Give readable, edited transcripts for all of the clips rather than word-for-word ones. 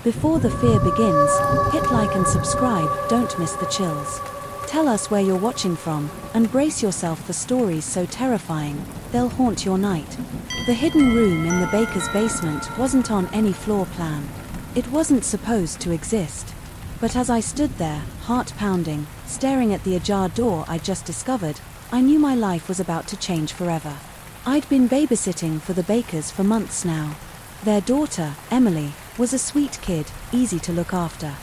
Before the fear begins, hit like and subscribe, don't miss the chills. Tell us where you're watching from, and brace yourself for stories so terrifying, they'll haunt your night. The hidden room in the baker's basement wasn't on any floor plan. It wasn't supposed to exist. But as I stood there, heart pounding, staring at the ajar door I'd just discovered, I knew my life was about to change forever. I'd been babysitting for the Bakers for months now. Their daughter, Emily, was a sweet kid, easy to look after.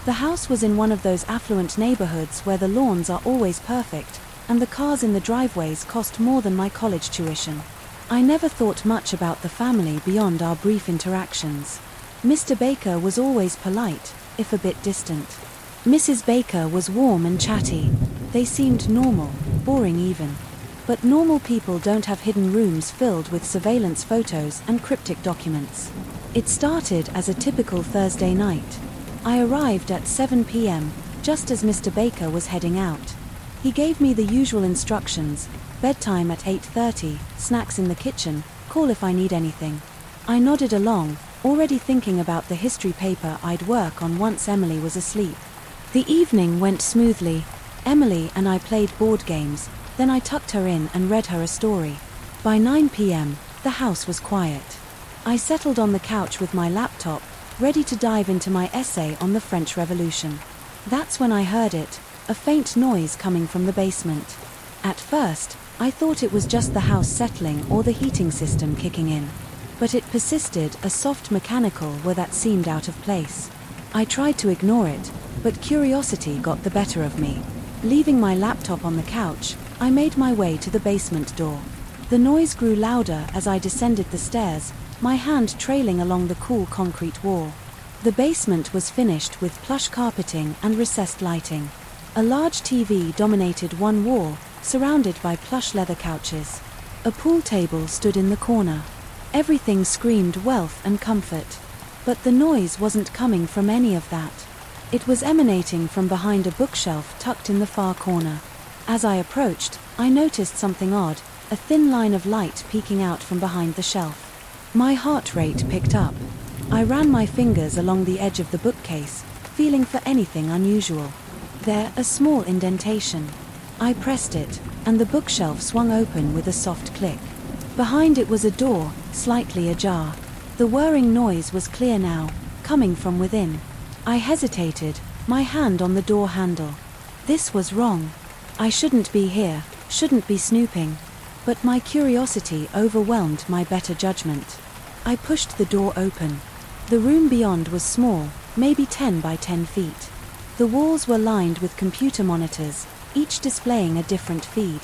The house was in one of those affluent neighborhoods where the lawns are always perfect, and the cars in the driveways cost more than my college tuition. I never thought much about the family beyond our brief interactions. Mr. Baker was always polite, if a bit distant. Mrs. Baker was warm and chatty. They seemed normal, boring even. But normal people don't have hidden rooms filled with surveillance photos and cryptic documents. It started as a typical Thursday night. I arrived at 7 p.m., just as Mr. Baker was heading out. He gave me the usual instructions: bedtime at 8:30, snacks in the kitchen, call if I need anything. I nodded along, already thinking about the history paper I'd work on once Emily was asleep. The evening went smoothly. Emily and I played board games, then I tucked her in and read her a story. By 9 p.m., the house was quiet. I settled on the couch with my laptop, ready to dive into my essay on the French Revolution. That's when I heard it, a faint noise coming from the basement. At first, I thought it was just the house settling or the heating system kicking in. But it persisted, a soft mechanical whir that seemed out of place. I tried to ignore it, but curiosity got the better of me. Leaving my laptop on the couch, I made my way to the basement door. The noise grew louder as I descended the stairs, my hand trailing along the cool concrete wall. The basement was finished with plush carpeting and recessed lighting. A large TV dominated one wall, surrounded by plush leather couches. A pool table stood in the corner. Everything screamed wealth and comfort. But the noise wasn't coming from any of that. It was emanating from behind a bookshelf tucked in the far corner. As I approached, I noticed something odd, a thin line of light peeking out from behind the shelf. My heart rate picked up. I ran my fingers along the edge of the bookcase, feeling for anything unusual. There, a small indentation. I pressed it, and the bookshelf swung open with a soft click. Behind it was a door, slightly ajar. The whirring noise was clear now, coming from within. I hesitated, my hand on the door handle. This was wrong. I shouldn't be here, shouldn't be snooping. But my curiosity overwhelmed my better judgment. I pushed the door open. The room beyond was small, maybe 10 by 10 feet. The walls were lined with computer monitors, each displaying a different feed.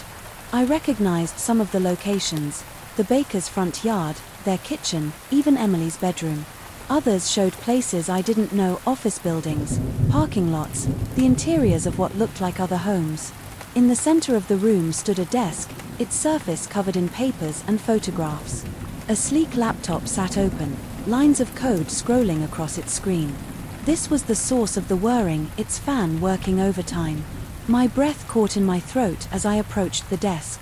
I recognized some of the locations: the baker's front yard, their kitchen, even Emily's bedroom. Others showed places I didn't know: office buildings, parking lots, the interiors of what looked like other homes. In the center of the room stood a desk, its surface covered in papers and photographs. A sleek laptop sat open, lines of code scrolling across its screen. This was the source of the whirring, its fan working overtime. My breath caught in my throat as I approached the desk.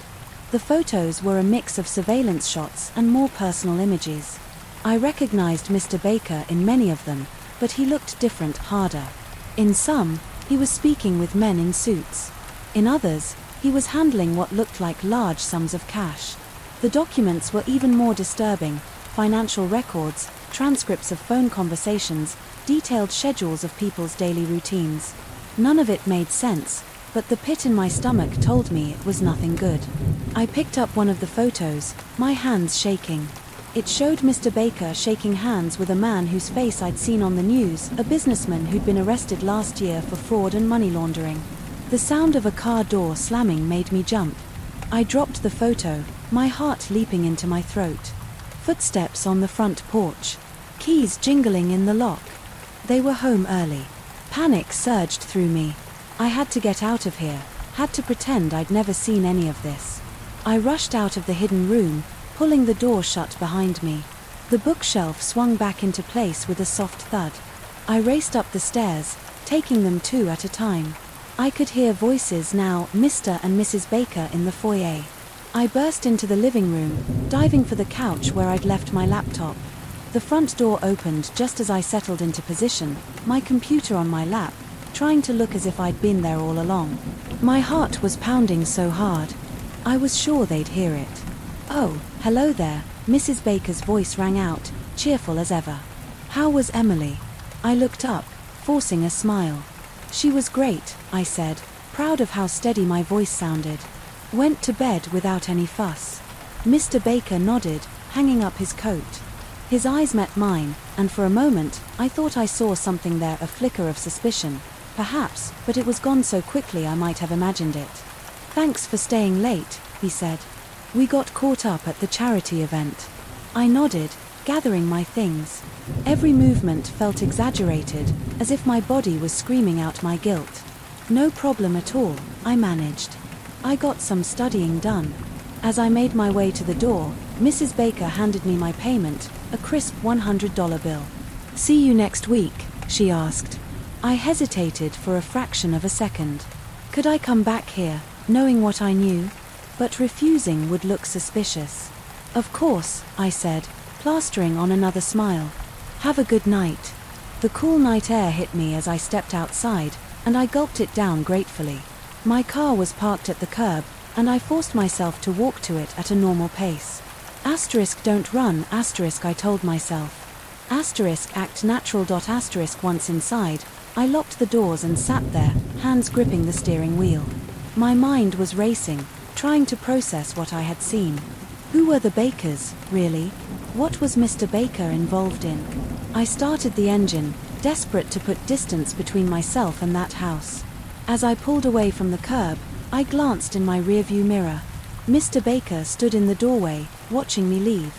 The photos were a mix of surveillance shots and more personal images. I recognized Mr. Baker in many of them, but he looked different, harder. In some, he was speaking with men in suits. In others, he was handling what looked like large sums of cash. The documents were even more disturbing: financial records, transcripts of phone conversations, detailed schedules of people's daily routines. None of it made sense, but the pit in my stomach told me it was nothing good. I picked up one of the photos, my hands shaking. It showed Mr. Baker shaking hands with a man whose face I'd seen on the news, a businessman who'd been arrested last year for fraud and money laundering. The sound of a car door slamming made me jump. I dropped the photo, my heart leaping into my throat. Footsteps on the front porch. Keys jingling in the lock. They were home early. Panic surged through me. I had to get out of here, had to pretend I'd never seen any of this. I rushed out of the hidden room, pulling the door shut behind me. The bookshelf swung back into place with a soft thud. I raced up the stairs, taking them two at a time. I could hear voices now, Mr. and Mrs. Baker in the foyer. I burst into the living room, diving for the couch where I'd left my laptop. The front door opened just as I settled into position, my computer on my lap, trying to look as if I'd been there all along. My heart was pounding so hard. I was sure they'd hear it. "Oh, hello there," Mrs. Baker's voice rang out, cheerful as ever. "How was Emily?" I looked up, forcing a smile. "She was great," I said, proud of how steady my voice sounded. "Went to bed without any fuss." Mr. Baker nodded, hanging up his coat. His eyes met mine, and for a moment, I thought I saw something there, a flicker of suspicion. Perhaps, but it was gone so quickly I might have imagined it. "Thanks for staying late," he said. "We got caught up at the charity event." I nodded, gathering my things. Every movement felt exaggerated, as if my body was screaming out my guilt. "No problem at all," I managed. "I got some studying done." As I made my way to the door, Mrs. Baker handed me my payment, a crisp $100 bill. "See you next week," she asked. I hesitated for a fraction of a second. Could I come back here, knowing what I knew? But refusing would look suspicious. "Of course," I said, plastering on another smile. "Have a good night." The cool night air hit me as I stepped outside, and I gulped it down gratefully. My car was parked at the curb, and I forced myself to walk to it at a normal pace. Don't run, I told myself. Act natural. Once inside, I locked the doors and sat there, hands gripping the steering wheel. My mind was racing, trying to process what I had seen. Who were the Bakers, really? What was Mr. Baker involved in? I started the engine, desperate to put distance between myself and that house. As I pulled away from the curb, I glanced in my rearview mirror. Mr. Baker stood in the doorway, watching me leave.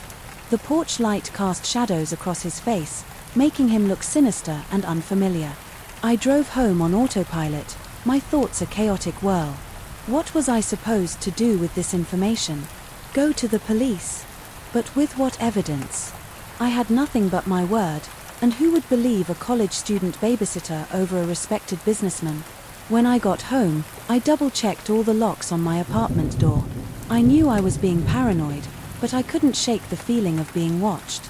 The porch light cast shadows across his face, making him look sinister and unfamiliar. I drove home on autopilot, my thoughts a chaotic whirl. What was I supposed to do with this information? Go to the police? But with what evidence? I had nothing but my word, and who would believe a college student babysitter over a respected businessman? When I got home, I double-checked all the locks on my apartment door. I knew I was being paranoid, but I couldn't shake the feeling of being watched.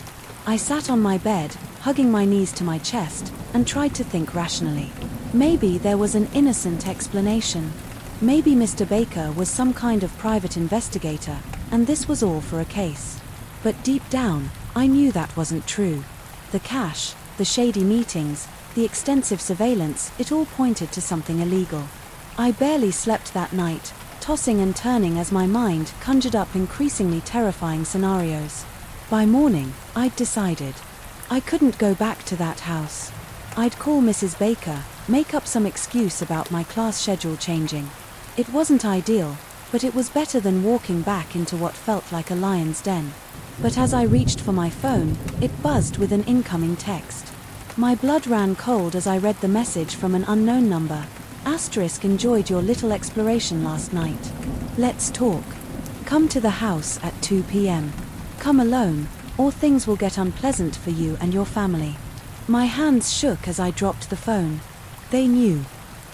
I sat on my bed, hugging my knees to my chest, and tried to think rationally. Maybe there was an innocent explanation. Maybe Mr. Baker was some kind of private investigator, and this was all for a case. But deep down, I knew that wasn't true. The cash, the shady meetings, the extensive surveillance, it all pointed to something illegal. I barely slept that night, tossing and turning as my mind conjured up increasingly terrifying scenarios. By morning, I'd decided. I couldn't go back to that house. I'd call Mrs. Baker, make up some excuse about my class schedule changing. It wasn't ideal, but it was better than walking back into what felt like a lion's den. But as I reached for my phone, it buzzed with an incoming text. My blood ran cold as I read the message from an unknown number. Enjoyed your little exploration last night. Let's talk. Come to the house at 2 p.m. Come alone, or things will get unpleasant for you and your family. My hands shook as I dropped the phone. They knew.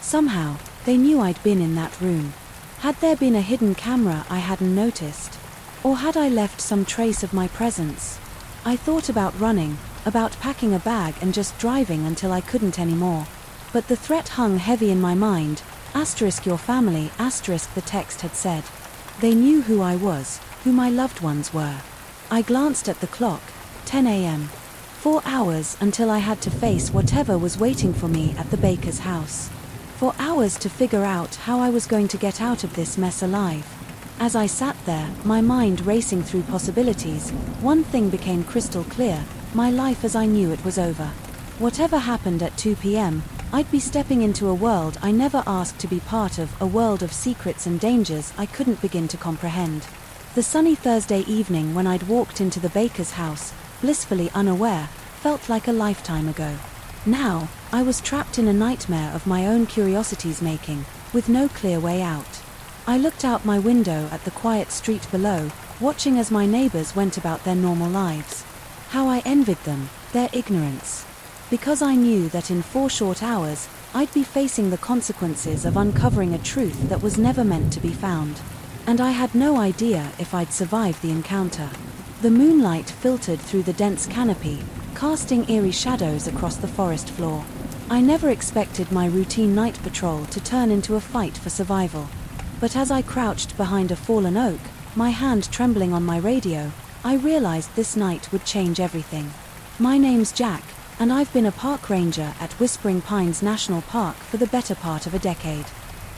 Somehow, they knew I'd been in that room. Had there been a hidden camera I hadn't noticed? Or had I left some trace of my presence? I thought about running, about packing a bag and just driving until I couldn't anymore. But the threat hung heavy in my mind. Your family, the text had said. They knew who I was, who my loved ones were. I glanced at the clock, 10 a.m. 4 hours until I had to face whatever was waiting for me at the Baker's house. 4 hours to figure out how I was going to get out of this mess alive. As I sat there, my mind racing through possibilities, one thing became crystal clear: my life as I knew it was over. Whatever happened at 2 p.m., I'd be stepping into a world I never asked to be part of, a world of secrets and dangers I couldn't begin to comprehend. The sunny Thursday evening when I'd walked into the Baker's house, blissfully unaware, felt like a lifetime ago. Now, I was trapped in a nightmare of my own curiosities making, with no clear way out. I looked out my window at the quiet street below, watching as my neighbors went about their normal lives. How I envied them, their ignorance. Because I knew that in 4 short hours, I'd be facing the consequences of uncovering a truth that was never meant to be found. And I had no idea if I'd survive the encounter. The moonlight filtered through the dense canopy, casting eerie shadows across the forest floor. I never expected my routine night patrol to turn into a fight for survival. But as I crouched behind a fallen oak, my hand trembling on my radio, I realized this night would change everything. My name's Jack, and I've been a park ranger at Whispering Pines National Park for the better part of a decade.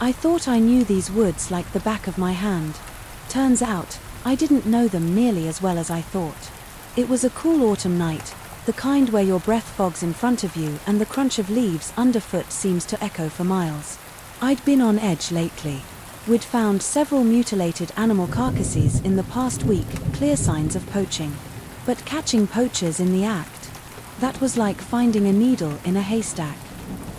I thought I knew these woods like the back of my hand. Turns out, I didn't know them nearly as well as I thought. It was a cool autumn night, the kind where your breath fogs in front of you and the crunch of leaves underfoot seems to echo for miles. I'd been on edge lately. We'd found several mutilated animal carcasses in the past week, clear signs of poaching. But catching poachers in the act, that was like finding a needle in a haystack.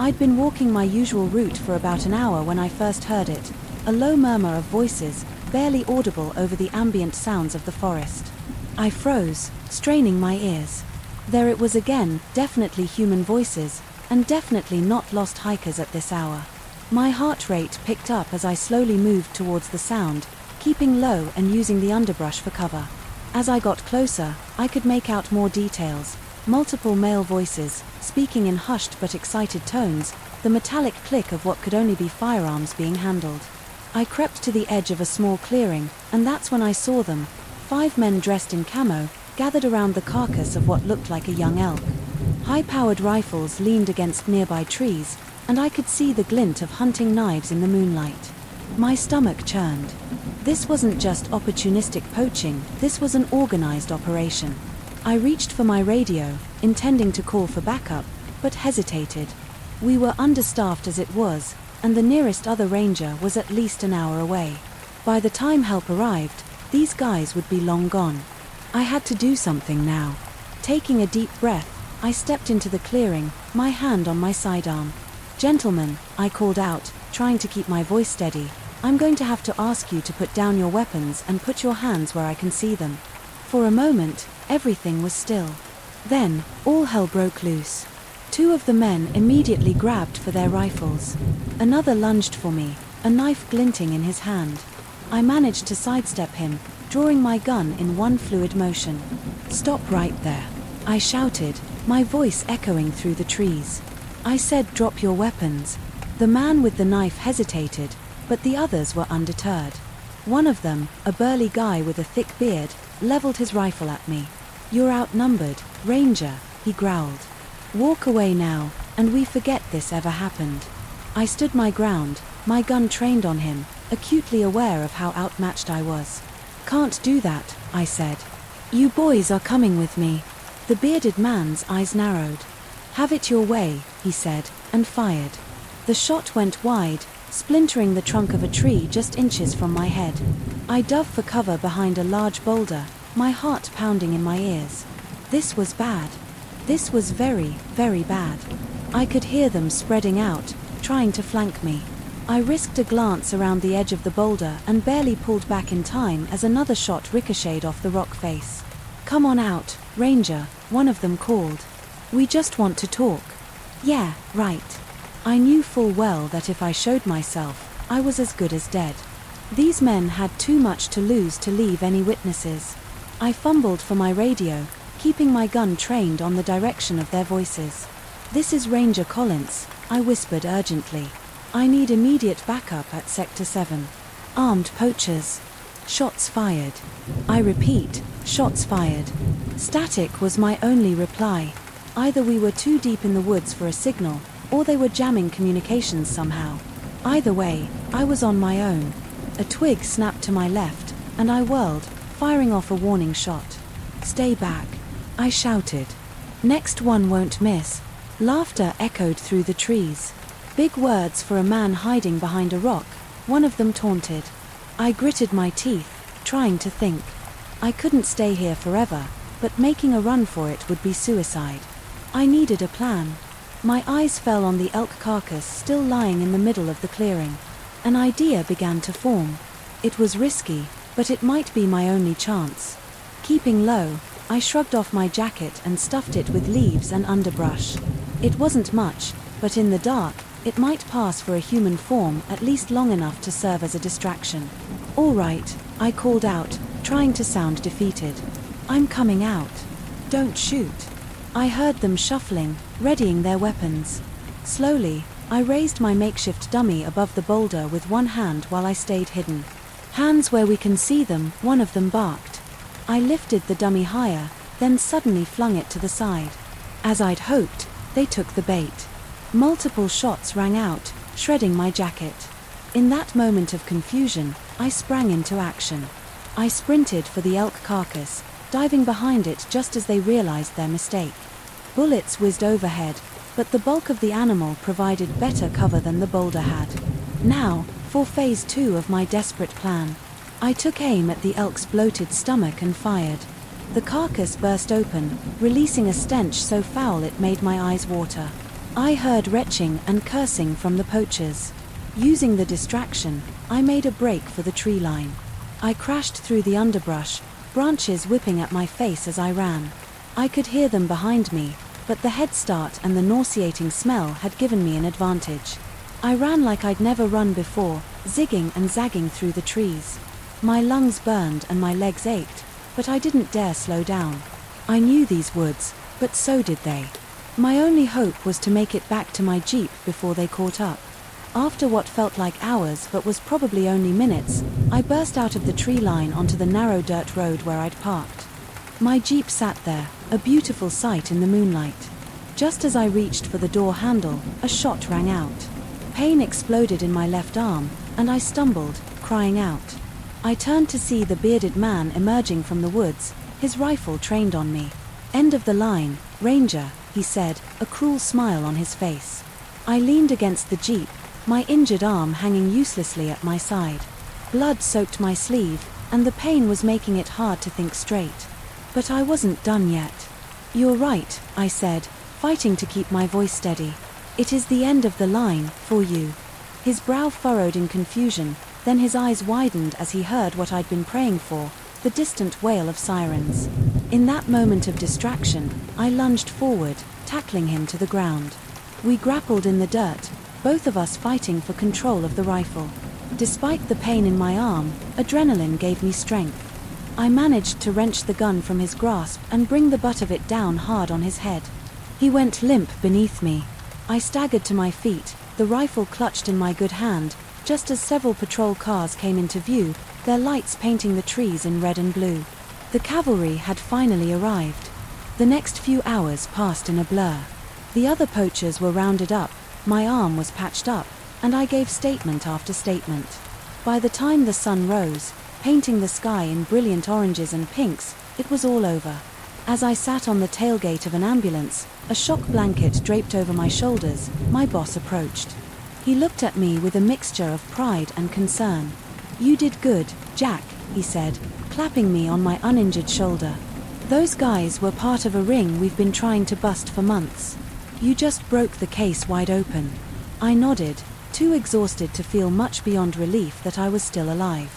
I'd been walking my usual route for about an hour when I first heard it, a low murmur of voices, barely audible over the ambient sounds of the forest. I froze, straining my ears. There it was again, definitely human voices, and definitely not lost hikers at this hour. My heart rate picked up as I slowly moved towards the sound, keeping low and using the underbrush for cover. As I got closer, I could make out more details. Multiple male voices, speaking in hushed but excited tones, the metallic click of what could only be firearms being handled. I crept to the edge of a small clearing, and that's when I saw them. 5 men dressed in camo, gathered around the carcass of what looked like a young elk. High-powered rifles leaned against nearby trees, and I could see the glint of hunting knives in the moonlight. My stomach churned. This wasn't just opportunistic poaching, this was an organized operation. I reached for my radio, intending to call for backup, but hesitated. We were understaffed as it was, and the nearest other ranger was at least an hour away. By the time help arrived, these guys would be long gone. I had to do something now. Taking a deep breath, I stepped into the clearing, my hand on my sidearm. "Gentlemen," I called out, trying to keep my voice steady, "I'm going to have to ask you to put down your weapons and put your hands where I can see them." For a moment, everything was still. Then, all hell broke loose. 2 of the men immediately grabbed for their rifles. Another lunged for me, a knife glinting in his hand. I managed to sidestep him, drawing my gun in one fluid motion. "Stop right there," I shouted, my voice echoing through the trees. I said, "Drop your weapons." The man with the knife hesitated, but the others were undeterred. One of them, a burly guy with a thick beard, leveled his rifle at me. "You're outnumbered, Ranger," he growled. "Walk away now, and we forget this ever happened." I stood my ground, my gun trained on him, acutely aware of how outmatched I was. "Can't do that," I said. "You boys are coming with me." The bearded man's eyes narrowed. "Have it your way," he said, and fired. The shot went wide, splintering the trunk of a tree just inches from my head. I dove for cover behind a large boulder, my heart pounding in my ears. This was bad. This was very, very bad. I could hear them spreading out, trying to flank me. I risked a glance around the edge of the boulder and barely pulled back in time as another shot ricocheted off the rock face. "Come on out, Ranger," one of them called. "We just want to talk." "Yeah, right." I knew full well that if I showed myself, I was as good as dead. These men had too much to lose to leave any witnesses. I fumbled for my radio, keeping my gun trained on the direction of their voices. "This is Ranger Collins," I whispered urgently. "I need immediate backup at Sector 7. Armed poachers." Shots fired. I repeat, shots fired. Static was my only reply. Either we were too deep in the woods for a signal, or they were jamming communications somehow. Either way, I was on my own. A twig snapped to my left, and I whirled, firing off a warning shot. "Stay back," I shouted. "Next one won't miss." Laughter echoed through the trees. Big words for a man hiding behind a rock, one of them taunted. I gritted my teeth, trying to think. I couldn't stay here forever, but making a run for it would be suicide. I needed a plan. My eyes fell on the elk carcass still lying in the middle of the clearing. An idea began to form. It was risky, but it might be my only chance. Keeping low, I shrugged off my jacket and stuffed it with leaves and underbrush. It wasn't much, but in the dark, it might pass for a human form at least long enough to serve as a distraction. "All right," I called out, trying to sound defeated. "I'm coming out. Don't shoot." I heard them shuffling, readying their weapons. Slowly, I raised my makeshift dummy above the boulder with one hand while I stayed hidden. "Hands where we can see them," one of them barked. I lifted the dummy higher, then suddenly flung it to the side. As I'd hoped, they took the bait. Multiple shots rang out, shredding my jacket. In that moment of confusion, I sprang into action. I sprinted for the elk carcass, diving behind it just as they realized their mistake. Bullets whizzed overhead, but the bulk of the animal provided better cover than the boulder had. Now, for phase 2 of my desperate plan. I took aim at the elk's bloated stomach and fired. The carcass burst open, releasing a stench so foul it made my eyes water. I heard retching and cursing from the poachers. Using the distraction, I made a break for the tree line. I crashed through the underbrush, branches whipping at my face as I ran. I could hear them behind me, but the head start and the nauseating smell had given me an advantage. I ran like I'd never run before, zigging and zagging through the trees. My lungs burned and my legs ached, but I didn't dare slow down. I knew these woods, but so did they. My only hope was to make it back to my jeep before they caught up. After what felt like hours but was probably only minutes, I burst out of the tree line onto the narrow dirt road where I'd parked. My jeep sat there, a beautiful sight in the moonlight. Just as I reached for the door handle, a shot rang out. Pain exploded in my left arm, and I stumbled, crying out. I turned to see the bearded man emerging from the woods, his rifle trained on me. "End of the line, Ranger," he said, a cruel smile on his face. I leaned against the jeep, my injured arm hanging uselessly at my side. Blood soaked my sleeve, and the pain was making it hard to think straight. But I wasn't done yet. "You're right," I said, fighting to keep my voice steady. "It is the end of the line, for you." His brow furrowed in confusion, then his eyes widened as he heard what I'd been praying for, the distant wail of sirens. In that moment of distraction, I lunged forward, tackling him to the ground. We grappled in the dirt, both of us fighting for control of the rifle. Despite the pain in my arm, adrenaline gave me strength. I managed to wrench the gun from his grasp and bring the butt of it down hard on his head. He went limp beneath me. I staggered to my feet, the rifle clutched in my good hand, just as several patrol cars came into view, their lights painting the trees in red and blue. The cavalry had finally arrived. The next few hours passed in a blur. The other poachers were rounded up, my arm was patched up, and I gave statement after statement. By the time the sun rose, painting the sky in brilliant oranges and pinks, it was all over. As I sat on the tailgate of an ambulance, a shock blanket draped over my shoulders, my boss approached. He looked at me with a mixture of pride and concern. "You did good, Jack," he said, clapping me on my uninjured shoulder. "Those guys were part of a ring we've been trying to bust for months. You just broke the case wide open." I nodded, too exhausted to feel much beyond relief that I was still alive.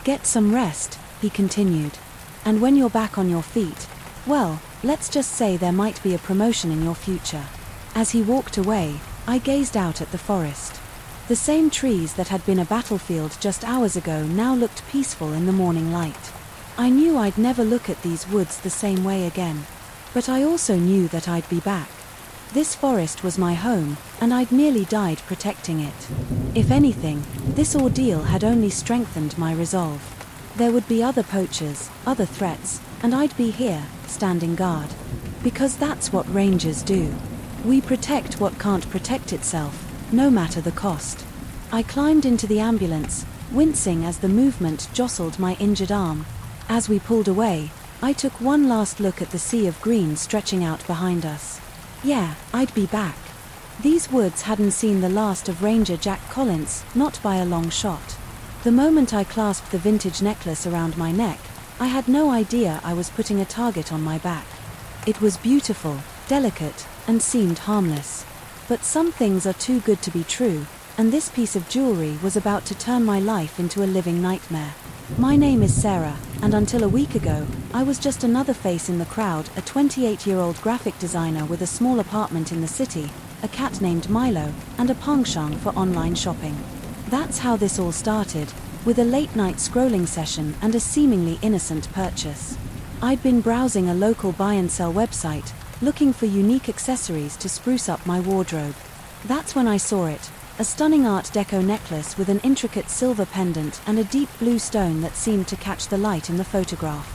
"Get some rest," he continued. "And when you're back on your feet, well, let's just say there might be a promotion in your future." As he walked away, I gazed out at the forest. The same trees that had been a battlefield just hours ago now looked peaceful in the morning light. I knew I'd never look at these woods the same way again. But I also knew that I'd be back. This forest was my home, and I'd nearly died protecting it. If anything, this ordeal had only strengthened my resolve. There would be other poachers, other threats, and I'd be here, standing guard. Because that's what rangers do. We protect what can't protect itself, no matter the cost. I climbed into the ambulance, wincing as the movement jostled my injured arm. As we pulled away, I took one last look at the sea of green stretching out behind us. Yeah, I'd be back. These woods hadn't seen the last of Ranger Jack Collins, not by a long shot. The moment I clasped the vintage necklace around my neck, I had no idea I was putting a target on my back. It was beautiful, delicate, and seemed harmless. But some things are too good to be true, and this piece of jewelry was about to turn my life into a living nightmare. My name is Sarah, and until a week ago, I was just another face in the crowd, a 28-year-old graphic designer with a small apartment in the city, a cat named Milo, and a penchant for online shopping. That's how this all started, with a late-night scrolling session and a seemingly innocent purchase. I'd been browsing a local buy and sell website, looking for unique accessories to spruce up my wardrobe. That's when I saw it, a stunning Art Deco necklace with an intricate silver pendant and a deep blue stone that seemed to catch the light in the photograph.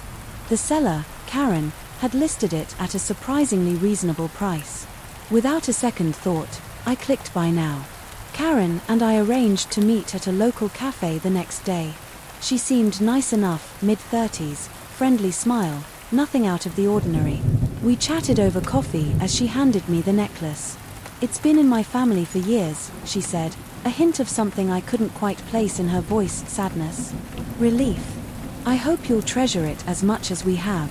The seller, Karen, had listed it at a surprisingly reasonable price. Without a second thought, I clicked buy now. Karen and I arranged to meet at a local cafe the next day. She seemed nice enough, mid-30s, friendly smile, nothing out of the ordinary. We chatted over coffee as she handed me the necklace. "It's been in my family for years," she said, a hint of something I couldn't quite place in her voice, sadness. Relief. "I hope you'll treasure it as much as we have."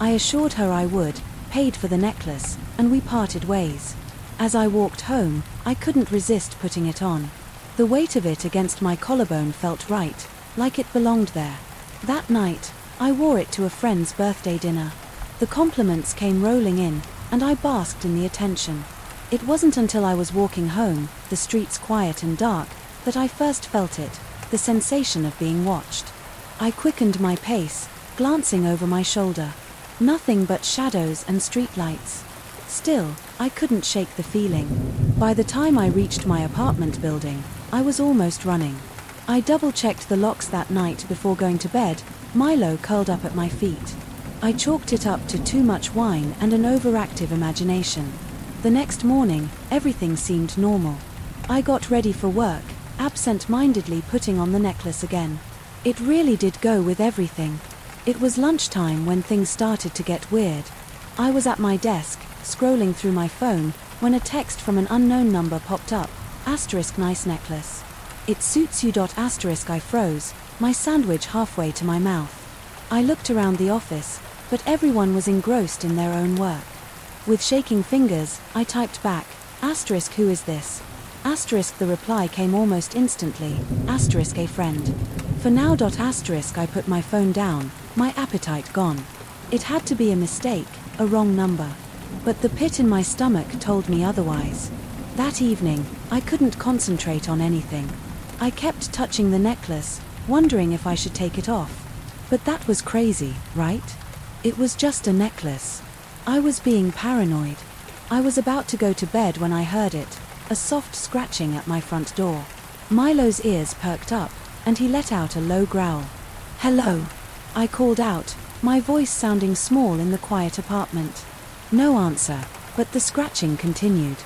I assured her I would, paid for the necklace, and we parted ways. As I walked home, I couldn't resist putting it on. The weight of it against my collarbone felt right, like it belonged there. That night, I wore it to a friend's birthday dinner. The compliments came rolling in, and I basked in the attention. It wasn't until I was walking home, the streets quiet and dark, that I first felt it, the sensation of being watched. I quickened my pace, glancing over my shoulder. Nothing but shadows and streetlights. Still, I couldn't shake the feeling. By the time I reached my apartment building, I was almost running. I double-checked the locks that night before going to bed, Milo curled up at my feet. I chalked it up to too much wine and an overactive imagination. The next morning, everything seemed normal. I got ready for work, absent-mindedly putting on the necklace again. It really did go with everything. It was lunchtime when things started to get weird. I was at my desk, scrolling through my phone, when a text from an unknown number popped up, *nice necklace. It suits you. I froze, my sandwich halfway to my mouth. I looked around the office, but everyone was engrossed in their own work. With shaking fingers, I typed back, *who is this? The reply came almost instantly, *a friend. For now. I put my phone down, my appetite gone. It had to be a mistake, a wrong number. But the pit in my stomach told me otherwise. That evening, I couldn't concentrate on anything. I kept touching the necklace, wondering if I should take it off. But that was crazy, right? It was just a necklace. I was being paranoid. I was about to go to bed when I heard it, a soft scratching at my front door. Milo's ears perked up, and he let out a low growl. "Hello," I called out, my voice sounding small in the quiet apartment. No answer, but the scratching continued.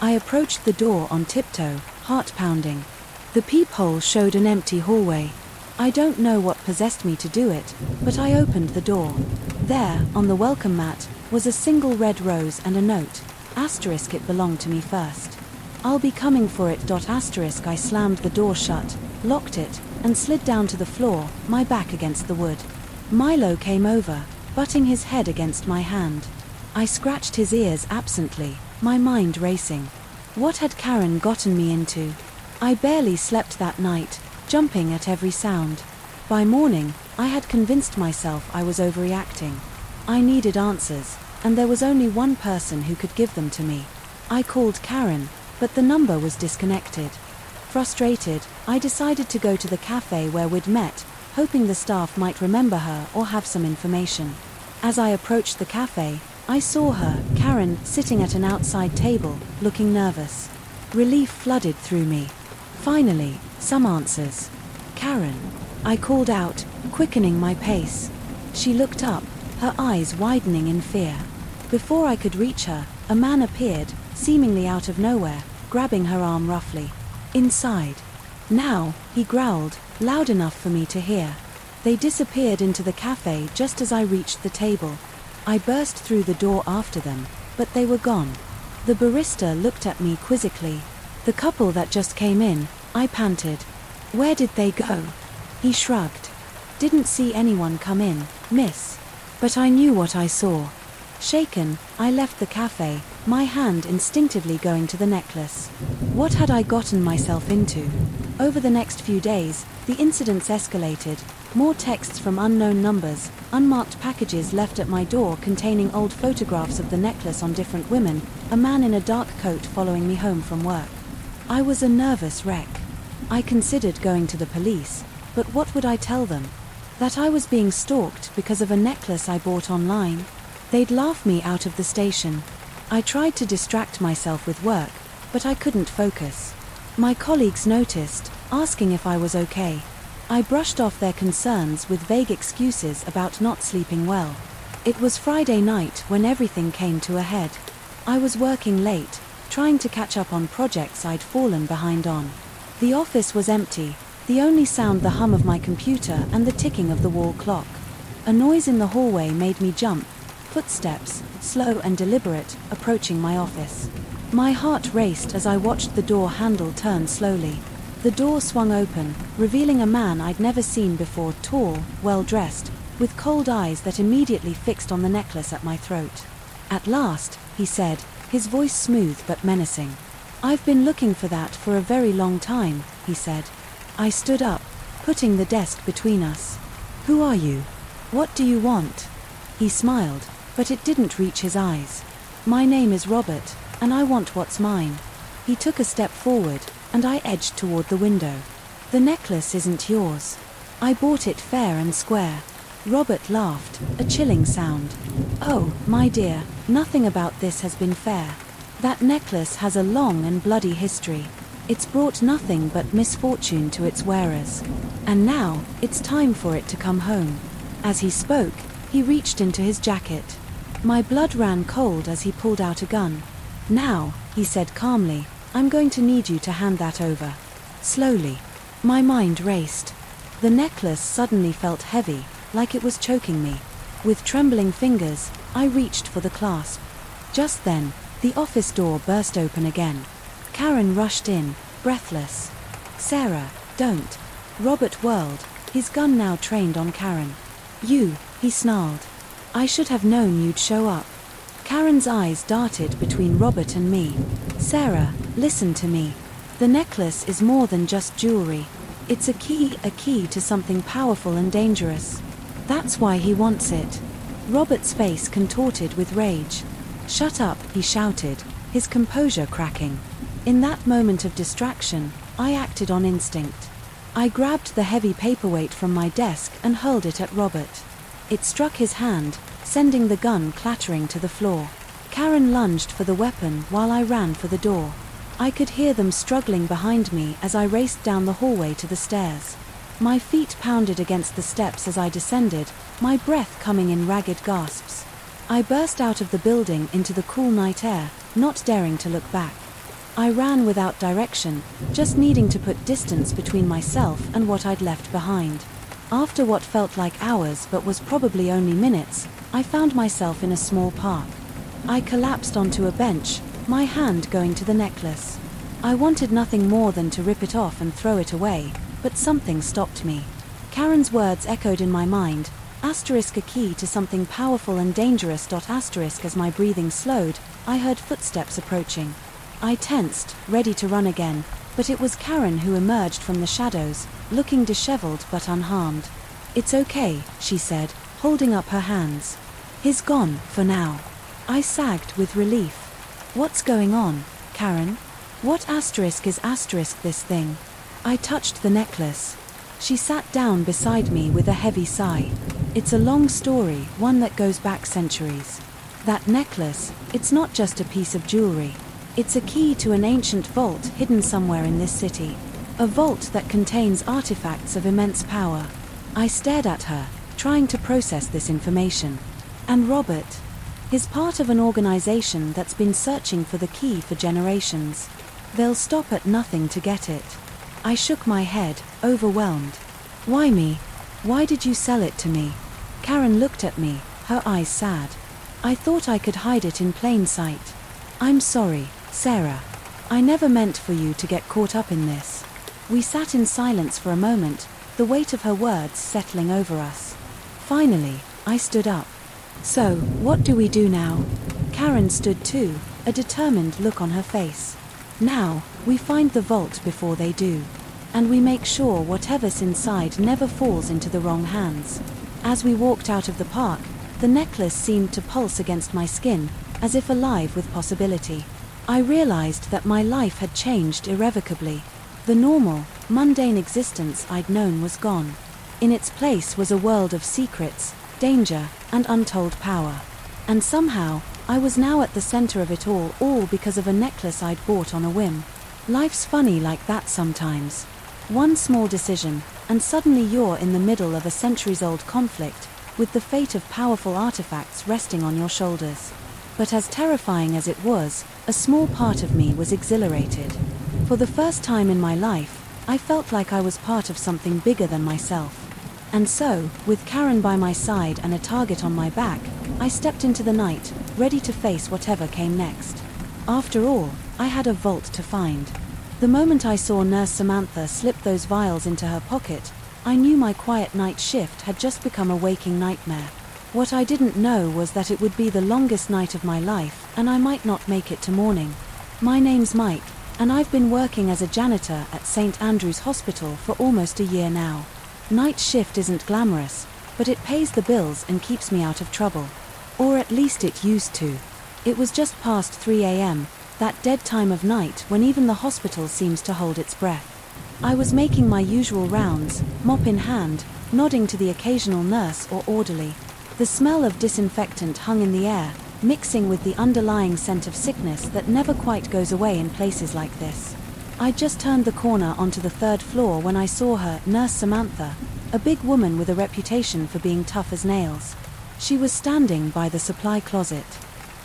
I approached the door on tiptoe, heart pounding. The peephole showed an empty hallway. I don't know what possessed me to do it, but I opened the door. There, on the welcome mat, was a single red rose and a note, * it belonged to me first. "I'll be coming for it. *. I slammed the door shut, locked it, and slid down to the floor, my back against the wood. Milo came over, butting his head against my hand. I scratched his ears absently, my mind racing. What had Karen gotten me into? I barely slept that night, jumping at every sound. By morning, I had convinced myself I was overreacting. I needed answers, and there was only one person who could give them to me. I called Karen, but the number was disconnected. Frustrated, I decided to go to the cafe where we'd met, hoping the staff might remember her or have some information. As I approached the cafe, I saw her, Karen, sitting at an outside table, looking nervous. Relief flooded through me. Finally, some answers. "Karen," I called out, quickening my pace. She looked up, her eyes widening in fear. Before I could reach her, a man appeared, seemingly out of nowhere, grabbing her arm roughly. "Inside. Now," he growled, loud enough for me to hear. They disappeared into the cafe just as I reached the table. I burst through the door after them, but they were gone. The barista looked at me quizzically. "The couple that just came in," I panted. "Where did they go?" He shrugged. "Didn't see anyone come in, miss." But I knew what I saw. Shaken, I left the cafe, my hand instinctively going to the necklace. What had I gotten myself into? Over the next few days, the incidents escalated. More texts from unknown numbers, unmarked packages left at my door containing old photographs of the necklace on different women, a man in a dark coat following me home from work. I was a nervous wreck. I considered going to the police, but what would I tell them? That I was being stalked because of a necklace I bought online. They'd laugh me out of the station. I tried to distract myself with work, but I couldn't focus. My colleagues noticed, asking if I was okay. I brushed off their concerns with vague excuses about not sleeping well. It was Friday night when everything came to a head. I was working late, trying to catch up on projects I'd fallen behind on. The office was empty, the only sound the hum of my computer and the ticking of the wall clock. A noise in the hallway made me jump, footsteps, slow and deliberate, approaching my office. My heart raced as I watched the door handle turn slowly. The door swung open, revealing a man I'd never seen before, tall, well-dressed, with cold eyes that immediately fixed on the necklace at my throat. "At last," he said, his voice smooth but menacing. "I've been looking for that for a very long time," he said. I stood up, putting the desk between us. "Who are you? What do you want?" He smiled, but it didn't reach his eyes. "My name is Robert, and I want what's mine." He took a step forward, and I edged toward the window. "The necklace isn't yours. I bought it fair and square." Robert laughed, a chilling sound. "Oh, my dear, nothing about this has been fair. That necklace has a long and bloody history. It's brought nothing but misfortune to its wearers. And now, it's time for it to come home." As he spoke, he reached into his jacket. My blood ran cold as he pulled out a gun. "Now," he said calmly, "I'm going to need you to hand that over." Slowly. My mind raced. The necklace suddenly felt heavy, like it was choking me. With trembling fingers, I reached for the clasp. Just then, the office door burst open again. Karen rushed in, breathless. "Sarah, don't." Robert whirled, his gun now trained on Karen. "You," he snarled. "I should have known you'd show up." Karen's eyes darted between Robert and me. "Sarah, listen to me. The necklace is more than just jewelry. It's a key to something powerful and dangerous. That's why he wants it." Robert's face contorted with rage. "Shut up," he shouted, his composure cracking. In that moment of distraction, I acted on instinct. I grabbed the heavy paperweight from my desk and hurled it at Robert. It struck his hand, sending the gun clattering to the floor. Karen lunged for the weapon while I ran for the door. I could hear them struggling behind me as I raced down the hallway to the stairs. My feet pounded against the steps as I descended, my breath coming in ragged gasps. I burst out of the building into the cool night air, not daring to look back. I ran without direction, just needing to put distance between myself and what I'd left behind. After what felt like hours but was probably only minutes, I found myself in a small park. I collapsed onto a bench, my hand going to the necklace. I wanted nothing more than to rip it off and throw it away, but something stopped me. Karen's words echoed in my mind, *a key to something powerful and dangerous. As my breathing slowed, I heard footsteps approaching. I tensed, ready to run again, but it was Karen who emerged from the shadows, looking disheveled but unharmed. "It's okay," she said, holding up her hands. "He's gone, for now." I sagged with relief. "What's going on, Karen? What asterisk is asterisk this thing?" I touched the necklace. She sat down beside me with a heavy sigh. "It's a long story, one that goes back centuries. That necklace, it's not just a piece of jewelry. It's a key to an ancient vault hidden somewhere in this city. A vault that contains artifacts of immense power." I stared at her, trying to process this information. "And Robert? He's part of an organization that's been searching for the key for generations. They'll stop at nothing to get it." I shook my head, overwhelmed. "Why me? Why did you sell it to me?" Karen looked at me, her eyes sad. "I thought I could hide it in plain sight. I'm sorry, Sarah. I never meant for you to get caught up in this." We sat in silence for a moment, the weight of her words settling over us. Finally, I stood up. "So, what do we do now?" Karen stood too, a determined look on her face. "Now, we find the vault before they do. And we make sure whatever's inside never falls into the wrong hands." As we walked out of the park, the necklace seemed to pulse against my skin, as if alive with possibility. I realized that my life had changed irrevocably. The normal, mundane existence I'd known was gone. In its place was a world of secrets, danger, and untold power. And somehow, I was now at the center of it all because of a necklace I'd bought on a whim. Life's funny like that sometimes. One small decision, and suddenly you're in the middle of a centuries-old conflict, with the fate of powerful artifacts resting on your shoulders. But as terrifying as it was, a small part of me was exhilarated. For the first time in my life, I felt like I was part of something bigger than myself. And so, with Karen by my side and a target on my back, I stepped into the night, ready to face whatever came next. After all, I had a vault to find. The moment I saw Nurse Samantha slip those vials into her pocket, I knew my quiet night shift had just become a waking nightmare. What I didn't know was that it would be the longest night of my life, and I might not make it to morning. My name's Mike, and I've been working as a janitor at St. Andrew's Hospital for almost a year now. Night shift isn't glamorous, but it pays the bills and keeps me out of trouble. Or at least it used to. It was just past 3 a.m., that dead time of night when even the hospital seems to hold its breath. I was making my usual rounds, mop in hand, nodding to the occasional nurse or orderly. The smell of disinfectant hung in the air, mixing with the underlying scent of sickness that never quite goes away in places like this. I just turned the corner onto the 3rd floor when I saw her, Nurse Samantha, a big woman with a reputation for being tough as nails. She was standing by the supply closet.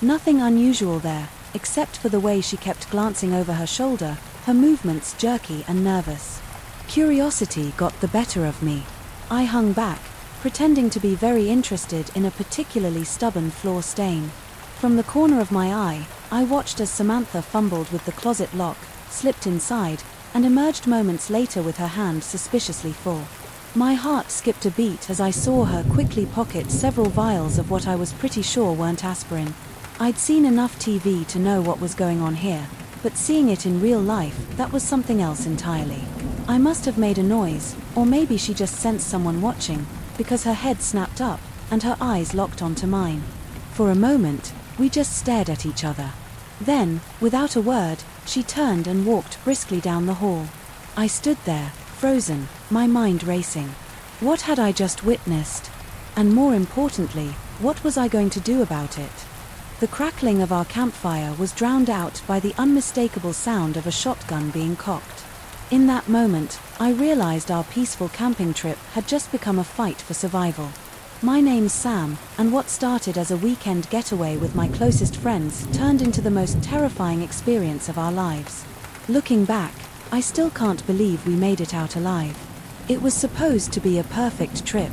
Nothing unusual there, except for the way she kept glancing over her shoulder, her movements jerky and nervous. Curiosity got the better of me. I hung back, pretending to be very interested in a particularly stubborn floor stain. From the corner of my eye, I watched as Samantha fumbled with the closet lock, slipped inside, and emerged moments later with her hand suspiciously full. My heart skipped a beat as I saw her quickly pocket several vials of what I was pretty sure weren't aspirin. I'd seen enough TV to know what was going on here, but seeing it in real life, that was something else entirely. I must have made a noise, or maybe she just sensed someone watching, because her head snapped up, and her eyes locked onto mine. For a moment, we just stared at each other. Then, without a word, she turned and walked briskly down the hall. I stood there, frozen, my mind racing. What had I just witnessed? And more importantly, what was I going to do about it? The crackling of our campfire was drowned out by the unmistakable sound of a shotgun being cocked. In that moment, I realized our peaceful camping trip had just become a fight for survival. My name's Sam, and what started as a weekend getaway with my closest friends turned into the most terrifying experience of our lives. Looking back, I still can't believe we made it out alive. It was supposed to be a perfect trip.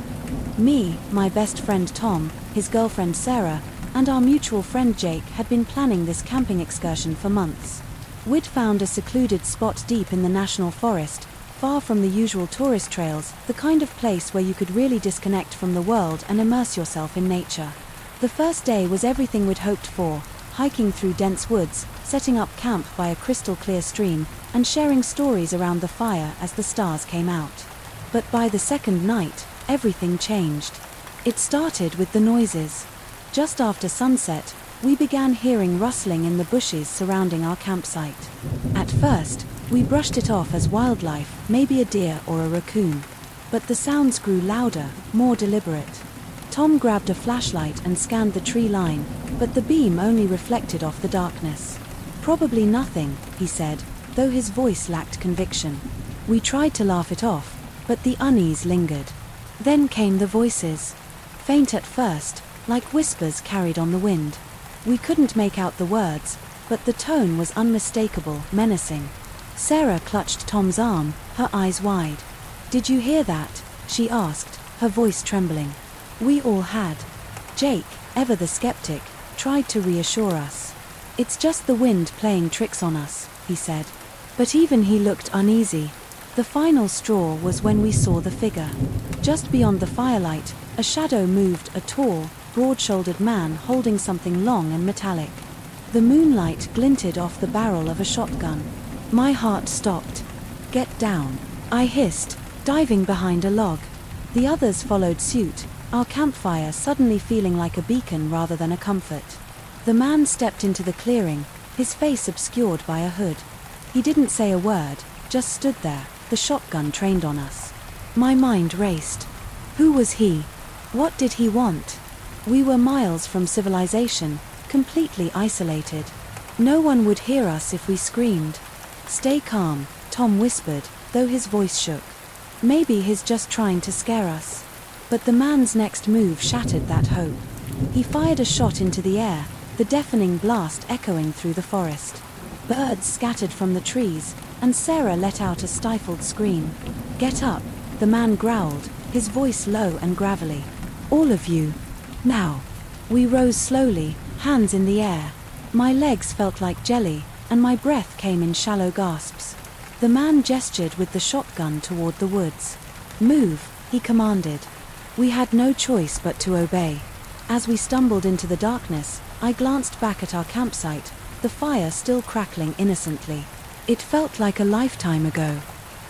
Me, my best friend Tom, his girlfriend Sarah, and our mutual friend Jake had been planning this camping excursion for months. We'd found a secluded spot deep in the national forest, far from the usual tourist trails, the kind of place where you could really disconnect from the world and immerse yourself in nature. The first day was everything we'd hoped for, hiking through dense woods, setting up camp by a crystal-clear stream, and sharing stories around the fire as the stars came out. But by the second night, everything changed. It started with the noises. Just after sunset, we began hearing rustling in the bushes surrounding our campsite. At first, we brushed it off as wildlife, maybe a deer or a raccoon. But the sounds grew louder, more deliberate. Tom grabbed a flashlight and scanned the tree line, but the beam only reflected off the darkness. Probably nothing, he said, though his voice lacked conviction. We tried to laugh it off, but the unease lingered. Then came the voices. Faint at first, like whispers carried on the wind. We couldn't make out the words, but the tone was unmistakable, menacing. Sarah clutched Tom's arm, her eyes wide. "Did you hear that?" she asked, her voice trembling. We all had. Jake, ever the skeptic, tried to reassure us. "It's just the wind playing tricks on us," he said. But even he looked uneasy. The final straw was when we saw the figure. Just beyond the firelight, a shadow moved, a tall, broad-shouldered man holding something long and metallic. The moonlight glinted off the barrel of a shotgun. My heart stopped. "Get down," I hissed, diving behind a log. The others followed suit, our campfire suddenly feeling like a beacon rather than a comfort. The man stepped into the clearing, his face obscured by a hood. He didn't say a word, just stood there, the shotgun trained on us. My mind raced. Who was he? What did he want? We were miles from civilization, completely isolated. No one would hear us if we screamed. Stay calm, Tom whispered, though his voice shook. Maybe he's just trying to scare us. But the man's next move shattered that hope. He fired a shot into the air, the deafening blast echoing through the forest. Birds scattered from the trees, and Sarah let out a stifled scream. Get up, the man growled, his voice low and gravelly. All of you. Now. We rose slowly, hands in the air. My legs felt like jelly, and my breath came in shallow gasps. The man gestured with the shotgun toward the woods. Move, he commanded. We had no choice but to obey. As we stumbled into the darkness, I glanced back at our campsite, the fire still crackling innocently. It felt like a lifetime ago.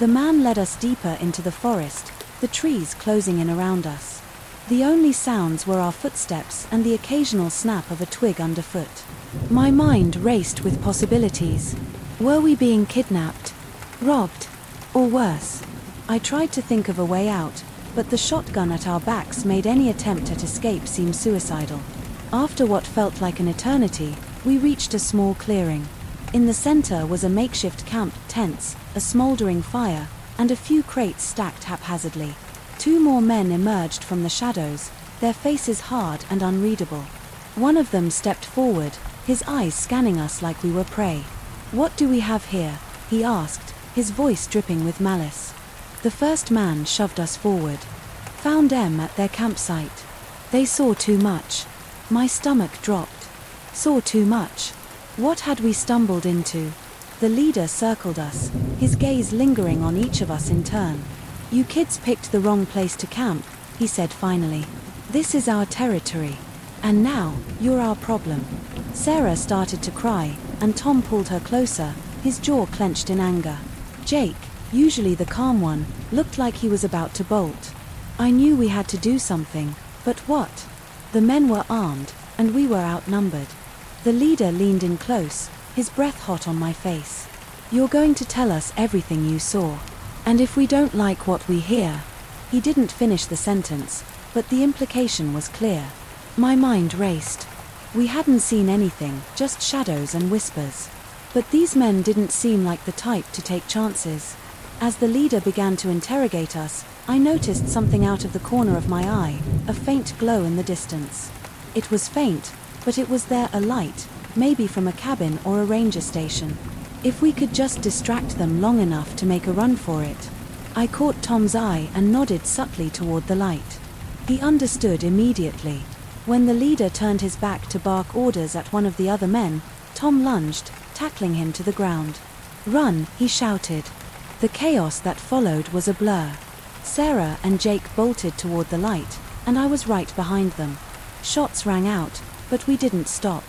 The man led us deeper into the forest, the trees closing in around us. The only sounds were our footsteps and the occasional snap of a twig underfoot. My mind raced with possibilities. Were we being kidnapped? Robbed? Or worse? I tried to think of a way out, but the shotgun at our backs made any attempt at escape seem suicidal. After what felt like an eternity, we reached a small clearing. In the center was a makeshift camp, tents, a smoldering fire, and a few crates stacked haphazardly. 2 more men emerged from the shadows, their faces hard and unreadable. One of them stepped forward, his eyes scanning us like we were prey. What do we have here? He asked, his voice dripping with malice. The first man shoved us forward. Found them at their campsite. They saw too much. My stomach dropped. Saw too much. What had we stumbled into? The leader circled us, his gaze lingering on each of us in turn. You kids picked the wrong place to camp, he said finally. This is our territory. And now, you're our problem. Sarah started to cry, and Tom pulled her closer, his jaw clenched in anger. Jake, usually the calm one, looked like he was about to bolt. I knew we had to do something, but what? The men were armed, and we were outnumbered. The leader leaned in close, his breath hot on my face. You're going to tell us everything you saw. And if we don't like what we hear. He didn't finish the sentence, but the implication was clear. My mind raced. We hadn't seen anything, just shadows and whispers. But these men didn't seem like the type to take chances. As the leader began to interrogate us, I noticed something out of the corner of my eye, a faint glow in the distance. It was faint, but it was there, a light, maybe from a cabin or a ranger station. If we could just distract them long enough to make a run for it. I caught Tom's eye and nodded subtly toward the light. He understood immediately. When the leader turned his back to bark orders at one of the other men, Tom lunged, tackling him to the ground. Run, he shouted. The chaos that followed was a blur. Sarah and Jake bolted toward the light, and I was right behind them. Shots rang out, but we didn't stop.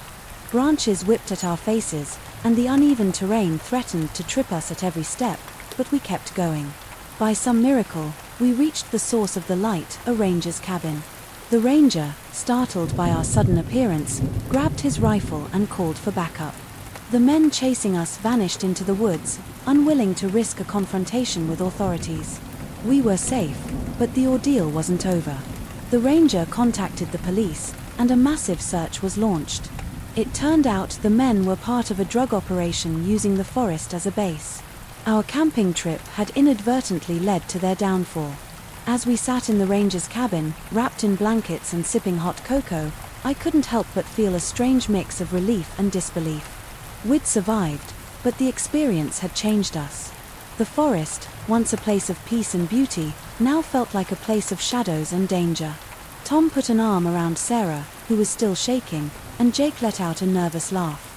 Branches whipped at our faces, and the uneven terrain threatened to trip us at every step, but we kept going. By some miracle, we reached the source of the light, a ranger's cabin. The ranger, startled by our sudden appearance, grabbed his rifle and called for backup. The men chasing us vanished into the woods, unwilling to risk a confrontation with authorities. We were safe, but the ordeal wasn't over. The ranger contacted the police, and a massive search was launched. It turned out the men were part of a drug operation using the forest as a base. Our camping trip had inadvertently led to their downfall. As we sat in the ranger's cabin, wrapped in blankets and sipping hot cocoa, I couldn't help but feel a strange mix of relief and disbelief. We'd survived, but the experience had changed us. The forest, once a place of peace and beauty, now felt like a place of shadows and danger. Tom put an arm around Sarah, who was still shaking, and Jake let out a nervous laugh.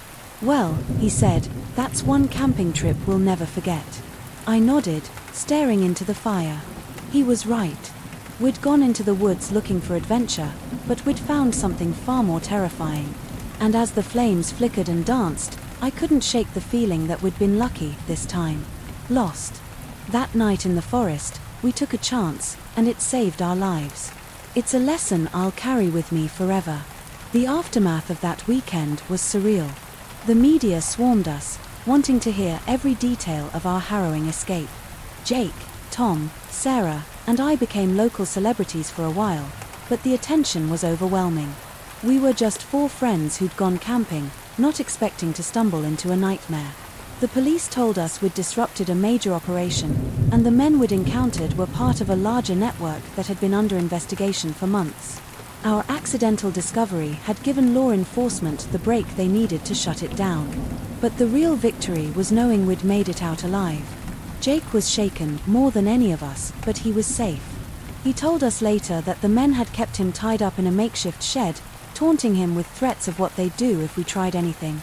Well, he said, that's one camping trip we'll never forget. I nodded, staring into the fire. He was right. We'd gone into the woods looking for adventure, but we'd found something far more terrifying. And as the flames flickered and danced, I couldn't shake the feeling that we'd been lucky this time. Lost. That night in the forest, we took a chance, and it saved our lives. It's a lesson I'll carry with me forever. The aftermath of that weekend was surreal. The media swarmed us, wanting to hear every detail of our harrowing escape. Jake, Tom, Sarah, and I became local celebrities for a while, but the attention was overwhelming. We were just 4 friends who'd gone camping, not expecting to stumble into a nightmare. The police told us we'd disrupted a major operation, and the men we'd encountered were part of a larger network that had been under investigation for months. Our accidental discovery had given law enforcement the break they needed to shut it down. But the real victory was knowing we'd made it out alive. Jake was shaken more than any of us, but he was safe. He told us later that the men had kept him tied up in a makeshift shed, taunting him with threats of what they'd do if we tried anything.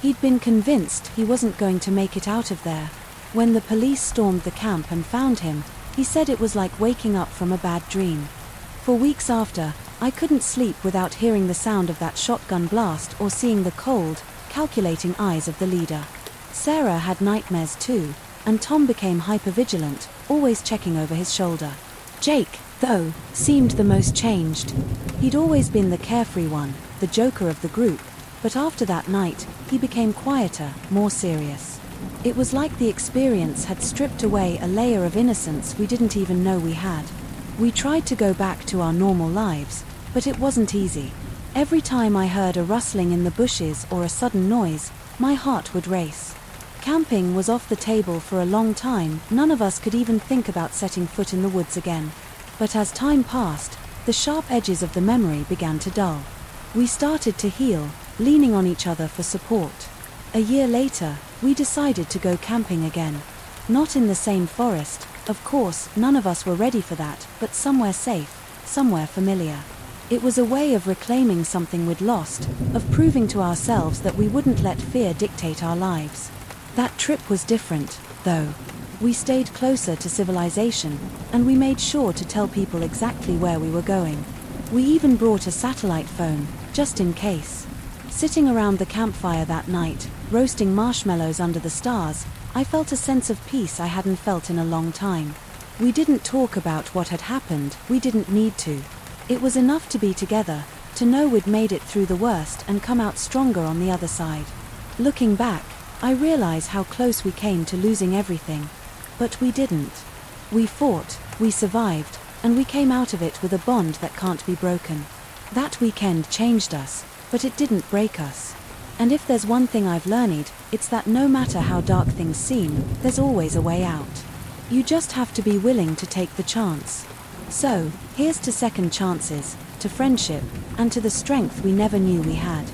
He'd been convinced he wasn't going to make it out of there. When the police stormed the camp and found him, he said it was like waking up from a bad dream. For weeks after, I couldn't sleep without hearing the sound of that shotgun blast or seeing the cold, calculating eyes of the leader. Sarah had nightmares too, and Tom became hypervigilant, always checking over his shoulder. Jake, though, seemed the most changed. He'd always been the carefree one, the joker of the group, but after that night, he became quieter, more serious. It was like the experience had stripped away a layer of innocence we didn't even know we had. We tried to go back to our normal lives, but it wasn't easy. Every time I heard a rustling in the bushes or a sudden noise, my heart would race. Camping was off the table for a long time. None of us could even think about setting foot in the woods again. But as time passed, the sharp edges of the memory began to dull. We started to heal, leaning on each other for support. A year later, we decided to go camping again. Not in the same forest, of course, none of us were ready for that, but somewhere safe, somewhere familiar. It was a way of reclaiming something we'd lost, of proving to ourselves that we wouldn't let fear dictate our lives. That trip was different, though. We stayed closer to civilization, and we made sure to tell people exactly where we were going. We even brought a satellite phone, just in case. Sitting around the campfire that night, roasting marshmallows under the stars, I felt a sense of peace I hadn't felt in a long time. We didn't talk about what had happened, we didn't need to. It was enough to be together, to know we'd made it through the worst and come out stronger on the other side. Looking back, I realize how close we came to losing everything. But we didn't. We fought, we survived, and we came out of it with a bond that can't be broken. That weekend changed us, but it didn't break us. And if there's one thing I've learned, it's that no matter how dark things seem, there's always a way out. You just have to be willing to take the chance. So, here's to second chances, to friendship, and to the strength we never knew we had.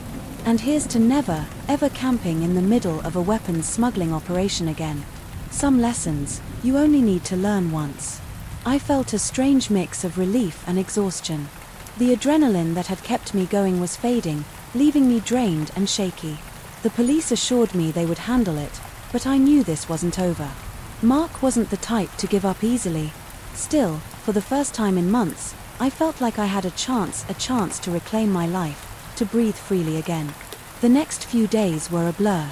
And here's to never, ever camping in the middle of a weapons smuggling operation again. Some lessons, you only need to learn once. I felt a strange mix of relief and exhaustion. The adrenaline that had kept me going was fading, leaving me drained and shaky. The police assured me they would handle it, but I knew this wasn't over. Mark wasn't the type to give up easily. Still, for the first time in months, I felt like I had a chance to reclaim my life, to breathe freely again. The next few days were a blur.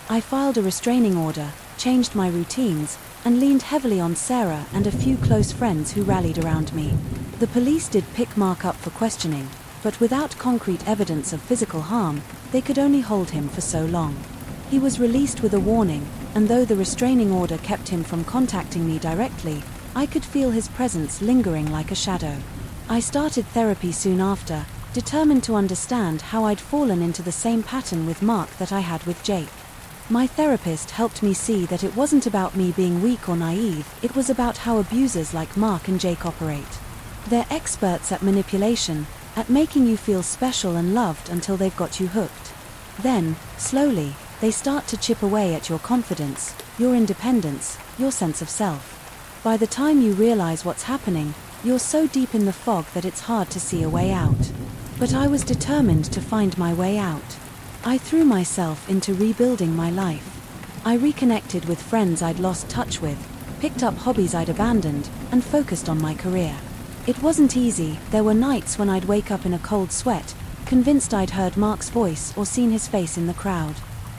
I filed a restraining order, changed my routines, and leaned heavily on Sarah and a few close friends who rallied around me. The police did pick Mark up for questioning, but without concrete evidence of physical harm, they could only hold him for so long. He was released with a warning, and though the restraining order kept him from contacting me directly, I could feel his presence lingering like a shadow. I started therapy soon after, determined to understand how I'd fallen into the same pattern with Mark that I had with Jake. My therapist helped me see that it wasn't about me being weak or naive, it was about how abusers like Mark and Jake operate. They're experts at manipulation, at making you feel special and loved until they've got you hooked. Then, slowly, they start to chip away at your confidence, your independence, your sense of self. By the time you realize what's happening, you're so deep in the fog that it's hard to see a way out. But I was determined to find my way out. I threw myself into rebuilding my life. I reconnected with friends I'd lost touch with, picked up hobbies I'd abandoned, and focused on my career. It wasn't easy. There were nights when I'd wake up in a cold sweat, convinced I'd heard Mark's voice or seen his face in the crowd.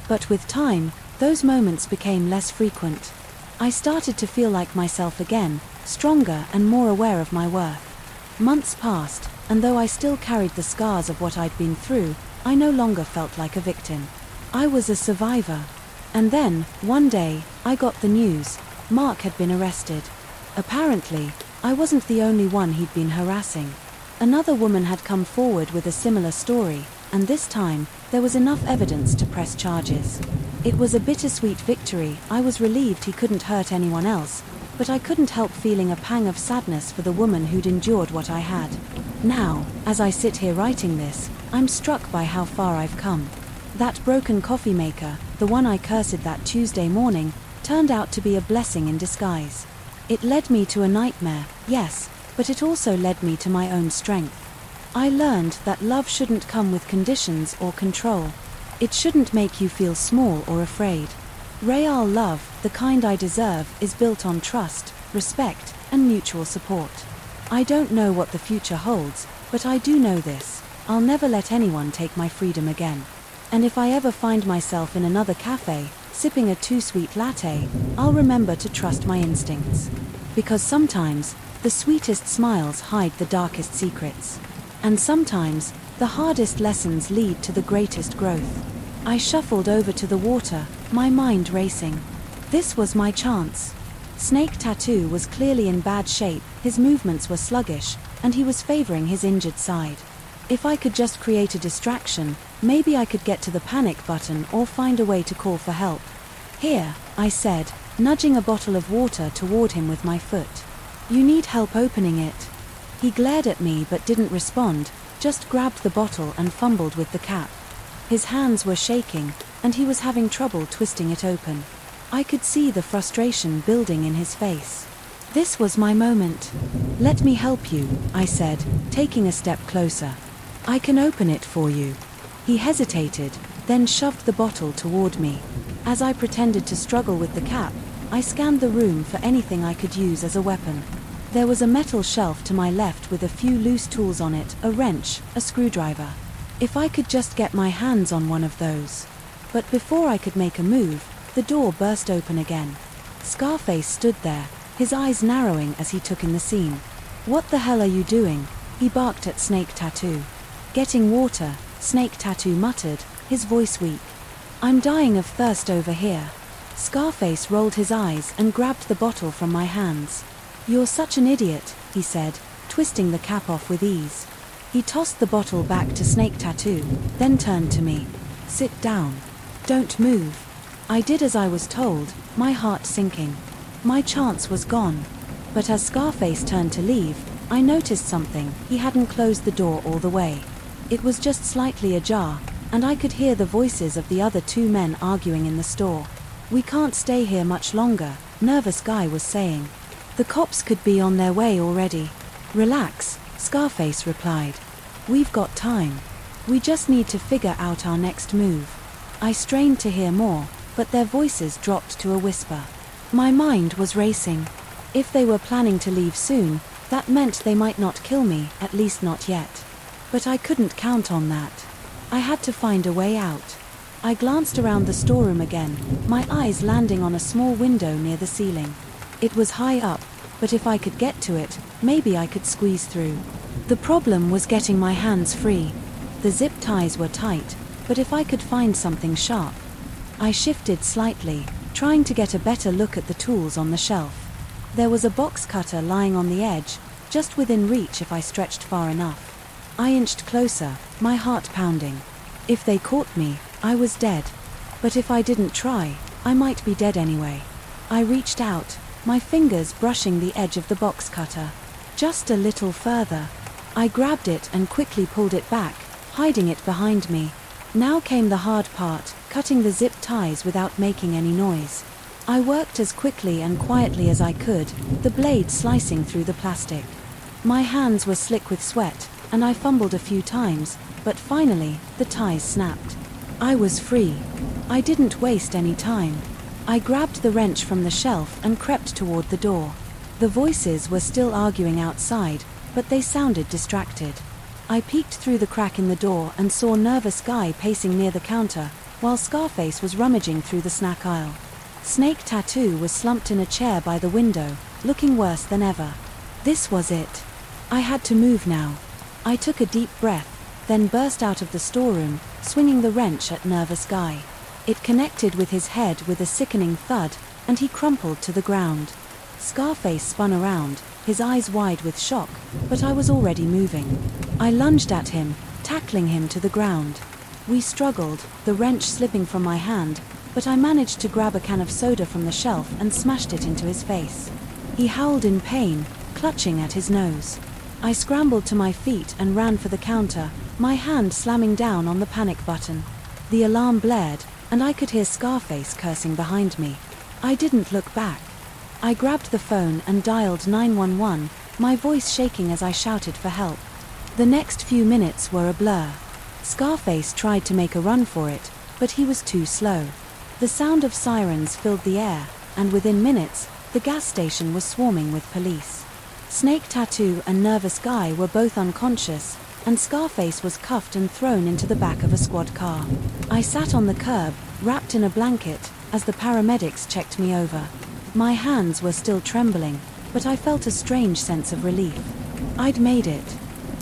But with time, those moments became less frequent. I started to feel like myself again, stronger and more aware of my worth. Months passed, and though I still carried the scars of what I'd been through, I no longer felt like a victim. I was a survivor. And then, one day, I got the news. Mark had been arrested. Apparently, I wasn't the only one he'd been harassing. Another woman had come forward with a similar story, and this time, there was enough evidence to press charges. It was a bittersweet victory. I was relieved he couldn't hurt anyone else, but I couldn't help feeling a pang of sadness for the woman who'd endured what I had. Now, as I sit here writing this, I'm struck by how far I've come. That broken coffee maker, the one I cursed that Tuesday morning, turned out to be a blessing in disguise. It led me to a nightmare, yes, but it also led me to my own strength. I learned that love shouldn't come with conditions or control. It shouldn't make you feel small or afraid. Real love, the kind I deserve, is built on trust, respect, and mutual support. I don't know what the future holds, but I do know this: I'll never let anyone take my freedom again. And if I ever find myself in another cafe, sipping a too-sweet latte, I'll remember to trust my instincts. Because sometimes, the sweetest smiles hide the darkest secrets. And sometimes, the hardest lessons lead to the greatest growth. I shuffled over to the water, my mind racing. This was my chance. Snake Tattoo was clearly in bad shape, his movements were sluggish, and he was favoring his injured side. If I could just create a distraction, maybe I could get to the panic button or find a way to call for help. "Here," I said, nudging a bottle of water toward him with my foot. "You need help opening it." He glared at me but didn't respond, just grabbed the bottle and fumbled with the cap. His hands were shaking, and he was having trouble twisting it open. I could see the frustration building in his face. This was my moment. "Let me help you," I said, taking a step closer. "I can open it for you." He hesitated, then shoved the bottle toward me. As I pretended to struggle with the cap, I scanned the room for anything I could use as a weapon. There was a metal shelf to my left with a few loose tools on it, a wrench, a screwdriver. If I could just get my hands on one of those. But before I could make a move, the door burst open again. Scarface stood there, his eyes narrowing as he took in the scene. "What the hell are you doing?" he barked at Snake Tattoo. "Getting water," Snake Tattoo muttered, his voice weak. "I'm dying of thirst over here." Scarface rolled his eyes and grabbed the bottle from my hands. "You're such an idiot," he said, twisting the cap off with ease. He tossed the bottle back to Snake Tattoo, then turned to me. "Sit down. Don't move." I did as I was told, my heart sinking. My chance was gone. But as Scarface turned to leave, I noticed something: he hadn't closed the door all the way. It was just slightly ajar, and I could hear the voices of the other two men arguing in the store. "We can't stay here much longer," nervous guy was saying. "The cops could be on their way already." "Relax," Scarface replied. "We've got time. We just need to figure out our next move." I strained to hear more, but their voices dropped to a whisper. My mind was racing. If they were planning to leave soon, that meant they might not kill me, at least not yet. But I couldn't count on that. I had to find a way out. I glanced around the storeroom again, my eyes landing on a small window near the ceiling. It was high up, but if I could get to it, maybe I could squeeze through. The problem was getting my hands free. The zip ties were tight, but if I could find something sharp. I shifted slightly, trying to get a better look at the tools on the shelf. There was a box cutter lying on the edge, just within reach if I stretched far enough. I inched closer, my heart pounding. If they caught me, I was dead. But if I didn't try, I might be dead anyway. I reached out, my fingers brushing the edge of the box cutter. Just a little further. I grabbed it and quickly pulled it back, hiding it behind me. Now came the hard part, cutting the zip ties without making any noise. I worked as quickly and quietly as I could, the blade slicing through the plastic. My hands were slick with sweat, and I fumbled a few times, but finally, the ties snapped. I was free. I didn't waste any time. I grabbed the wrench from the shelf and crept toward the door. The voices were still arguing outside, but they sounded distracted. I peeked through the crack in the door and saw a nervous guy pacing near the counter, while Scarface was rummaging through the snack aisle. Snake Tattoo was slumped in a chair by the window, looking worse than ever. This was it. I had to move now. I took a deep breath, then burst out of the storeroom, swinging the wrench at nervous guy. It connected with his head with a sickening thud, and he crumpled to the ground. Scarface spun around, his eyes wide with shock, but I was already moving. I lunged at him, tackling him to the ground. We struggled, the wrench slipping from my hand, but I managed to grab a can of soda from the shelf and smashed it into his face. He howled in pain, clutching at his nose. I scrambled to my feet and ran for the counter, my hand slamming down on the panic button. The alarm blared, and I could hear Scarface cursing behind me. I didn't look back. I grabbed the phone and dialed 911, my voice shaking as I shouted for help. The next few minutes were a blur. Scarface tried to make a run for it, but he was too slow. The sound of sirens filled the air, and within minutes, the gas station was swarming with police. Snake Tattoo and Nervous Guy were both unconscious, and Scarface was cuffed and thrown into the back of a squad car. I sat on the curb, wrapped in a blanket, as the paramedics checked me over. My hands were still trembling, but I felt a strange sense of relief. I'd made it.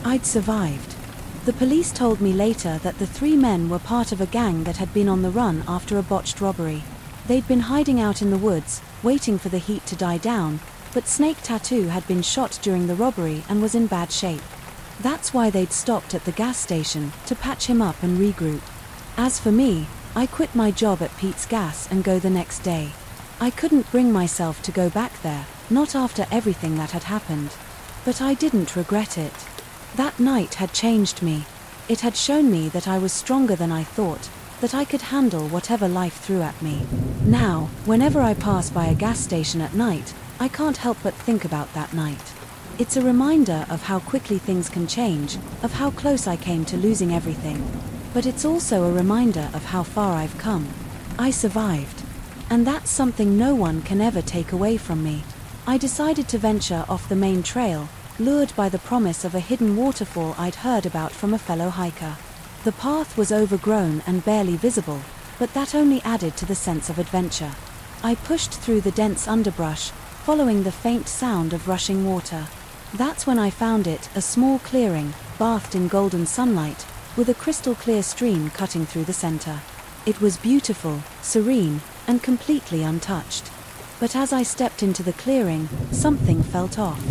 I'd survived. The police told me later that the 3 men were part of a gang that had been on the run after a botched robbery. They'd been hiding out in the woods, waiting for the heat to die down, but Snake Tattoo had been shot during the robbery and was in bad shape. That's why they'd stopped at the gas station, to patch him up and regroup. As for me, I quit my job at Pete's Gas and go the next day. I couldn't bring myself to go back there, not after everything that had happened. But I didn't regret it. That night had changed me. It had shown me that I was stronger than I thought, that I could handle whatever life threw at me. Now, whenever I pass by a gas station at night, I can't help but think about that night. It's a reminder of how quickly things can change, of how close I came to losing everything. But it's also a reminder of how far I've come. I survived. And that's something no one can ever take away from me. I decided to venture off the main trail, lured by the promise of a hidden waterfall I'd heard about from a fellow hiker. The path was overgrown and barely visible, but that only added to the sense of adventure. I pushed through the dense underbrush, following the faint sound of rushing water. That's when I found it, a small clearing, bathed in golden sunlight, with a crystal-clear stream cutting through the center. It was beautiful, serene, and completely untouched. But as I stepped into the clearing, something felt off.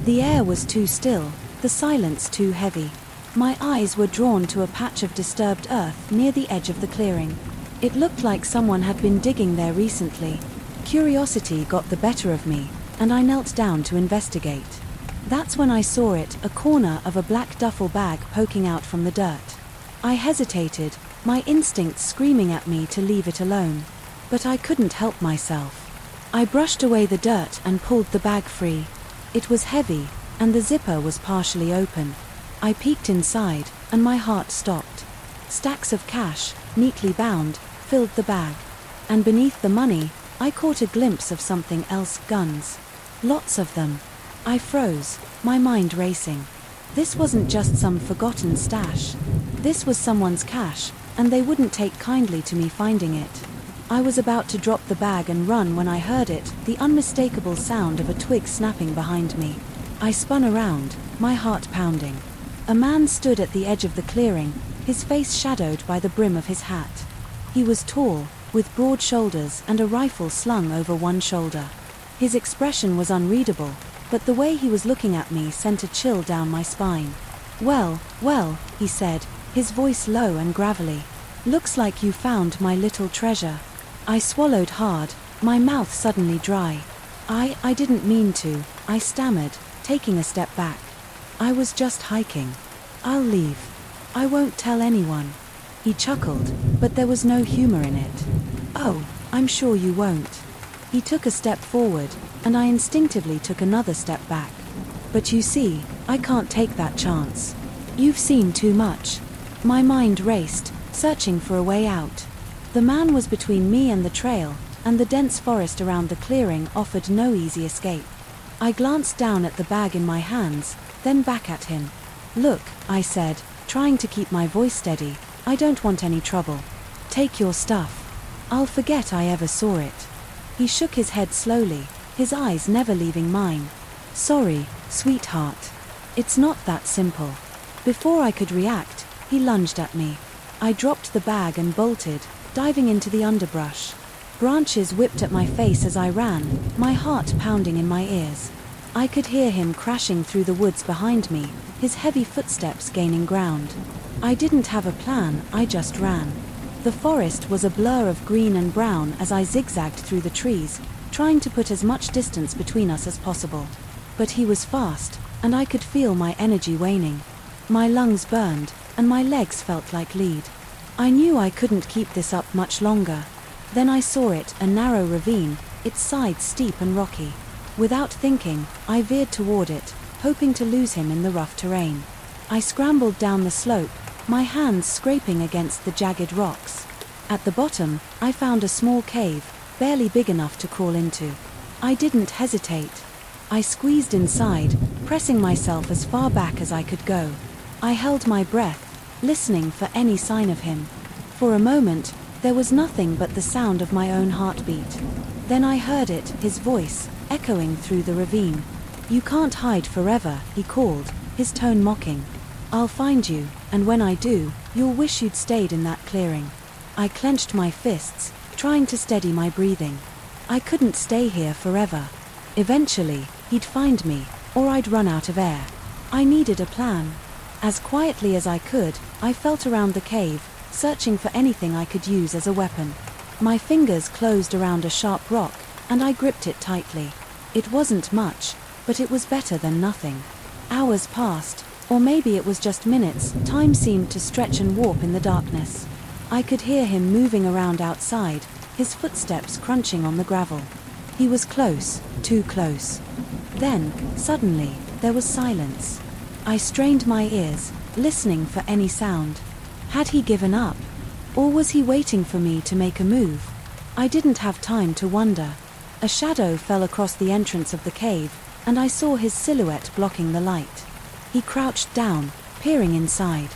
The air was too still, the silence too heavy. My eyes were drawn to a patch of disturbed earth near the edge of the clearing. It looked like someone had been digging there recently. Curiosity got the better of me, and I knelt down to investigate. That's when I saw it, a corner of a black duffel bag poking out from the dirt. I hesitated, my instincts screaming at me to leave it alone. But I couldn't help myself. I brushed away the dirt and pulled the bag free. It was heavy, and the zipper was partially open. I peeked inside, and my heart stopped. Stacks of cash, neatly bound, filled the bag. And beneath the money, I caught a glimpse of something else, guns. Lots of them. I froze, my mind racing. This wasn't just some forgotten stash. This was someone's cash, and they wouldn't take kindly to me finding it. I was about to drop the bag and run when I heard it, the unmistakable sound of a twig snapping behind me. I spun around, my heart pounding. A man stood at the edge of the clearing, his face shadowed by the brim of his hat. He was tall, with broad shoulders and a rifle slung over one shoulder. His expression was unreadable, but the way he was looking at me sent a chill down my spine. Well, he said, his voice low and gravelly. Looks like you found my little treasure. I swallowed hard, my mouth suddenly dry. I didn't mean to, I stammered, taking a step back. I was just hiking. I'll leave. I won't tell anyone. He chuckled, but there was no humor in it. Oh, I'm sure you won't. He took a step forward, and I instinctively took another step back. But you see, I can't take that chance. You've seen too much. My mind raced, searching for a way out. The man was between me and the trail, and the dense forest around the clearing offered no easy escape. I glanced down at the bag in my hands, then back at him. Look, I said, trying to keep my voice steady, I don't want any trouble. Take your stuff. I'll forget I ever saw it. He shook his head slowly, his eyes never leaving mine. Sorry, sweetheart. It's not that simple. Before I could react, he lunged at me. I dropped the bag and bolted, diving into the underbrush. Branches whipped at my face as I ran, my heart pounding in my ears. I could hear him crashing through the woods behind me, his heavy footsteps gaining ground. I didn't have a plan, I just ran. The forest was a blur of green and brown as I zigzagged through the trees, trying to put as much distance between us as possible. But he was fast, and I could feel my energy waning. My lungs burned, and my legs felt like lead. I knew I couldn't keep this up much longer. Then I saw it, a narrow ravine, its sides steep and rocky. Without thinking, I veered toward it, hoping to lose him in the rough terrain. I scrambled down the slope, my hands scraping against the jagged rocks. At the bottom, I found a small cave, barely big enough to crawl into. I didn't hesitate. I squeezed inside, pressing myself as far back as I could go. I held my breath, listening for any sign of him. For a moment, there was nothing but the sound of my own heartbeat. Then I heard it, his voice, echoing through the ravine. "You can't hide forever," he called, his tone mocking. "I'll find you, and when I do, you'll wish you'd stayed in that clearing." I clenched my fists, trying to steady my breathing. I couldn't stay here forever. Eventually, he'd find me, or I'd run out of air. I needed a plan. As quietly as I could, I felt around the cave, searching for anything I could use as a weapon. My fingers closed around a sharp rock, and I gripped it tightly. It wasn't much, but it was better than nothing. Hours passed, or maybe it was just minutes. Time seemed to stretch and warp in the darkness. I could hear him moving around outside, his footsteps crunching on the gravel. He was close, too close. Then, suddenly, there was silence. I strained my ears, listening for any sound. Had he given up? Or was he waiting for me to make a move? I didn't have time to wonder. A shadow fell across the entrance of the cave, and I saw his silhouette blocking the light. He crouched down, peering inside.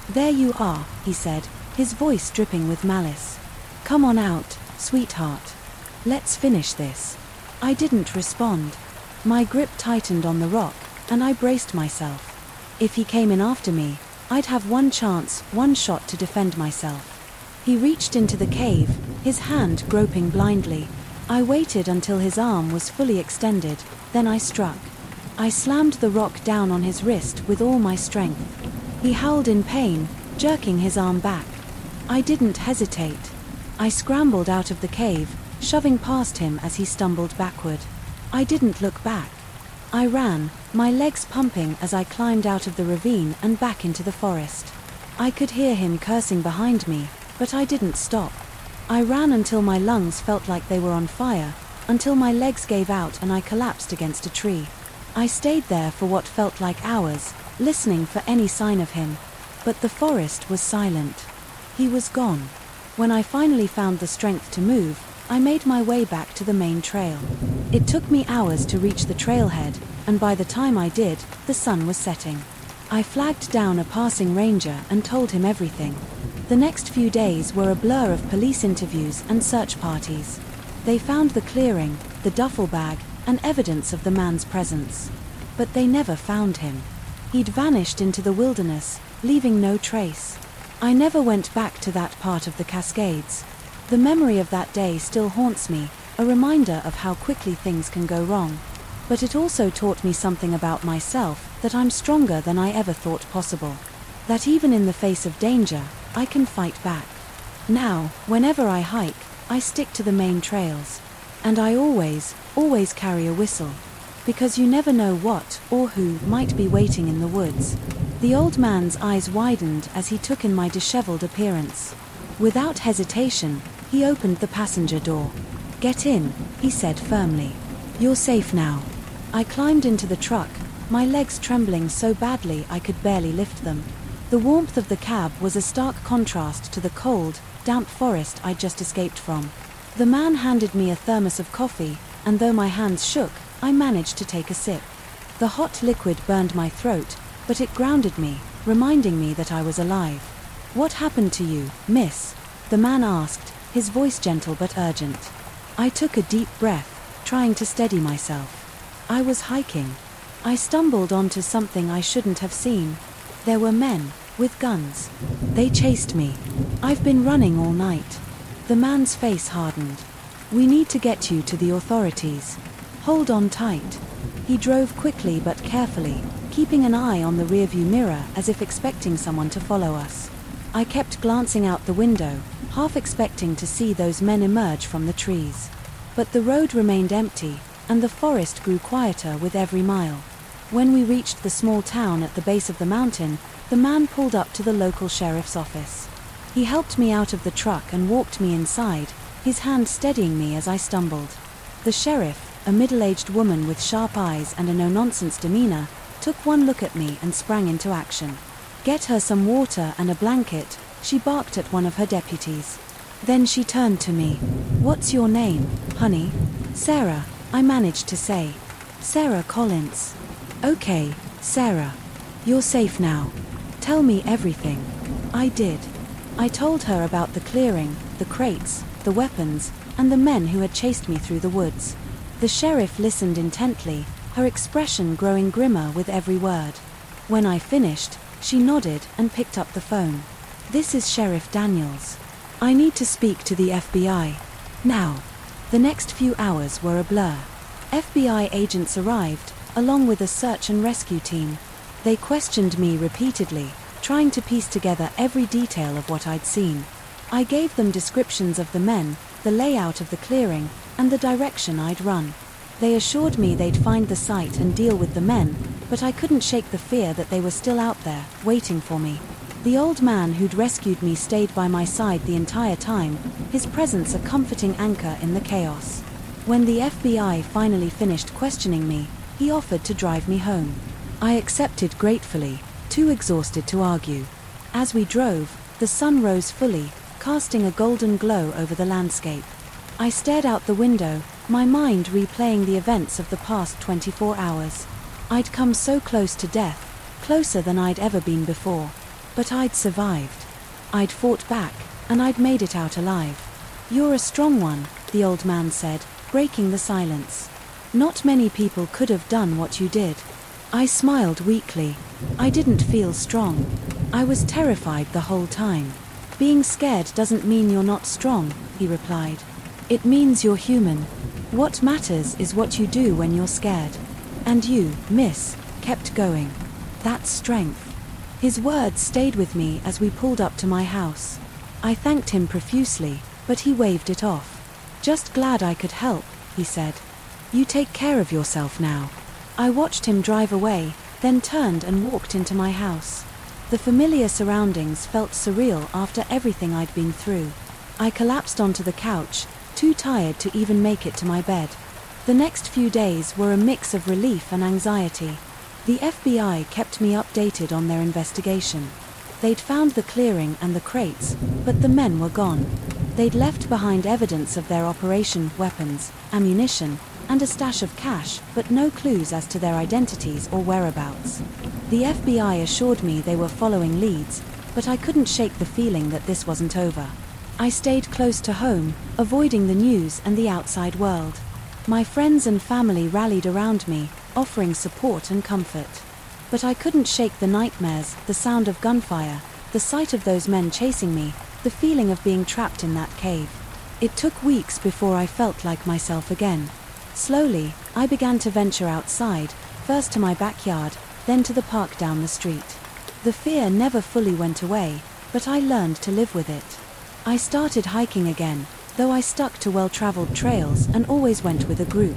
"There you are," he said, his voice dripping with malice. "Come on out, sweetheart. Let's finish this." I didn't respond. My grip tightened on the rock, and I braced myself. If he came in after me, I'd have one chance, one shot to defend myself. He reached into the cave, his hand groping blindly. I waited until his arm was fully extended, then I struck. I slammed the rock down on his wrist with all my strength. He howled in pain, jerking his arm back. I didn't hesitate. I scrambled out of the cave, shoving past him as he stumbled backward. I didn't look back. I ran, my legs pumping as I climbed out of the ravine and back into the forest. I could hear him cursing behind me, but I didn't stop. I ran until my lungs felt like they were on fire, until my legs gave out and I collapsed against a tree. I stayed there for what felt like hours, listening for any sign of him. But the forest was silent. He was gone. When I finally found the strength to move, I made my way back to the main trail. It took me hours to reach the trailhead, and by the time I did, the sun was setting. I flagged down a passing ranger and told him everything. The next few days were a blur of police interviews and search parties. They found the clearing, the duffel bag, and evidence of the man's presence. But they never found him. He'd vanished into the wilderness, leaving no trace. I never went back to that part of the Cascades. The memory of that day still haunts me, a reminder of how quickly things can go wrong. But it also taught me something about myself, that I'm stronger than I ever thought possible. That even in the face of danger, I can fight back. Now, whenever I hike, I stick to the main trails. And I always carry a whistle. Because you never know what or who might be waiting in the woods. The old man's eyes widened as he took in my disheveled appearance. Without hesitation, he opened the passenger door. "Get in," he said firmly. "You're safe now." I climbed into the truck, my legs trembling so badly I could barely lift them. The warmth of the cab was a stark contrast to the cold, damp forest I'd just escaped from. The man handed me a thermos of coffee, and though my hands shook, I managed to take a sip. The hot liquid burned my throat, but it grounded me, reminding me that I was alive. "What happened to you, miss?" the man asked, his voice gentle but urgent. I took a deep breath, trying to steady myself. I was hiking. I stumbled onto something I shouldn't have seen. There were men, with guns. They chased me. I've been running all night. The man's face hardened. "We need to get you to the authorities. Hold on tight." He drove quickly but carefully, keeping an eye on the rearview mirror as if expecting someone to follow us. I kept glancing out the window, half expecting to see those men emerge from the trees. But the road remained empty, and the forest grew quieter with every mile. When we reached the small town at the base of the mountain, the man pulled up to the local sheriff's office. He helped me out of the truck and walked me inside, his hand steadying me as I stumbled. The sheriff, a middle-aged woman with sharp eyes and a no-nonsense demeanor, took one look at me and sprang into action. "Get her some water and a blanket," she barked at one of her deputies. Then she turned to me. "What's your name, honey?" "Sarah," I managed to say. "Sarah Collins." "Okay, Sarah. You're safe now. Tell me everything." I did. I told her about the clearing, the crates, the weapons, and the men who had chased me through the woods. The sheriff listened intently, her expression growing grimmer with every word. When I finished, she nodded and picked up the phone. "This is Sheriff Daniels. I need to speak to the FBI. Now." The next few hours were a blur. FBI agents arrived, along with a search and rescue team. They questioned me repeatedly, trying to piece together every detail of what I'd seen. I gave them descriptions of the men, the layout of the clearing, and the direction I'd run. They assured me they'd find the site and deal with the men, but I couldn't shake the fear that they were still out there, waiting for me. The old man who'd rescued me stayed by my side the entire time, his presence a comforting anchor in the chaos. When the FBI finally finished questioning me, he offered to drive me home. I accepted gratefully, too exhausted to argue. As we drove, the sun rose fully, casting a golden glow over the landscape. I stared out the window, my mind replaying the events of the past 24 hours. I'd come so close to death, closer than I'd ever been before. But I'd survived. I'd fought back, and I'd made it out alive. "You're a strong one," the old man said, breaking the silence. "Not many people could have done what you did." I smiled weakly. I didn't feel strong. I was terrified the whole time. "Being scared doesn't mean you're not strong," he replied. "It means you're human. What matters is what you do when you're scared. And you, miss, kept going. That's strength." His words stayed with me as we pulled up to my house. I thanked him profusely, but he waved it off. "Just glad I could help," he said. "You take care of yourself now." I watched him drive away, then turned and walked into my house. The familiar surroundings felt surreal after everything I'd been through. I collapsed onto the couch, too tired to even make it to my bed. The next few days were a mix of relief and anxiety. The FBI kept me updated on their investigation. They'd found the clearing and the crates, but the men were gone. They'd left behind evidence of their operation, weapons, ammunition, and a stash of cash, but no clues as to their identities or whereabouts. The FBI assured me they were following leads, but I couldn't shake the feeling that this wasn't over. I stayed close to home, avoiding the news and the outside world. My friends and family rallied around me, offering support and comfort. But I couldn't shake the nightmares, the sound of gunfire, the sight of those men chasing me, the feeling of being trapped in that cave. It took weeks before I felt like myself again. Slowly, I began to venture outside, first to my backyard, then to the park down the street. The fear never fully went away, but I learned to live with it. I started hiking again, though I stuck to well-traveled trails and always went with a group.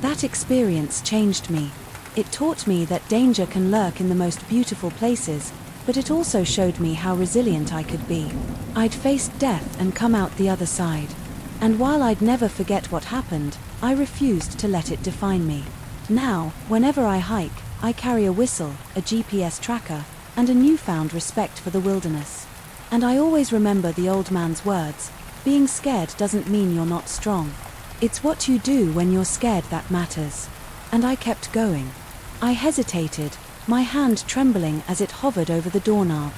That experience changed me. It taught me that danger can lurk in the most beautiful places, but it also showed me how resilient I could be. I'd faced death and come out the other side. And while I'd never forget what happened, I refused to let it define me. Now, whenever I hike, I carry a whistle, a GPS tracker, and a newfound respect for the wilderness. And I always remember the old man's words, "Being scared doesn't mean you're not strong. It's what you do when you're scared that matters." And I kept going. I hesitated, my hand trembling as it hovered over the doorknob.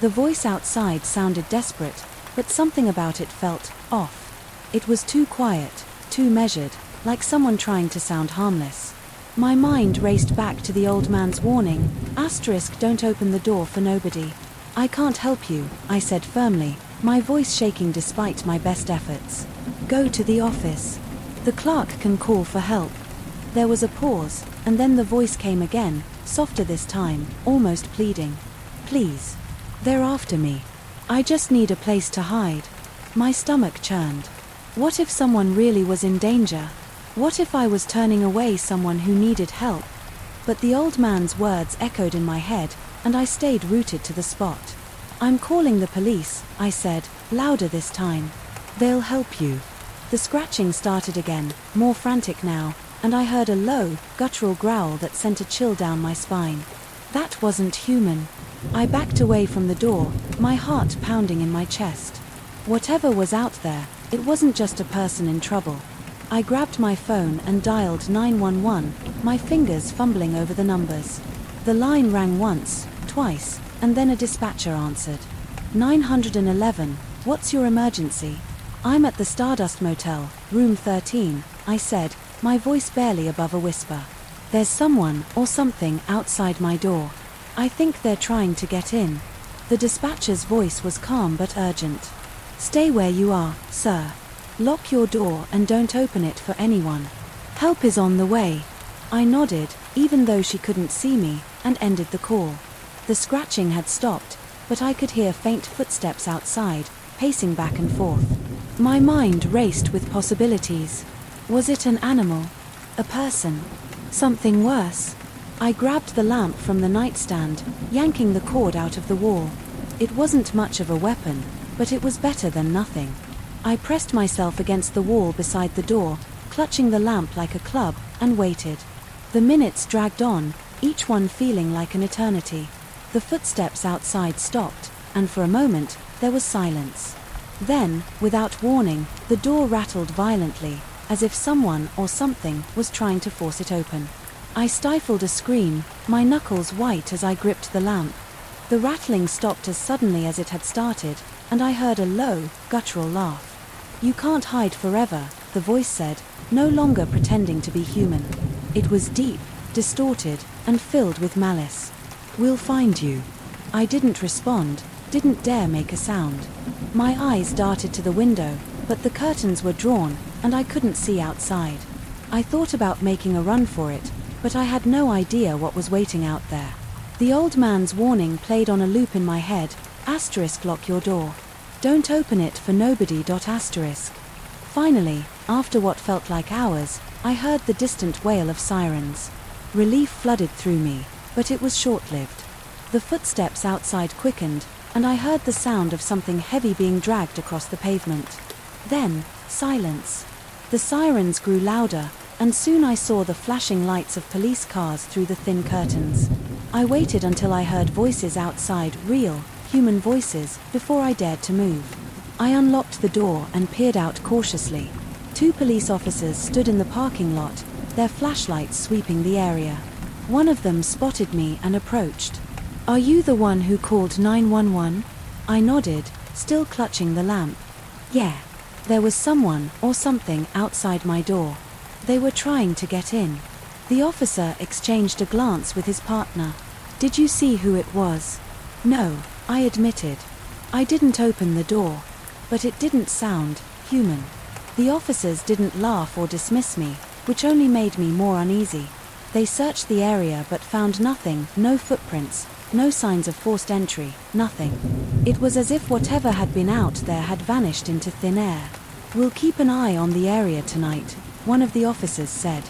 The voice outside sounded desperate, but something about it felt off. It was too quiet, too measured, like someone trying to sound harmless. My mind raced back to the old man's warning, "Don't open the door for nobody." "I can't help you," I said firmly, my voice shaking despite my best efforts. "Go to the office. The clerk can call for help." There was a pause, and then the voice came again, softer this time, almost pleading. Please. They're after me. I just need a place to hide. My stomach churned. What if someone really was in danger? What if I was turning away someone who needed help? But the old man's words echoed in my head, and I stayed rooted to the spot. I'm calling the police, I said, louder this time. They'll help you. The scratching started again, more frantic now, and I heard a low, guttural growl that sent a chill down my spine. That wasn't human. I backed away from the door, my heart pounding in my chest. Whatever was out there, it wasn't just a person in trouble. I grabbed my phone and dialed 911, my fingers fumbling over the numbers. The line rang once, twice, and then a dispatcher answered. 911, what's your emergency? I'm at the Stardust Motel, room 13, I said, my voice barely above a whisper. There's someone or something outside my door. I think they're trying to get in. The dispatcher's voice was calm but urgent. Stay where you are, sir. Lock your door and don't open it for anyone. Help is on the way. I nodded, even though she couldn't see me, and ended the call. The scratching had stopped, but I could hear faint footsteps outside, pacing back and forth. My mind raced with possibilities. Was it an animal? A person? Something worse? I grabbed the lamp from the nightstand, yanking the cord out of the wall. It wasn't much of a weapon, but it was better than nothing. I pressed myself against the wall beside the door, clutching the lamp like a club, and waited. The minutes dragged on, each one feeling like an eternity. The footsteps outside stopped, and for a moment, there was silence. Then, without warning, the door rattled violently, as if someone or something was trying to force it open. I stifled a scream, my knuckles white as I gripped the lamp. The rattling stopped as suddenly as it had started, and I heard a low, guttural laugh. You can't hide forever, the voice said, no longer pretending to be human. It was deep, distorted, and filled with malice. We'll find you. I didn't respond, didn't dare make a sound. My eyes darted to the window, but the curtains were drawn, and I couldn't see outside. I thought about making a run for it, but I had no idea what was waiting out there. The old man's warning played on a loop in my head, *, lock your door. Don't open it for nobody. *. Finally, after what felt like hours, I heard the distant wail of sirens. Relief flooded through me, but it was short-lived. The footsteps outside quickened, and I heard the sound of something heavy being dragged across the pavement. Then, silence. The sirens grew louder, and soon I saw the flashing lights of police cars through the thin curtains. I waited until I heard voices outside, real, human voices, before I dared to move. I unlocked the door and peered out cautiously. 2 police officers stood in the parking lot, their flashlights sweeping the area. One of them spotted me and approached. Are you the one who called 911? I nodded, still clutching the lamp. Yeah. There was someone or something outside my door. They were trying to get in. The officer exchanged a glance with his partner. Did you see who it was? No, I admitted. I didn't open the door. But it didn't sound human. The officers didn't laugh or dismiss me, which only made me more uneasy. They searched the area but found nothing, no footprints, no signs of forced entry, nothing. It was as if whatever had been out there had vanished into thin air. We'll keep an eye on the area tonight, one of the officers said.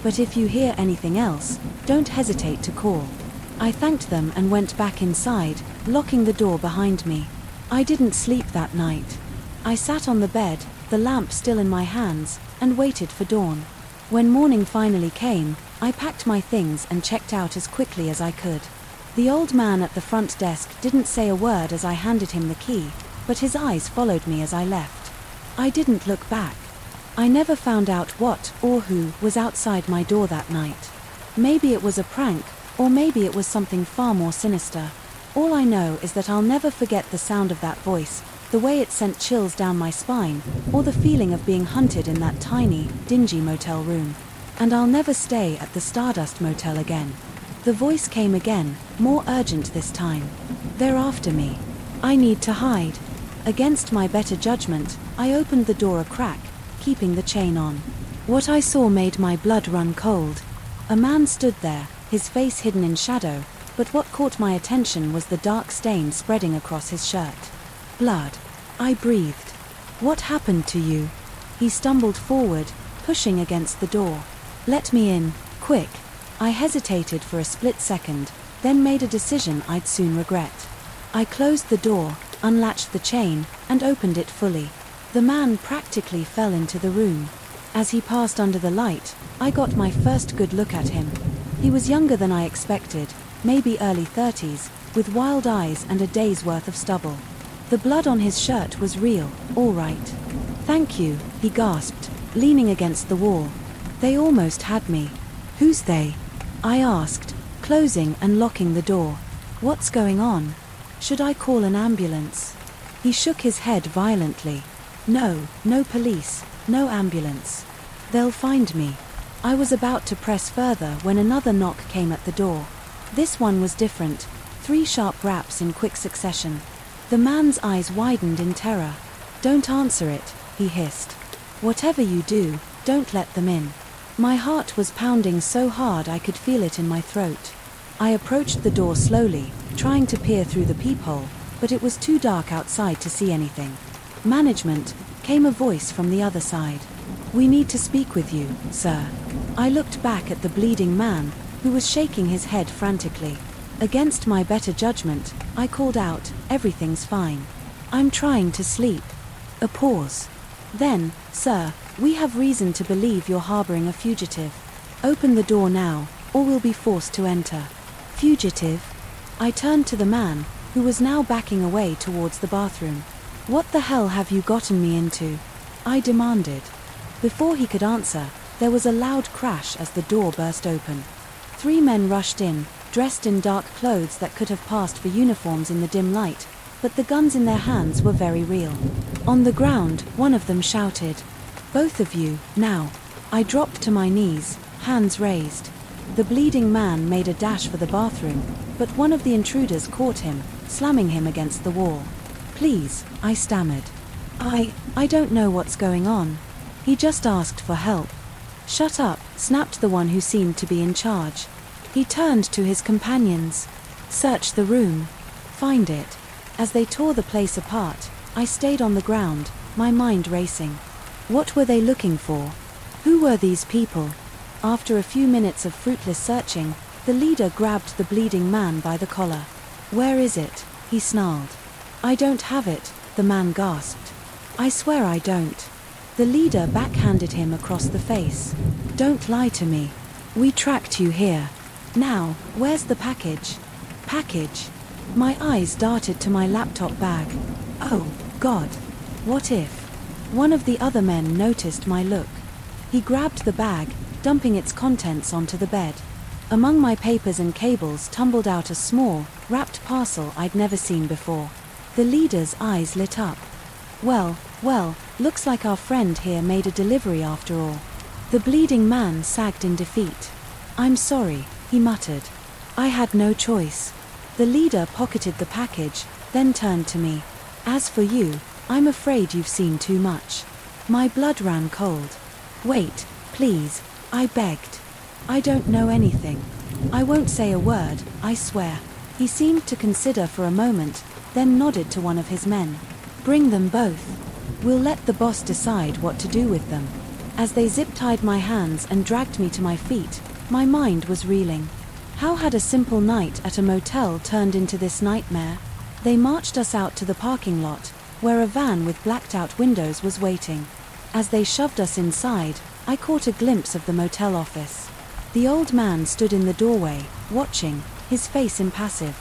But if you hear anything else, don't hesitate to call. I thanked them and went back inside, locking the door behind me. I didn't sleep that night. I sat on the bed, the lamp still in my hands, and waited for dawn. When morning finally came, I packed my things and checked out as quickly as I could. The old man at the front desk didn't say a word as I handed him the key, but his eyes followed me as I left. I didn't look back. I never found out what or who was outside my door that night. Maybe it was a prank, or maybe it was something far more sinister. All I know is that I'll never forget the sound of that voice, the way it sent chills down my spine, or the feeling of being hunted in that tiny, dingy motel room. And I'll never stay at the Stardust Motel again. The voice came again, more urgent this time. They're after me. I need to hide. Against my better judgment, I opened the door a crack, keeping the chain on. What I saw made my blood run cold. A man stood there, his face hidden in shadow, but what caught my attention was the dark stain spreading across his shirt. Blood. I breathed. What happened to you? He stumbled forward, pushing against the door. Let me in, quick. I hesitated for a split second, then made a decision I'd soon regret. I closed the door, unlatched the chain, and opened it fully. The man practically fell into the room. As he passed under the light, I got my first good look at him. He was younger than I expected, maybe early 30s, with wild eyes and a day's worth of stubble. The blood on his shirt was real, all right. Thank you, he gasped, leaning against the wall. They almost had me. Who's they? I asked, closing and locking the door. What's going on? Should I call an ambulance? He shook his head violently. No, no police, no ambulance. They'll find me. I was about to press further when another knock came at the door. This one was different, 3 sharp raps in quick succession. The man's eyes widened in terror. Don't answer it, he hissed. Whatever you do, don't let them in. My heart was pounding so hard I could feel it in my throat. I approached the door slowly, trying to peer through the peephole, but it was too dark outside to see anything. Management, came a voice from the other side. We need to speak with you, sir. I looked back at the bleeding man, who was shaking his head frantically. Against my better judgment, I called out, everything's fine. I'm trying to sleep. A pause. Then, sir, we have reason to believe you're harboring a fugitive. Open the door now, or we'll be forced to enter. Fugitive? I turned to the man, who was now backing away towards the bathroom. What the hell have you gotten me into? I demanded. Before he could answer, there was a loud crash as the door burst open. 3 men rushed in, dressed in dark clothes that could have passed for uniforms in the dim light, but the guns in their hands were very real. On the ground, one of them shouted, "Both of you, now." I dropped to my knees, hands raised. The bleeding man made a dash for the bathroom, but one of the intruders caught him, slamming him against the wall. Please, I stammered. I don't know what's going on. He just asked for help. Shut up, snapped the one who seemed to be in charge. He turned to his companions. Search the room. Find it. As they tore the place apart, I stayed on the ground, my mind racing. What were they looking for? Who were these people? After a few minutes of fruitless searching, the leader grabbed the bleeding man by the collar. Where is it? He snarled. I don't have it, the man gasped. I swear I don't. The leader backhanded him across the face. Don't lie to me. We tracked you here. Now, where's the package? Package? My eyes darted to my laptop bag. Oh, God. What if? One of the other men noticed my look. He grabbed the bag, dumping its contents onto the bed. Among my papers and cables tumbled out a small, wrapped parcel I'd never seen before. The leader's eyes lit up. Well, looks like our friend here made a delivery after all. The bleeding man sagged in defeat. I'm sorry, he muttered. I had no choice. The leader pocketed the package, then turned to me. As for you, I'm afraid you've seen too much. My blood ran cold. Wait, please, I begged. I don't know anything. I won't say a word, I swear. He seemed to consider for a moment, then nodded to one of his men. Bring them both. We'll let the boss decide what to do with them. As they zip-tied my hands and dragged me to my feet, my mind was reeling. How had a simple night at a motel turned into this nightmare? They marched us out to the parking lot, where a van with blacked-out windows was waiting. As they shoved us inside, I caught a glimpse of the motel office. The old man stood in the doorway, watching, his face impassive.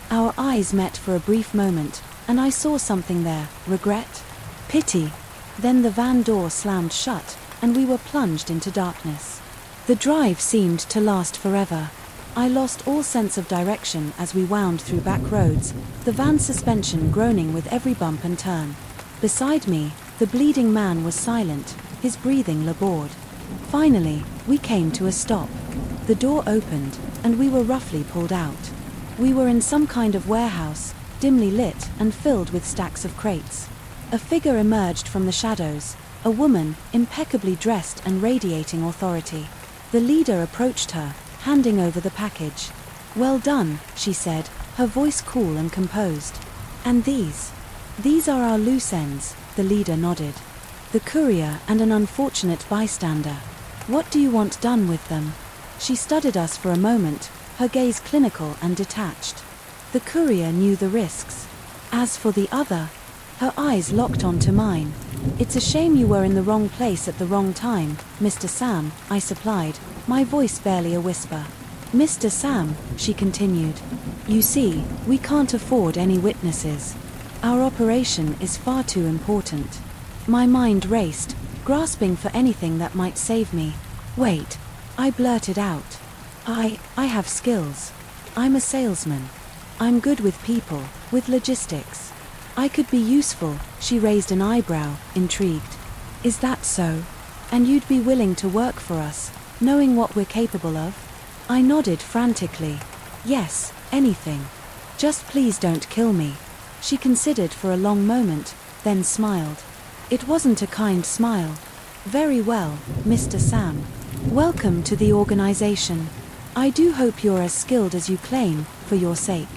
Our eyes met for a brief moment, and I saw something there, regret, pity. Then the van door slammed shut, and we were plunged into darkness. The drive seemed to last forever. I lost all sense of direction as we wound through back roads, the van's suspension groaning with every bump and turn. Beside me, the bleeding man was silent, his breathing labored. Finally, we came to a stop. The door opened, and we were roughly pulled out. We were in some kind of warehouse, dimly lit and filled with stacks of crates. A figure emerged from the shadows, a woman, impeccably dressed and radiating authority. The leader approached her, handing over the package. "Well done," she said, her voice cool and composed. "And these? These are our loose ends," the leader nodded. "The courier and an unfortunate bystander. What do you want done with them?" She studied us for a moment, her gaze clinical and detached. The courier knew the risks. As for the other, her eyes locked onto mine. "It's a shame you were in the wrong place at the wrong time, Mr. Sam," I supplied, my voice barely a whisper. "Mr. Sam," she continued, "you see, we can't afford any witnesses. Our operation is far too important." My mind raced, grasping for anything that might save me. "Wait," I blurted out. I have skills. I'm a salesman. I'm good with people, with logistics. I could be useful." She raised an eyebrow, intrigued. "Is that so? And you'd be willing to work for us, knowing what we're capable of?" I nodded frantically. "Yes, anything. Just please don't kill me." She considered for a long moment, then smiled. It wasn't a kind smile. "Very well, Mr. Sam. Welcome to the organization. I do hope you're as skilled as you claim, for your sake."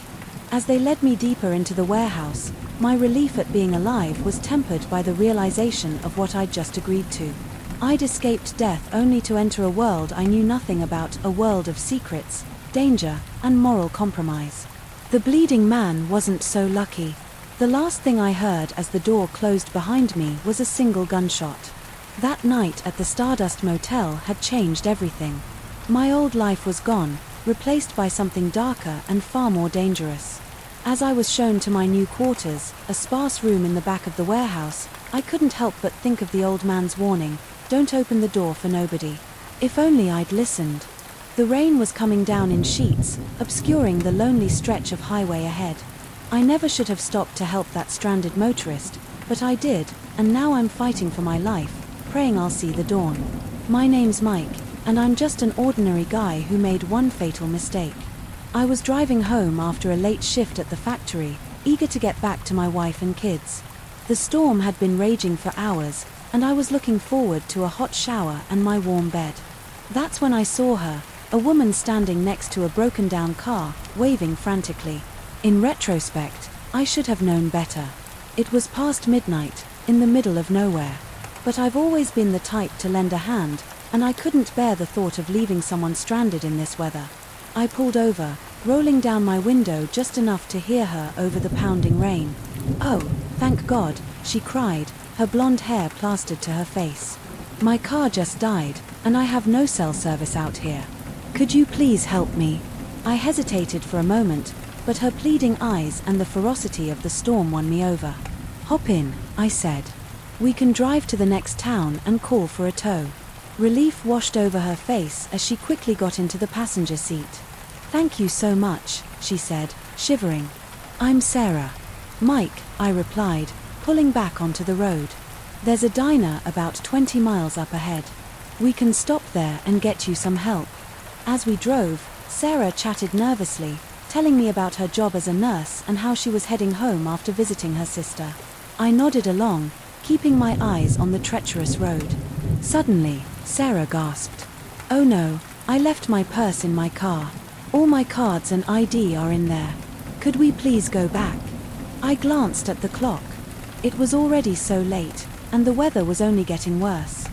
As they led me deeper into the warehouse, my relief at being alive was tempered by the realization of what I'd just agreed to. I'd escaped death only to enter a world I knew nothing about, a world of secrets, danger, and moral compromise. The bleeding man wasn't so lucky. The last thing I heard as the door closed behind me was a single gunshot. That night at the Stardust Motel had changed everything. My old life was gone, replaced by something darker and far more dangerous. As I was shown to my new quarters, a sparse room in the back of the warehouse, I couldn't help but think of the old man's warning, "Don't open the door for nobody." If only I'd listened. The rain was coming down in sheets, obscuring the lonely stretch of highway ahead. I never should have stopped to help that stranded motorist, but I did, and now I'm fighting for my life, praying I'll see the dawn. My name's Mike, and I'm just an ordinary guy who made one fatal mistake. I was driving home after a late shift at the factory, eager to get back to my wife and kids. The storm had been raging for hours, and I was looking forward to a hot shower and my warm bed. That's when I saw her, a woman standing next to a broken-down car, waving frantically. In retrospect, I should have known better. It was past midnight, in the middle of nowhere. But I've always been the type to lend a hand, and I couldn't bear the thought of leaving someone stranded in this weather. I pulled over, rolling down my window just enough to hear her over the pounding rain. "Oh, thank God," she cried, her blonde hair plastered to her face. "My car just died, and I have no cell service out here. Could you please help me?" I hesitated for a moment, but her pleading eyes and the ferocity of the storm won me over. "Hop in," I said. "We can drive to the next town and call for a tow." Relief washed over her face as she quickly got into the passenger seat. "Thank you so much," she said, shivering. "I'm Sarah." "Mike," I replied, pulling back onto the road. "There's a diner about 20 miles up ahead. We can stop there and get you some help." As we drove, Sarah chatted nervously, telling me about her job as a nurse and how she was heading home after visiting her sister. I nodded along, keeping my eyes on the treacherous road. Suddenly, Sarah gasped. "Oh no, I left my purse in my car. All my cards and ID are in there. Could we please go back?" I glanced at the clock. It was already so late, and the weather was only getting worse.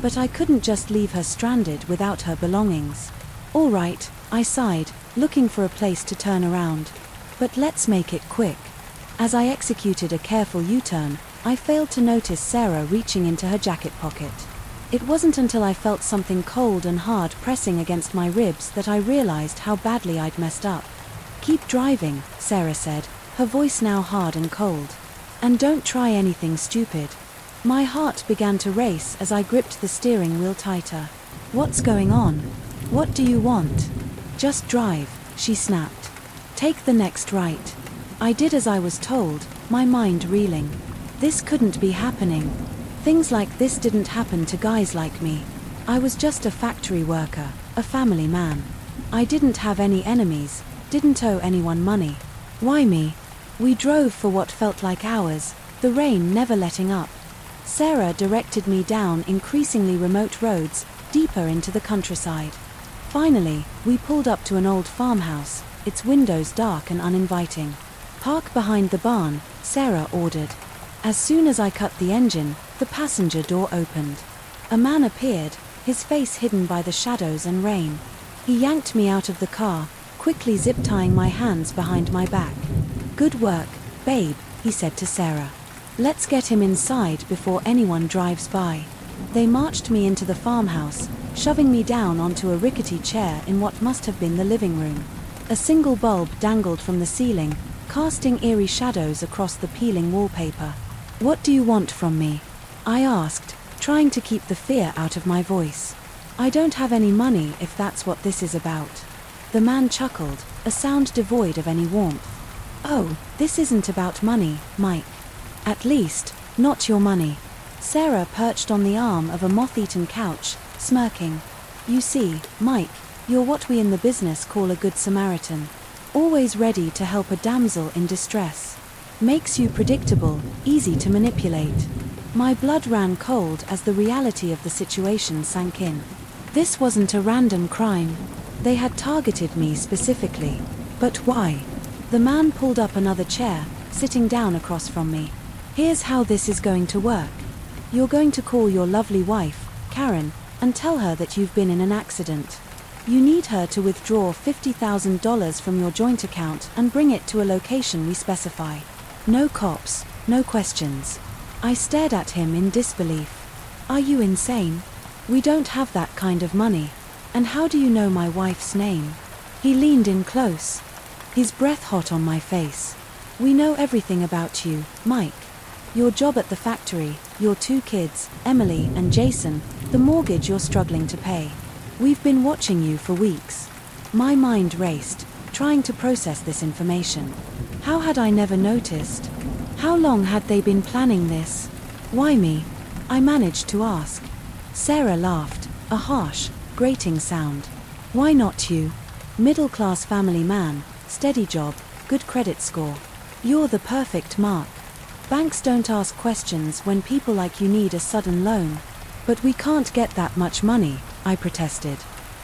But I couldn't just leave her stranded without her belongings. "All right," I sighed, looking for a place to turn around. "But let's make it quick." As I executed a careful U-turn, I failed to notice Sarah reaching into her jacket pocket. It wasn't until I felt something cold and hard pressing against my ribs that I realized how badly I'd messed up. "Keep driving," Sarah said, her voice now hard and cold. "And don't try anything stupid." My heart began to race as I gripped the steering wheel tighter. "What's going on? What do you want?" "Just drive," she snapped. "Take the next right." I did as I was told, my mind reeling. This couldn't be happening. Things like this didn't happen to guys like me. I was just a factory worker, a family man. I didn't have any enemies, didn't owe anyone money. Why me? We drove for what felt like hours, the rain never letting up. Sarah directed me down increasingly remote roads, deeper into the countryside. Finally, we pulled up to an old farmhouse, its windows dark and uninviting. "Park behind the barn," Sarah ordered. As soon as I cut the engine, the passenger door opened. A man appeared, his face hidden by the shadows and rain. He yanked me out of the car, quickly zip-tying my hands behind my back. "Good work, babe," he said to Sarah. "Let's get him inside before anyone drives by." They marched me into the farmhouse, shoving me down onto a rickety chair in what must have been the living room. A single bulb dangled from the ceiling, casting eerie shadows across the peeling wallpaper. "What do you want from me?" I asked, trying to keep the fear out of my voice. "I don't have any money if that's what this is about." The man chuckled, a sound devoid of any warmth. "Oh, this isn't about money, Mike. At least, not your money." Sarah perched on the arm of a moth-eaten couch, smirking. "You see, Mike, you're what we in the business call a good Samaritan. Always ready to help a damsel in distress. Makes you predictable, easy to manipulate." My blood ran cold as the reality of the situation sank in. This wasn't a random crime. They had targeted me specifically. But why? The man pulled up another chair, sitting down across from me. "Here's how this is going to work. You're going to call your lovely wife, Karen, and tell her that you've been in an accident. You need her to withdraw $50,000 from your joint account and bring it to a location we specify. No cops, no questions." I stared at him in disbelief. "Are you insane? We don't have that kind of money. And how do you know my wife's name?" He leaned in close, his breath hot on my face. "We know everything about you, Mike. Your job at the factory, your 2 kids, Emily and Jason, the mortgage you're struggling to pay. We've been watching you for weeks." My mind raced, trying to process this information. How had I never noticed? How long had they been planning this? "Why me?" I managed to ask. Sarah laughed, a harsh, grating sound. "Why not you? Middle-class family man, steady job, good credit score. You're the perfect mark. Banks don't ask questions when people like you need a sudden loan." "But we can't get that much money," I protested.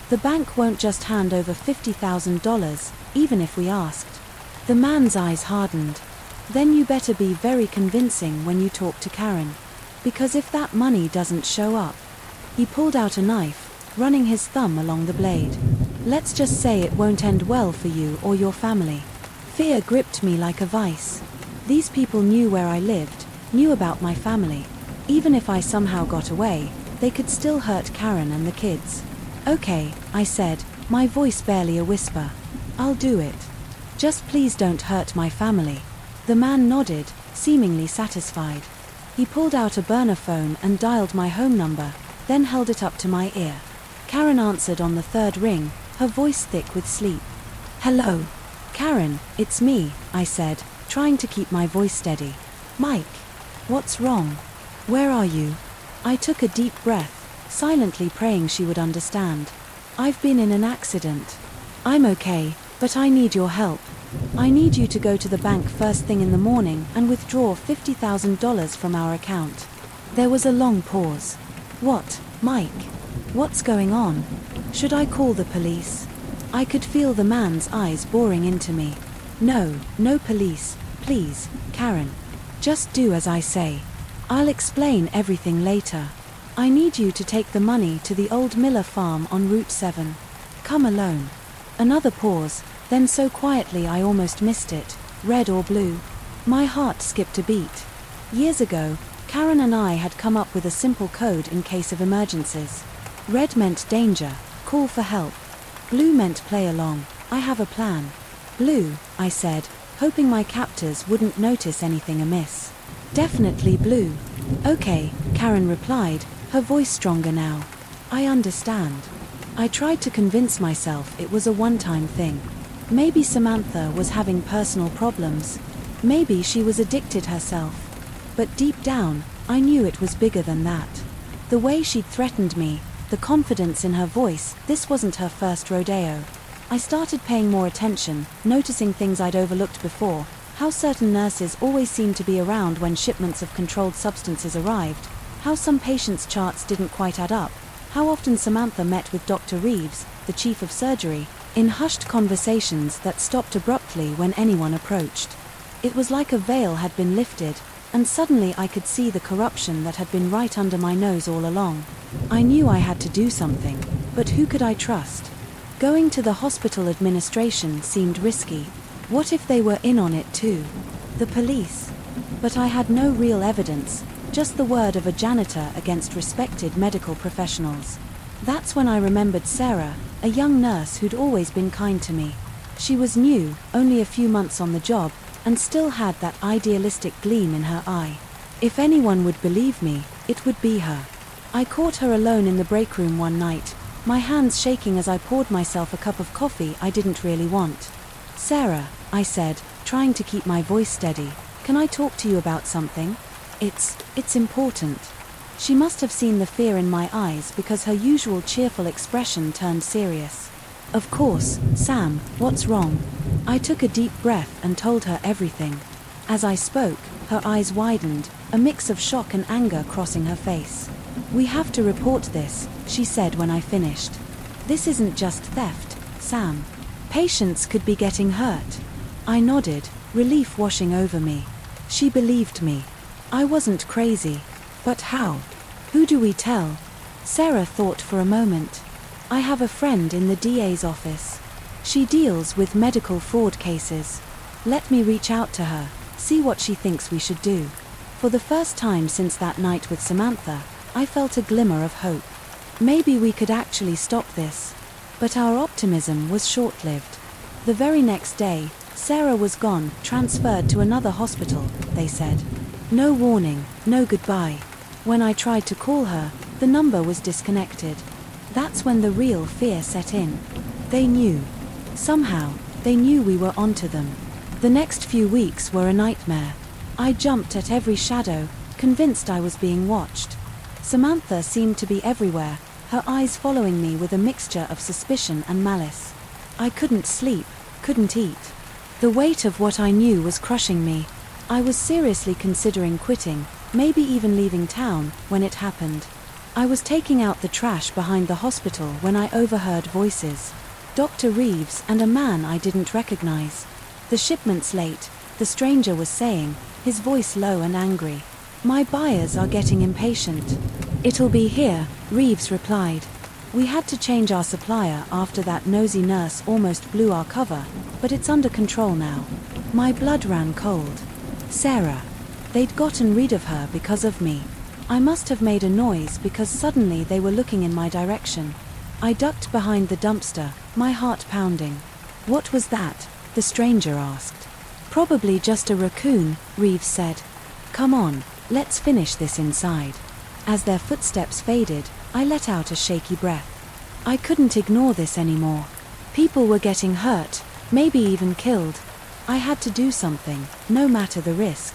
"The bank won't just hand over $50,000, even if we asked." The man's eyes hardened. "Then you better be very convincing when you talk to Karen. Because if that money doesn't show up..." He pulled out a knife, running his thumb along the blade. "Let's just say it won't end well for you or your family." Fear gripped me like a vice. These people knew where I lived, knew about my family. Even if I somehow got away, they could still hurt Karen and the kids. "Okay," I said, my voice barely a whisper. "I'll do it. Just please don't hurt my family." The man nodded, seemingly satisfied. He pulled out a burner phone and dialed my home number, then held it up to my ear. Karen answered on the 3rd ring, her voice thick with sleep. "Hello. Karen, it's me," I said, trying to keep my voice steady. "Mike. What's wrong? Where are you?" I took a deep breath, silently praying she would understand. "I've been in an accident. I'm okay, but I need your help. I need you to go to the bank first thing in the morning and withdraw $50,000 from our account." There was a long pause. "What, Mike? What's going on? Should I call the police?" I could feel the man's eyes boring into me. No police, please, Karen. Just do as I say. I'll explain everything later. I need you to take the money to the old Miller farm on Route 7. Come alone." Another pause, then so quietly I almost missed it, red or blue. My heart skipped a beat. Years ago, Karen and I had come up with a simple code in case of emergencies. Red meant danger, call for help. Blue meant play along, I have a plan. "Blue," I said, hoping my captors wouldn't notice anything amiss. "Definitely blue." "Okay," Karen replied, her voice stronger now. "I understand." I tried to convince myself it was a one-time thing. Maybe Samantha was having personal problems. Maybe she was addicted herself. But deep down, I knew it was bigger than that. The way she'd threatened me, the confidence in her voice, this wasn't her first rodeo. I started paying more attention, noticing things I'd overlooked before, How certain nurses always seemed to be around when shipments of controlled substances arrived, how some patients' charts didn't quite add up, how often Samantha met with Dr. Reeves, the chief of surgery, in hushed conversations that stopped abruptly when anyone approached. It was like a veil had been lifted, and suddenly I could see the corruption that had been right under my nose all along. I knew I had to do something, but who could I trust? Going to the hospital administration seemed risky. What if they were in on it too? The police? But I had no real evidence, just the word of a janitor against respected medical professionals. That's when I remembered Sarah, a young nurse who'd always been kind to me. She was new, only a few months on the job, and still had that idealistic gleam in her eye. If anyone would believe me, it would be her. I caught her alone in the break room one night, my hands shaking as I poured myself a cup of coffee I didn't really want. "Sarah," I said, trying to keep my voice steady, "can I talk to you about something? It's important." She must have seen the fear in my eyes because her usual cheerful expression turned serious. "Of course, Sam, what's wrong?" I took a deep breath and told her everything. As I spoke, her eyes widened, a mix of shock and anger crossing her face. "We have to report this," she said when I finished. "This isn't just theft, Sam. Patients could be getting hurt." I nodded, relief washing over me. She believed me. I wasn't crazy. But how? Who do we tell? Sarah thought for a moment. "I have a friend in the DA's office. She deals with medical fraud cases. Let me reach out to her, see what she thinks we should do." For the first time since that night with Samantha, I felt a glimmer of hope. Maybe we could actually stop this. But our optimism was short-lived. The very next day, Sarah was gone, transferred to another hospital, they said. No warning, no goodbye. When I tried to call her, the number was disconnected. That's when the real fear set in. They knew. Somehow, they knew we were onto them. The next few weeks were a nightmare. I jumped at every shadow, convinced I was being watched. Samantha seemed to be everywhere, her eyes following me with a mixture of suspicion and malice. I couldn't sleep, couldn't eat. The weight of what I knew was crushing me. I was seriously considering quitting, maybe even leaving town, when it happened. I was taking out the trash behind the hospital when I overheard voices. Dr. Reeves and a man I didn't recognize. "The shipment's late," the stranger was saying, his voice low and angry. "My buyers are getting impatient." "It'll be here," Reeves replied. "We had to change our supplier after that nosy nurse almost blew our cover, but it's under control now." My blood ran cold. Sarah. They'd gotten rid of her because of me. I must have made a noise because suddenly they were looking in my direction. I ducked behind the dumpster, my heart pounding. "What was that?" the stranger asked. "Probably just a raccoon," Reeves said. "Come on, let's finish this inside." As their footsteps faded, I let out a shaky breath. I couldn't ignore this anymore. People were getting hurt, maybe even killed. I had to do something, no matter the risk.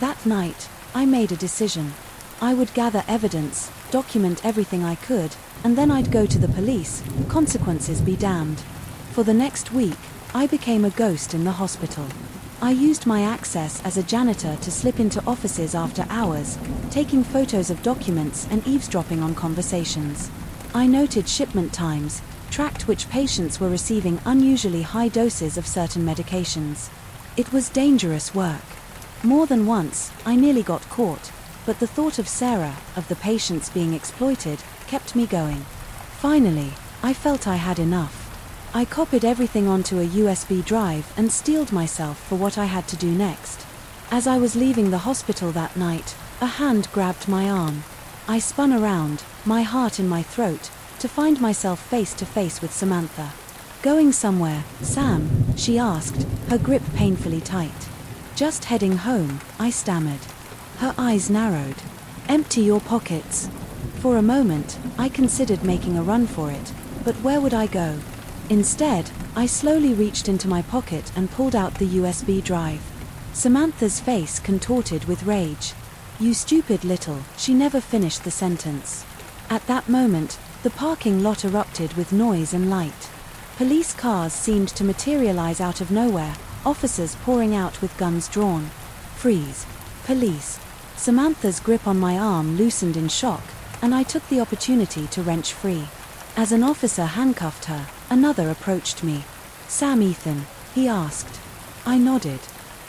That night, I made a decision. I would gather evidence, document everything I could, and then I'd go to the police, consequences be damned. For the next week, I became a ghost in the hospital. I used my access as a janitor to slip into offices after hours, taking photos of documents and eavesdropping on conversations. I noted shipment times, tracked which patients were receiving unusually high doses of certain medications. It was dangerous work. More than once, I nearly got caught, but the thought of Sarah, of the patients being exploited, kept me going. Finally, I felt I had enough. I copied everything onto a USB drive and steeled myself for what I had to do next. As I was leaving the hospital that night, a hand grabbed my arm. I spun around, my heart in my throat, to find myself face to face with Samantha. "Going somewhere, Sam?" she asked, her grip painfully tight. "Just heading home," I stammered. Her eyes narrowed. "Empty your pockets." For a moment, I considered making a run for it, but where would I go? Instead, I slowly reached into my pocket and pulled out the USB drive. Samantha's face contorted with rage. "You stupid little," she never finished the sentence. At that moment, the parking lot erupted with noise and light. Police cars seemed to materialize out of nowhere, Officers pouring out with guns drawn. Freeze. Police. Samantha's grip on my arm loosened in shock, and I took the opportunity to wrench free. As an officer handcuffed her, another approached me. "Sam Ethan?" he asked. I nodded.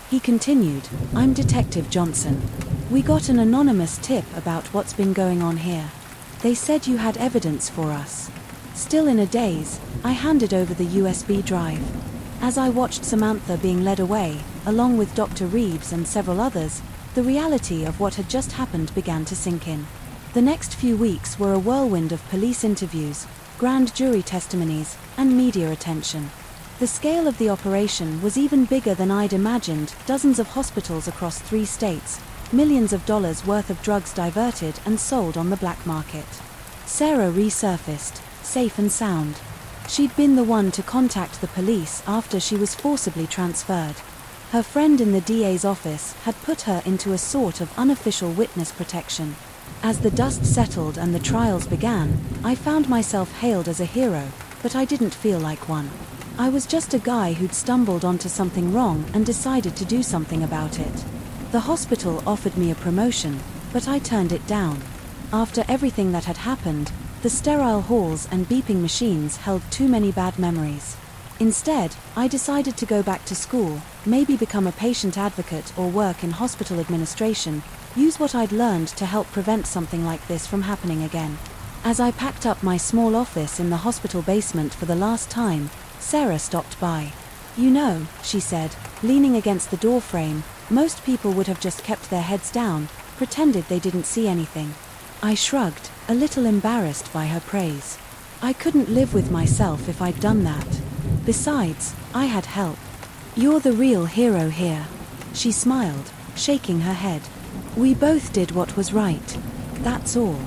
He continued, "I'm Detective Johnson. We got an anonymous tip about what's been going on here. They said you had evidence for us." Still in a daze, I handed over the USB drive. As I watched Samantha being led away, along with Dr. Reeves and several others, the reality of what had just happened began to sink in. The next few weeks were a whirlwind of police interviews, grand jury testimonies, and media attention. The scale of the operation was even bigger than I'd imagined. Dozens of hospitals across 3 states, millions of dollars worth of drugs diverted and sold on the black market. Sarah resurfaced, safe and sound. She'd been the one to contact the police after she was forcibly transferred. Her friend in the DA's office had put her into a sort of unofficial witness protection. As the dust settled and the trials began, I found myself hailed as a hero, but I didn't feel like one. I was just a guy who'd stumbled onto something wrong and decided to do something about it. The hospital offered me a promotion, but I turned it down. After everything that had happened, the sterile halls and beeping machines held too many bad memories. Instead, I decided to go back to school, maybe become a patient advocate or work in hospital administration, use what I'd learned to help prevent something like this from happening again. As I packed up my small office in the hospital basement for the last time, Sarah stopped by. "You know," she said, leaning against the door frame, "most people would have just kept their heads down, pretended they didn't see anything." I shrugged, a little embarrassed by her praise. I couldn't live with myself if I'd done that. Besides, I had help. "You're the real hero here," she smiled, shaking her head. "We both did what was right. That's all."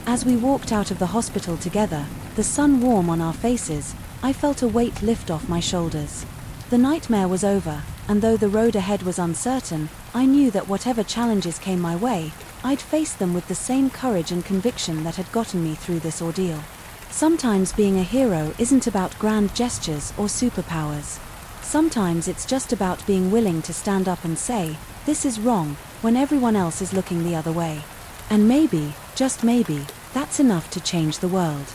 As we walked out of the hospital together, the sun warm on our faces, I felt a weight lift off my shoulders. The nightmare was over, and though the road ahead was uncertain, I knew that whatever challenges came my way, I'd face them with the same courage and conviction that had gotten me through this ordeal. Sometimes being a hero isn't about grand gestures or superpowers. Sometimes it's just about being willing to stand up and say, "This is wrong," when everyone else is looking the other way. And maybe, just maybe, that's enough to change the world.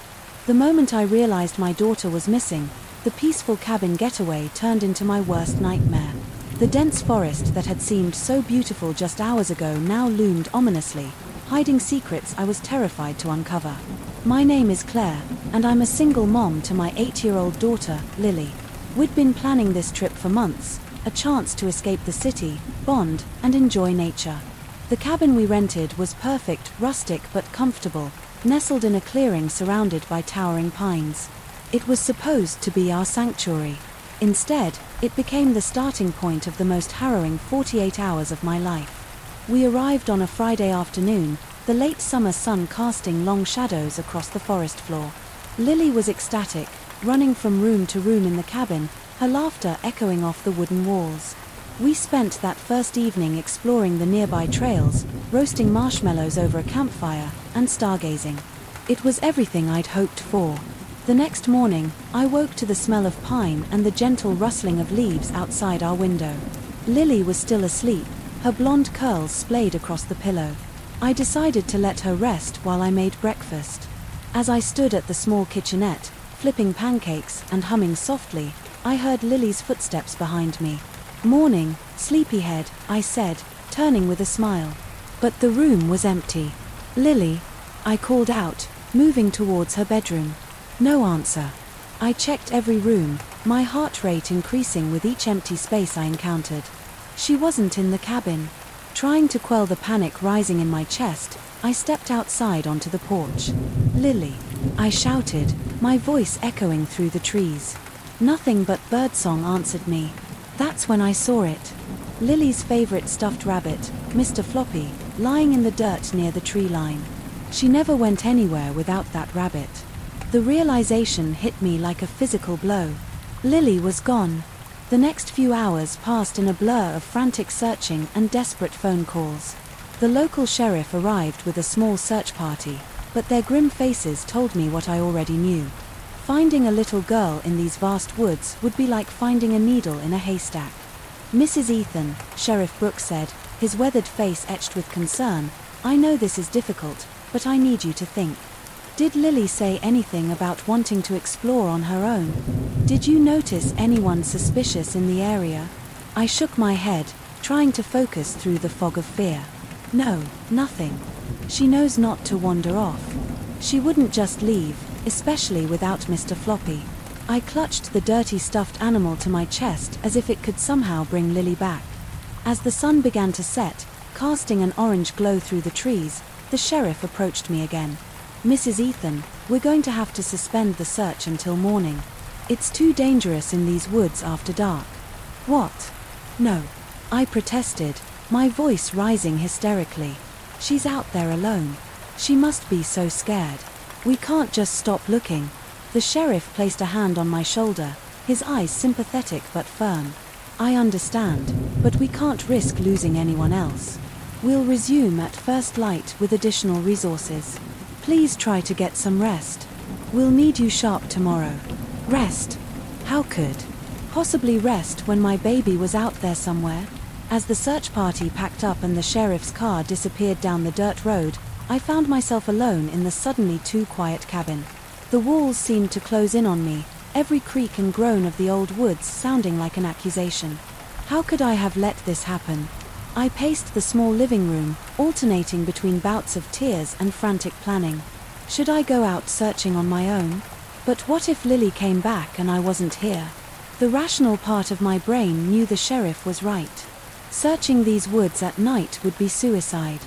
The moment I realized my daughter was missing, the peaceful cabin getaway turned into my worst nightmare. The dense forest that had seemed so beautiful just hours ago now loomed ominously, hiding secrets I was terrified to uncover. My name is Claire, and I'm a single mom to my 8-year-old daughter, Lily. We'd been planning this trip for months, a chance to escape the city, bond, and enjoy nature. The cabin we rented was perfect, rustic but comfortable, nestled in a clearing surrounded by towering pines. It was supposed to be our sanctuary. Instead, it became the starting point of the most harrowing 48 hours of my life. We arrived on a Friday afternoon, the late summer sun casting long shadows across the forest floor. Lily was ecstatic, running from room to room in the cabin, her laughter echoing off the wooden walls. We spent that first evening exploring the nearby trails, roasting marshmallows over a campfire, and stargazing. It was everything I'd hoped for. The next morning, I woke to the smell of pine and the gentle rustling of leaves outside our window. Lily was still asleep, her blonde curls splayed across the pillow. I decided to let her rest while I made breakfast. As I stood at the small kitchenette, flipping pancakes and humming softly, I heard Lily's footsteps behind me. "Morning, sleepyhead," I said, turning with a smile. But the room was empty. "Lily," I called out, moving towards her bedroom. No answer. I checked every room, my heart rate increasing with each empty space I encountered. She wasn't in the cabin. Trying to quell the panic rising in my chest, I stepped outside onto the porch. "Lily," I shouted, my voice echoing through the trees. Nothing but birdsong answered me. That's when I saw it. Lily's favorite stuffed rabbit, Mr. Floppy, lying in the dirt near the tree line. She never went anywhere without that rabbit. The realization hit me like a physical blow. Lily was gone. The next few hours passed in a blur of frantic searching and desperate phone calls. The local sheriff arrived with a small search party, but their grim faces told me what I already knew. Finding a little girl in these vast woods would be like finding a needle in a haystack. Mrs. Ethan, Sheriff Brooks said, his weathered face etched with concern, I know this is difficult, but I need you to think. Did Lily say anything about wanting to explore on her own? Did you notice anyone suspicious in the area? I shook my head, trying to focus through the fog of fear. No, nothing. She knows not to wander off. She wouldn't just leave, especially without Mr. Floppy. I clutched the dirty stuffed animal to my chest as if it could somehow bring Lily back. As the sun began to set, casting an orange glow through the trees, the sheriff approached me again. Mrs. Ethan, we're going to have to suspend the search until morning. It's too dangerous in these woods after dark. What? No. I protested, my voice rising hysterically. She's out there alone. She must be so scared. We can't just stop looking. The sheriff placed a hand on my shoulder, his eyes sympathetic but firm. I understand, but we can't risk losing anyone else. We'll resume at first light with additional resources. Please try to get some rest. We'll need you sharp tomorrow. Rest? How could? Possibly rest when my baby was out there somewhere? As the search party packed up and the sheriff's car disappeared down the dirt road, I found myself alone in the suddenly too quiet cabin. The walls seemed to close in on me, every creak and groan of the old woods sounding like an accusation. How could I have let this happen? I paced the small living room, alternating between bouts of tears and frantic planning. Should I go out searching on my own? But what if Lily came back and I wasn't here? The rational part of my brain knew the sheriff was right. Searching these woods at night would be suicide.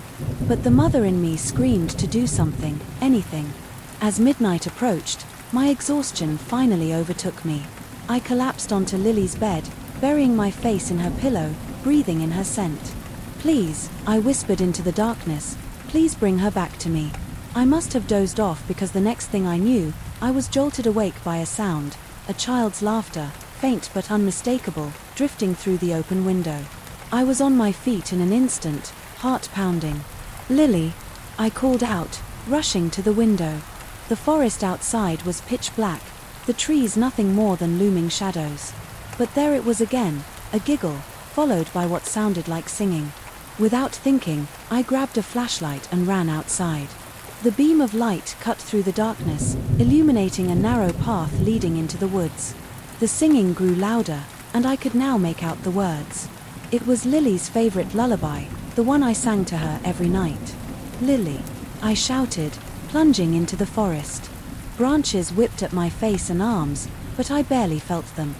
But the mother in me screamed to do something, anything. As midnight approached, my exhaustion finally overtook me. I collapsed onto Lily's bed, burying my face in her pillow, breathing in her scent. Please, I whispered into the darkness, please bring her back to me. I must have dozed off because the next thing I knew, I was jolted awake by a sound, a child's laughter, faint but unmistakable, drifting through the open window. I was on my feet in an instant, heart pounding. Lily, I called out, rushing to the window. The forest outside was pitch black, the trees nothing more than looming shadows. But there it was again, a giggle, followed by what sounded like singing. Without thinking, I grabbed a flashlight and ran outside. The beam of light cut through the darkness, illuminating a narrow path leading into the woods. The singing grew louder, and I could now make out the words. It was Lily's favorite lullaby, the one I sang to her every night. Lily, I shouted, plunging into the forest. Branches whipped at my face and arms, but I barely felt them.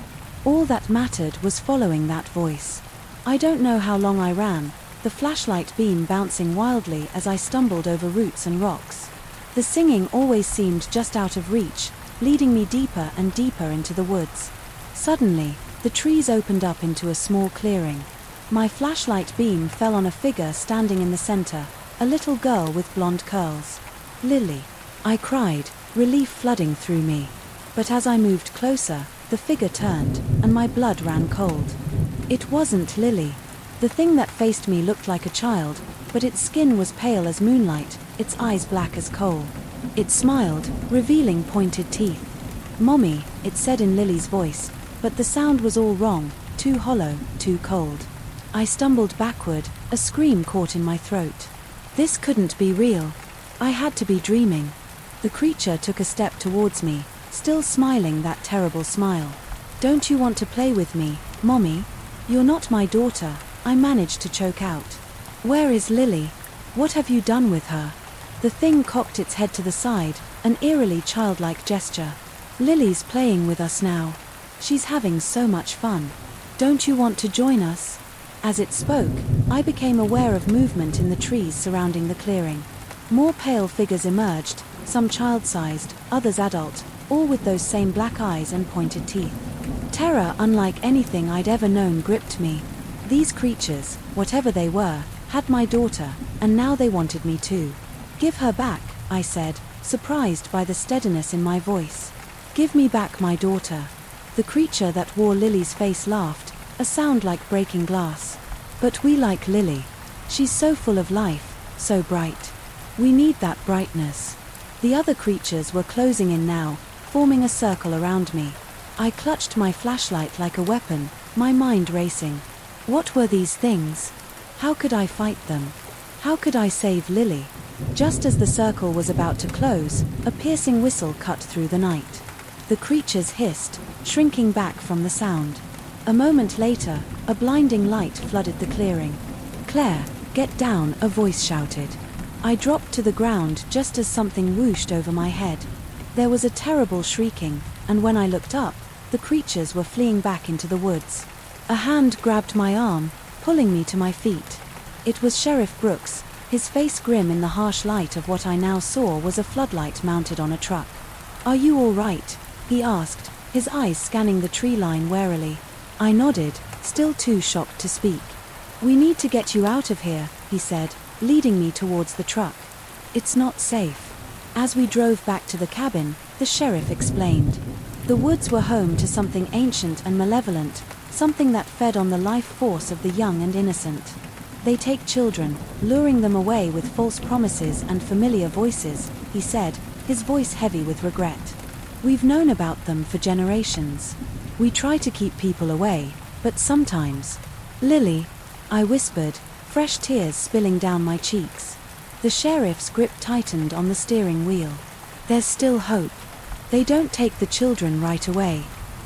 All that mattered was following that voice. I don't know how long I ran, the flashlight beam bouncing wildly as I stumbled over roots and rocks. The singing always seemed just out of reach, leading me deeper and deeper into the woods. Suddenly, the trees opened up into a small clearing. My flashlight beam fell on a figure standing in the center, a little girl with blonde curls. Lily, I cried, relief flooding through me. But as I moved closer, the figure turned, and my blood ran cold. It wasn't Lily. The thing that faced me looked like a child, but its skin was pale as moonlight, its eyes black as coal. It smiled, revealing pointed teeth. Mommy, it said in Lily's voice, but the sound was all wrong, too hollow, too cold. I stumbled backward, a scream caught in my throat. This couldn't be real. I had to be dreaming. The creature took a step towards me, still smiling that terrible smile. Don't you want to play with me, Mommy? You're not my daughter, I managed to choke out. Where is Lily? What have you done with her? The thing cocked its head to the side, an eerily childlike gesture. Lily's playing with us now. She's having so much fun. Don't you want to join us? As it spoke, I became aware of movement in the trees surrounding the clearing. More pale figures emerged, some child-sized, others adult, all with those same black eyes and pointed teeth. Terror unlike anything I'd ever known gripped me. These creatures, whatever they were, had my daughter, and now they wanted me too. Give her back, I said, surprised by the steadiness in my voice. Give me back my daughter. The creature that wore Lily's face laughed, a sound like breaking glass. But we like Lily. She's so full of life, so bright. We need that brightness. The other creatures were closing in now, forming a circle around me. I clutched my flashlight like a weapon, my mind racing. What were these things? How could I fight them? How could I save Lily? Just as the circle was about to close, a piercing whistle cut through the night. The creatures hissed, shrinking back from the sound. A moment later, a blinding light flooded the clearing. "Claire, get down," a voice shouted. I dropped to the ground just as something whooshed over my head. There was a terrible shrieking, and when I looked up, the creatures were fleeing back into the woods. A hand grabbed my arm, pulling me to my feet. It was Sheriff Brooks, his face grim in the harsh light of what I now saw was a floodlight mounted on a truck. "Are you all right?" he asked, his eyes scanning the tree line warily. I nodded, still too shocked to speak. "We need to get you out of here," he said, leading me towards the truck. "It's not safe." As we drove back to the cabin, the sheriff explained. The woods were home to something ancient and malevolent, something that fed on the life force of the young and innocent. "They take children, luring them away with false promises and familiar voices," he said, his voice heavy with regret. "We've known about them for generations. We try to keep people away, but sometimes—" "Lily," I whispered, fresh tears spilling down my cheeks. The sheriff's grip tightened on the steering wheel. "There's still hope. They don't take the children right away.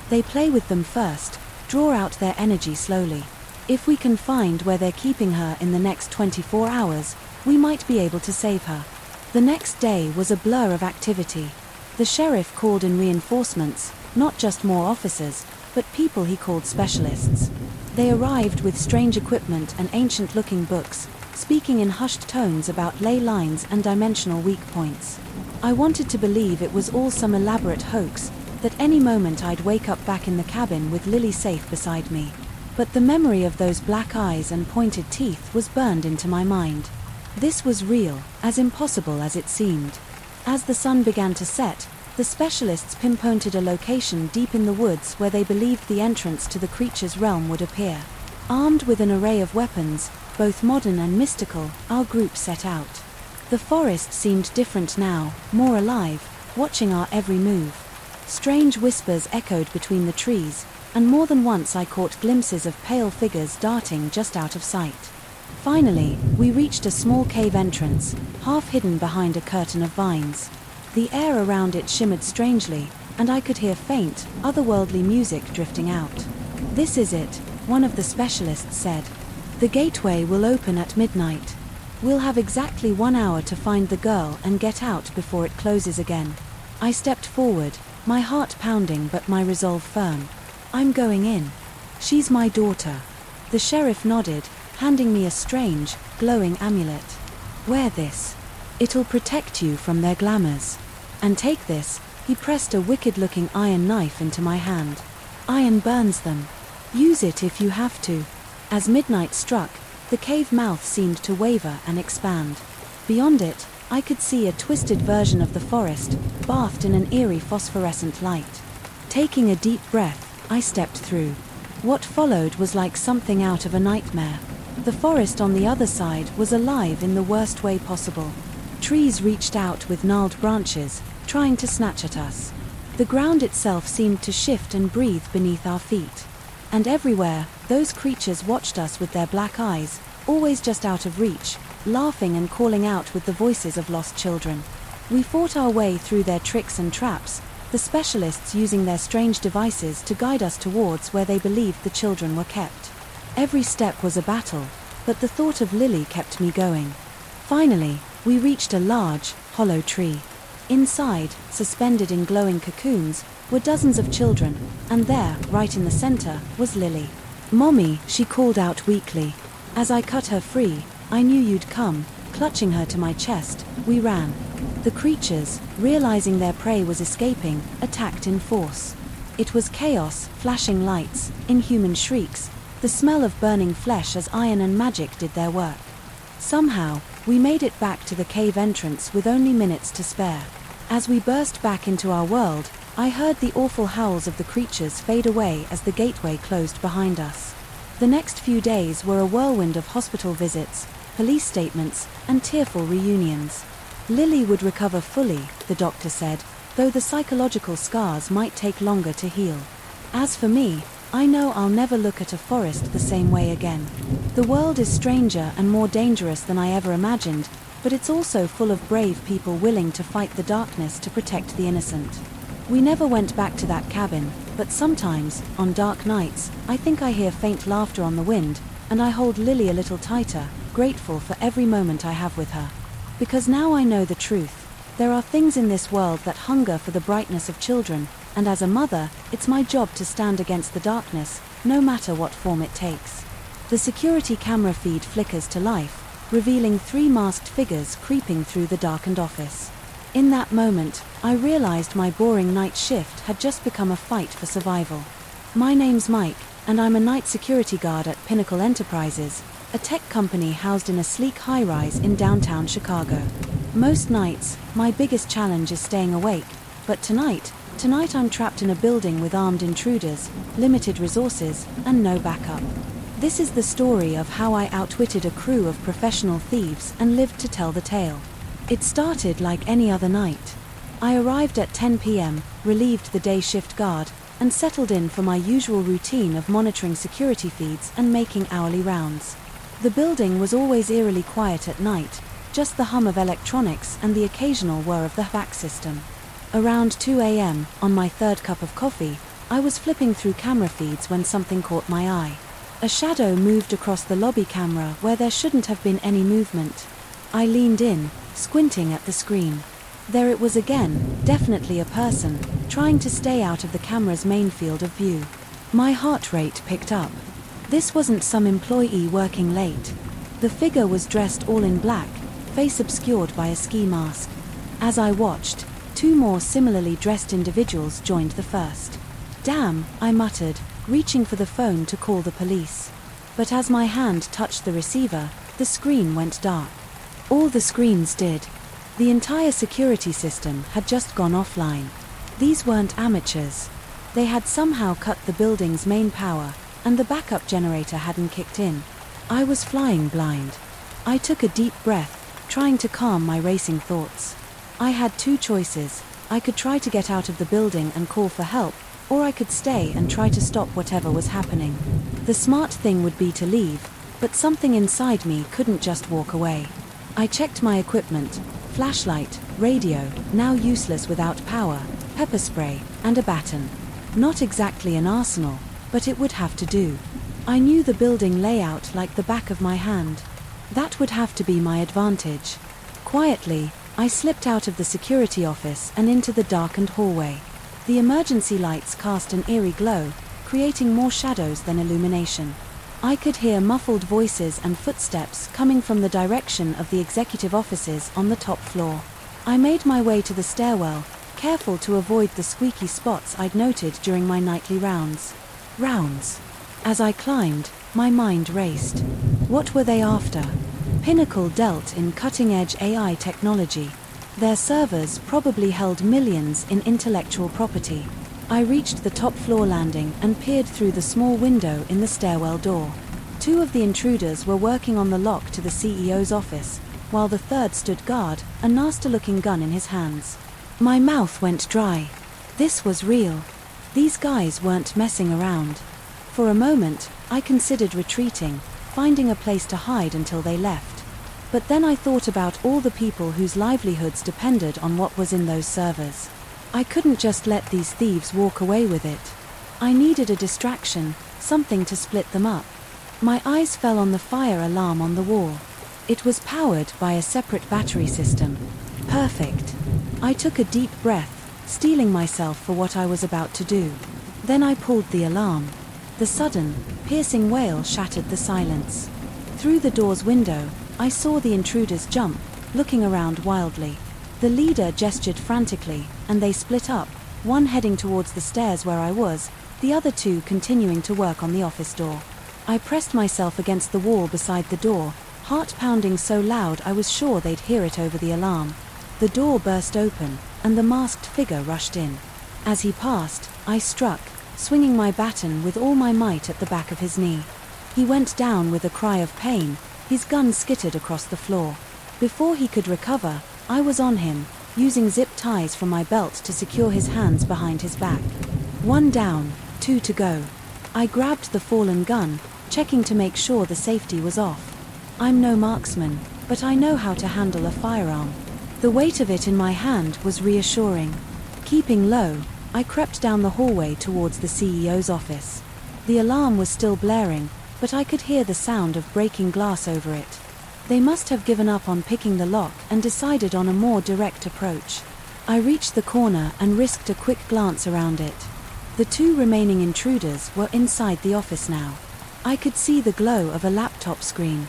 They play with them first, draw out their energy slowly. If we can find where they're keeping her in the next 24 hours, we might be able to save her." The next day was a blur of activity. The sheriff called in reinforcements, not just more officers, but people he called specialists. They arrived with strange equipment and ancient-looking books, speaking in hushed tones about ley lines and dimensional weak points. I wanted to believe it was all some elaborate hoax, that any moment I'd wake up back in the cabin with Lily safe beside me. But the memory of those black eyes and pointed teeth was burned into my mind. This was real, as impossible as it seemed. As the sun began to set, the specialists pinpointed a location deep in the woods where they believed the entrance to the creature's realm would appear. Armed with an array of weapons, both modern and mystical, our group set out. The forest seemed different now, more alive, watching our every move. Strange whispers echoed between the trees, and more than once I caught glimpses of pale figures darting just out of sight. Finally, we reached a small cave entrance, half hidden behind a curtain of vines. The air around it shimmered strangely, and I could hear faint, otherworldly music drifting out. "This is it," one of the specialists said. "The gateway will open at midnight. We'll have exactly 1 hour to find the girl and get out before it closes again." I stepped forward, my heart pounding but my resolve firm. "I'm going in. She's my daughter." The sheriff nodded, handing me a strange, glowing amulet. "Wear this. It'll protect you from their glamours. And take this." He pressed a wicked-looking iron knife into my hand. "Iron burns them. Use it if you have to." As midnight struck, the cave mouth seemed to waver and expand. Beyond it, I could see a twisted version of the forest, bathed in an eerie phosphorescent light. Taking a deep breath, I stepped through. What followed was like something out of a nightmare. The forest on the other side was alive in the worst way possible. Trees reached out with gnarled branches, trying to snatch at us. The ground itself seemed to shift and breathe beneath our feet. And everywhere, those creatures watched us with their black eyes, always just out of reach, laughing and calling out with the voices of lost children. We fought our way through their tricks and traps, the specialists using their strange devices to guide us towards where they believed the children were kept. Every step was a battle, but the thought of Lily kept me going. Finally, we reached a large, hollow tree. Inside, suspended in glowing cocoons, were dozens of children, and there, right in the center, was Lily. "Mommy," she called out weakly. As I cut her free, I knew you'd come. Clutching her to my chest, we ran. The creatures, realizing their prey was escaping, attacked in force. It was chaos, flashing lights, inhuman shrieks, the smell of burning flesh as iron and magic did their work. Somehow, we made it back to the cave entrance with only minutes to spare. As we burst back into our world, I heard the awful howls of the creatures fade away as the gateway closed behind us. The next few days were a whirlwind of hospital visits, police statements, and tearful reunions. Lily would recover fully, the doctor said, though the psychological scars might take longer to heal. As for me, I know I'll never look at a forest the same way again. The world is stranger and more dangerous than I ever imagined, but it's also full of brave people willing to fight the darkness to protect the innocent. We never went back to that cabin, but sometimes, on dark nights, I think I hear faint laughter on the wind, and I hold Lily a little tighter, grateful for every moment I have with her. Because now I know the truth. There are things in this world that hunger for the brightness of children, and as a mother, it's my job to stand against the darkness, no matter what form it takes. The security camera feed flickers to life, revealing 3 masked figures creeping through the darkened office. In that moment, I realized my boring night shift had just become a fight for survival. My name's Mike, and I'm a night security guard at Pinnacle Enterprises, a tech company housed in a sleek high-rise in downtown Chicago. Most nights, my biggest challenge is staying awake, but tonight I'm trapped in a building with armed intruders, limited resources, and no backup. This is the story of how I outwitted a crew of professional thieves and lived to tell the tale. It started like any other night. I arrived at 10 p.m., relieved the day shift guard, and settled in for my usual routine of monitoring security feeds and making hourly rounds. The building was always eerily quiet at night, just the hum of electronics and the occasional whir of the HVAC system. Around 2 a.m., on my 3rd cup of coffee, I was flipping through camera feeds when something caught my eye. A shadow moved across the lobby camera where there shouldn't have been any movement. I leaned in, squinting at the screen. There it was again, definitely a person, trying to stay out of the camera's main field of view. My heart rate picked up. This wasn't some employee working late. The figure was dressed all in black, face obscured by a ski mask. As I watched, 2 more similarly dressed individuals joined the first. "Damn," I muttered, reaching for the phone to call the police. But as my hand touched the receiver, the screen went dark. All the screens did. The entire security system had just gone offline. These weren't amateurs. They had somehow cut the building's main power, and the backup generator hadn't kicked in. I was flying blind. I took a deep breath, trying to calm my racing thoughts. I had 2 choices. I could try to get out of the building and call for help, or I could stay and try to stop whatever was happening. The smart thing would be to leave, but something inside me couldn't just walk away. I checked my equipment: flashlight, radio, now useless without power, pepper spray, and a baton. Not exactly an arsenal, but it would have to do. I knew the building layout like the back of my hand. That would have to be my advantage. Quietly, I slipped out of the security office and into the darkened hallway. The emergency lights cast an eerie glow, creating more shadows than illumination. I could hear muffled voices and footsteps coming from the direction of the executive offices on the top floor. I made my way to the stairwell, careful to avoid the squeaky spots I'd noted during my nightly rounds. As I climbed, my mind raced. What were they after? Pinnacle dealt in cutting-edge AI technology. Their servers probably held millions in intellectual property. I reached the top floor landing and peered through the small window in the stairwell door. 2 of the intruders were working on the lock to the CEO's office, while the 3rd stood guard, a nasty-looking gun in his hands. My mouth went dry. This was real. These guys weren't messing around. For a moment, I considered retreating, finding a place to hide until they left. But then I thought about all the people whose livelihoods depended on what was in those servers. I couldn't just let these thieves walk away with it. I needed a distraction, something to split them up. My eyes fell on the fire alarm on the wall. It was powered by a separate battery system. Perfect. I took a deep breath, steeling myself for what I was about to do. Then I pulled the alarm. The sudden, piercing wail shattered the silence. Through the door's window, I saw the intruders jump, looking around wildly. The leader gestured frantically, and they split up, one heading towards the stairs where I was, the other 2 continuing to work on the office door. I pressed myself against the wall beside the door, heart pounding so loud I was sure they'd hear it over the alarm. The door burst open, and the masked figure rushed in. As he passed, I struck, swinging my baton with all my might at the back of his knee. He went down with a cry of pain, his gun skittered across the floor. Before he could recover, I was on him, using zip ties from my belt to secure his hands behind his back. 1 down, 2 to go. I grabbed the fallen gun, checking to make sure the safety was off. I'm no marksman, but I know how to handle a firearm. The weight of it in my hand was reassuring. Keeping low, I crept down the hallway towards the CEO's office. The alarm was still blaring, but I could hear the sound of breaking glass over it. They must have given up on picking the lock and decided on a more direct approach. I reached the corner and risked a quick glance around it. The two remaining intruders were inside the office now. I could see the glow of a laptop screen.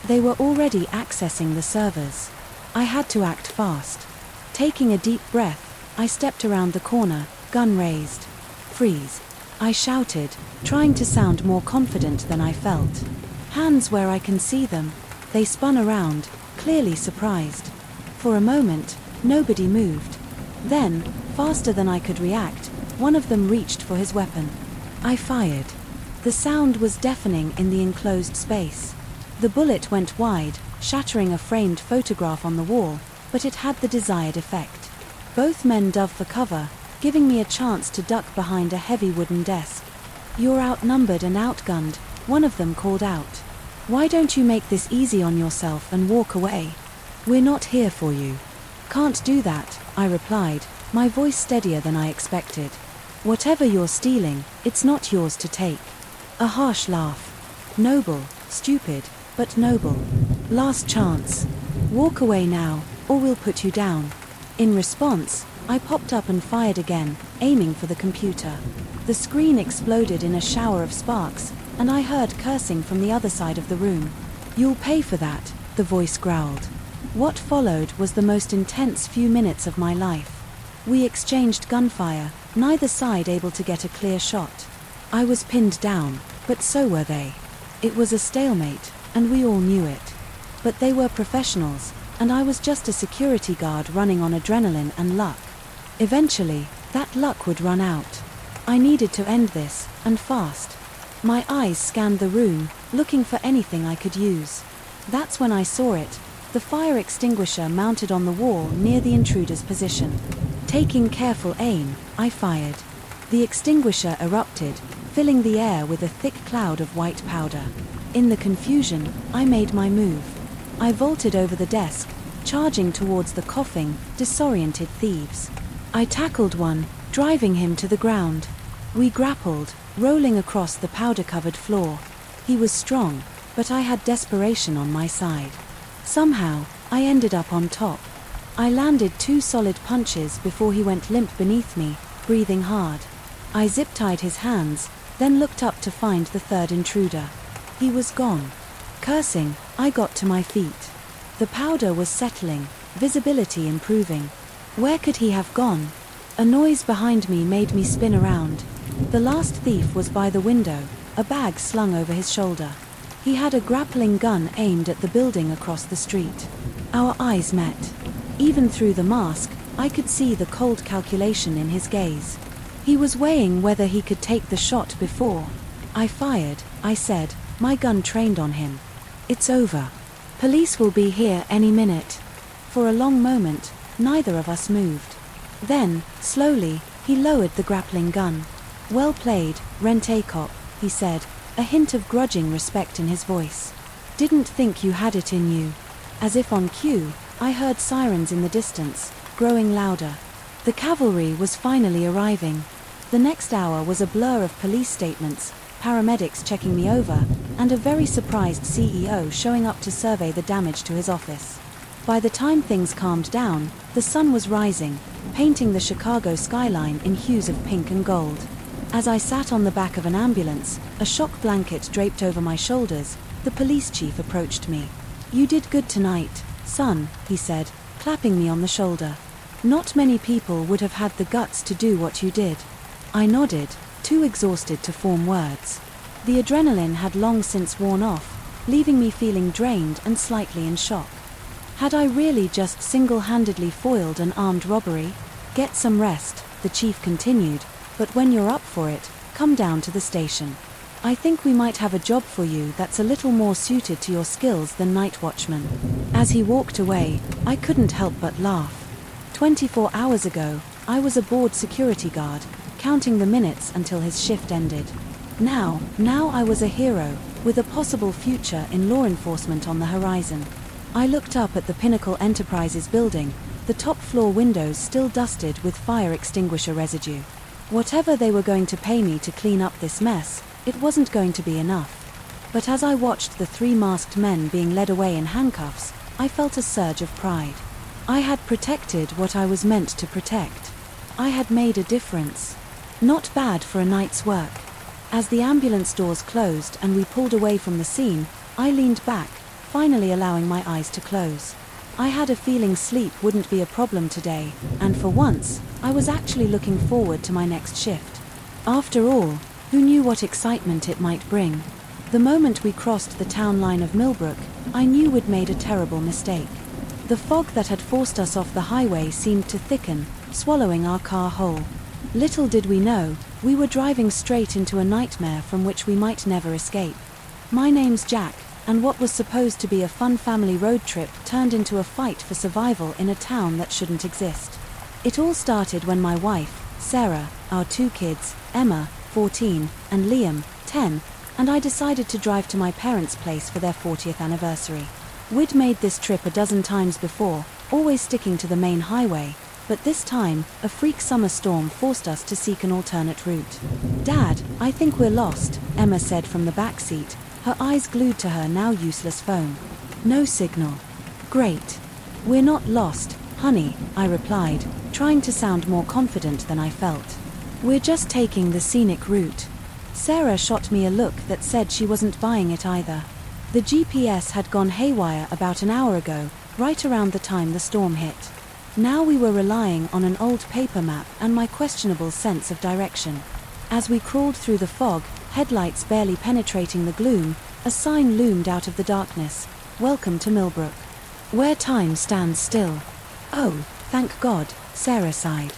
They were already accessing the servers. I had to act fast. Taking a deep breath, I stepped around the corner, gun raised. "Freeze!" I shouted, trying to sound more confident than I felt. "Hands where I can see them." They spun around, clearly surprised. For a moment, nobody moved. Then, faster than I could react, one of them reached for his weapon. I fired. The sound was deafening in the enclosed space. The bullet went wide, shattering a framed photograph on the wall, but it had the desired effect. Both men dove for cover, giving me a chance to duck behind a heavy wooden desk. "You're outnumbered and outgunned," one of them called out. "Why don't you make this easy on yourself and walk away? We're not here for you." "Can't do that," I replied, my voice steadier than I expected. "Whatever you're stealing, it's not yours to take." A harsh laugh. "Noble, stupid, but noble. Last chance. Walk away now, or we'll put you down." In response, I popped up and fired again, aiming for the computer. The screen exploded in a shower of sparks, and I heard cursing from the other side of the room. "You'll pay for that," the voice growled. What followed was the most intense few minutes of my life. We exchanged gunfire, neither side able to get a clear shot. I was pinned down, but so were they. It was a stalemate, and we all knew it. But they were professionals, and I was just a security guard running on adrenaline and luck. Eventually, that luck would run out. I needed to end this, and fast. My eyes scanned the room, looking for anything I could use. That's when I saw it, the fire extinguisher mounted on the wall near the intruder's position. Taking careful aim, I fired. The extinguisher erupted, filling the air with a thick cloud of white powder. In the confusion, I made my move. I vaulted over the desk, charging towards the coughing, disoriented thieves. I tackled one, driving him to the ground. We grappled, rolling across the powder-covered floor. He was strong, but I had desperation on my side. Somehow, I ended up on top. I landed 2 solid punches before he went limp beneath me, breathing hard. I zip-tied his hands, then looked up to find the third intruder. He was gone. Cursing, I got to my feet. The powder was settling, visibility improving. Where could he have gone? A noise behind me made me spin around. The last thief was by the window, a bag slung over his shoulder. He had a grappling gun aimed at the building across the street. Our eyes met. Even through the mask, I could see the cold calculation in his gaze. He was weighing whether he could take the shot before. "I fired," I said, my gun trained on him. "It's over. Police will be here any minute." For a long moment, neither of us moved. Then, slowly, he lowered the grappling gun. "Well played, rent-a-cop," he said, a hint of grudging respect in his voice. "Didn't think you had it in you." As if on cue, I heard sirens in the distance, growing louder. The cavalry was finally arriving. The next hour was a blur of police statements, paramedics checking me over, and a very surprised CEO showing up to survey the damage to his office. By the time things calmed down, the sun was rising, painting the Chicago skyline in hues of pink and gold. As I sat on the back of an ambulance, a shock blanket draped over my shoulders, the police chief approached me. "You did good tonight, son," he said, clapping me on the shoulder. "Not many people would have had the guts to do what you did." I nodded, too exhausted to form words. The adrenaline had long since worn off, leaving me feeling drained and slightly in shock. Had I really just single-handedly foiled an armed robbery? "Get some rest," the chief continued, "but when you're up for it, come down to the station. I think we might have a job for you that's a little more suited to your skills than night watchman." As he walked away, I couldn't help but laugh. 24 hours ago, I was a bored security guard, counting the minutes until his shift ended. Now I was a hero, with a possible future in law enforcement on the horizon. I looked up at the Pinnacle Enterprises building, the top floor windows still dusted with fire extinguisher residue. Whatever they were going to pay me to clean up this mess, it wasn't going to be enough. But as I watched the 3 masked men being led away in handcuffs, I felt a surge of pride. I had protected what I was meant to protect. I had made a difference. Not bad for a night's work. As the ambulance doors closed and we pulled away from the scene, I leaned back, finally allowing my eyes to close. I had a feeling sleep wouldn't be a problem today, and for once, I was actually looking forward to my next shift. After all, who knew what excitement it might bring? The moment we crossed the town line of Millbrook, I knew we'd made a terrible mistake. The fog that had forced us off the highway seemed to thicken, swallowing our car whole. Little did we know, we were driving straight into a nightmare from which we might never escape. My name's Jack, and what was supposed to be a fun family road trip turned into a fight for survival in a town that shouldn't exist. It all started when my wife, Sarah, our 2 kids, Emma, 14, and Liam, 10, and I decided to drive to my parents' place for their 40th anniversary. We'd made this trip a dozen times before, always sticking to the main highway, but this time, a freak summer storm forced us to seek an alternate route. "Dad, I think we're lost," Emma said from the back seat, her eyes glued to her now useless phone. "No signal." "Great. We're not lost, honey," I replied, trying to sound more confident than I felt. "We're just taking the scenic route." Sarah shot me a look that said she wasn't buying it either. The GPS had gone haywire about an hour ago, right around the time the storm hit. Now we were relying on an old paper map and my questionable sense of direction. As we crawled through the fog, headlights barely penetrating the gloom, a sign loomed out of the darkness: "Welcome to Millbrook, where time stands still." "Oh, thank God," Sarah sighed.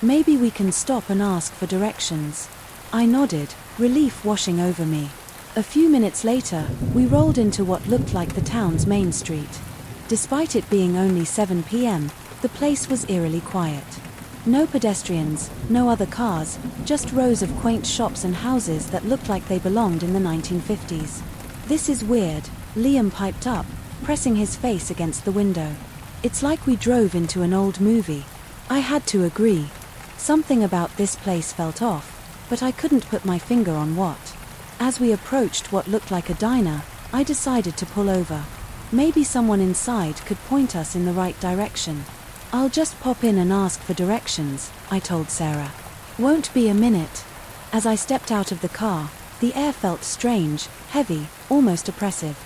"Maybe we can stop and ask for directions." I nodded, relief washing over me. A few minutes later, we rolled into what looked like the town's main street. Despite it being only 7 p.m., the place was eerily quiet. No pedestrians, no other cars, just rows of quaint shops and houses that looked like they belonged in the 1950s. "This is weird," Liam piped up, pressing his face against the window. "It's like we drove into an old movie." I had to agree. Something about this place felt off, but I couldn't put my finger on what. As we approached what looked like a diner, I decided to pull over. Maybe someone inside could point us in the right direction. "I'll just pop in and ask for directions," I told Sarah. "Won't be a minute." As I stepped out of the car, the air felt strange, heavy, almost oppressive.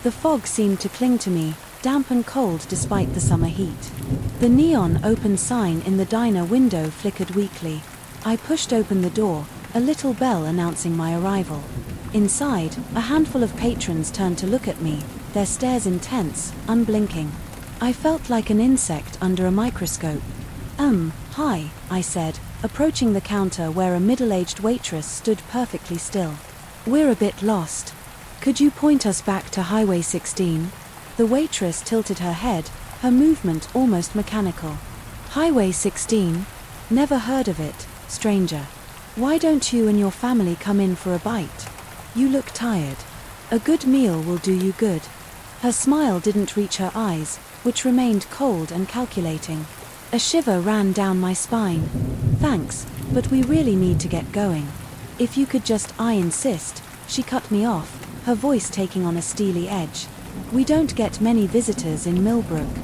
The fog seemed to cling to me, damp and cold despite the summer heat. The neon open sign in the diner window flickered weakly. I pushed open the door, a little bell announcing my arrival. Inside, a handful of patrons turned to look at me, their stares intense, unblinking. I felt like an insect under a microscope. Hi," I said, approaching the counter where a middle-aged waitress stood perfectly still. "We're a bit lost. Could you point us back to Highway 16? The waitress tilted her head, her movement almost mechanical. "Highway 16? Never heard of it, stranger. Why don't you and your family come in for a bite? You look tired. A good meal will do you good." Her smile didn't reach her eyes, which remained cold and calculating. A shiver ran down my spine. "Thanks, but we really need to get going. If you could just, I insist," she cut me off, her voice taking on a steely edge. "We don't get many visitors in Millbrook.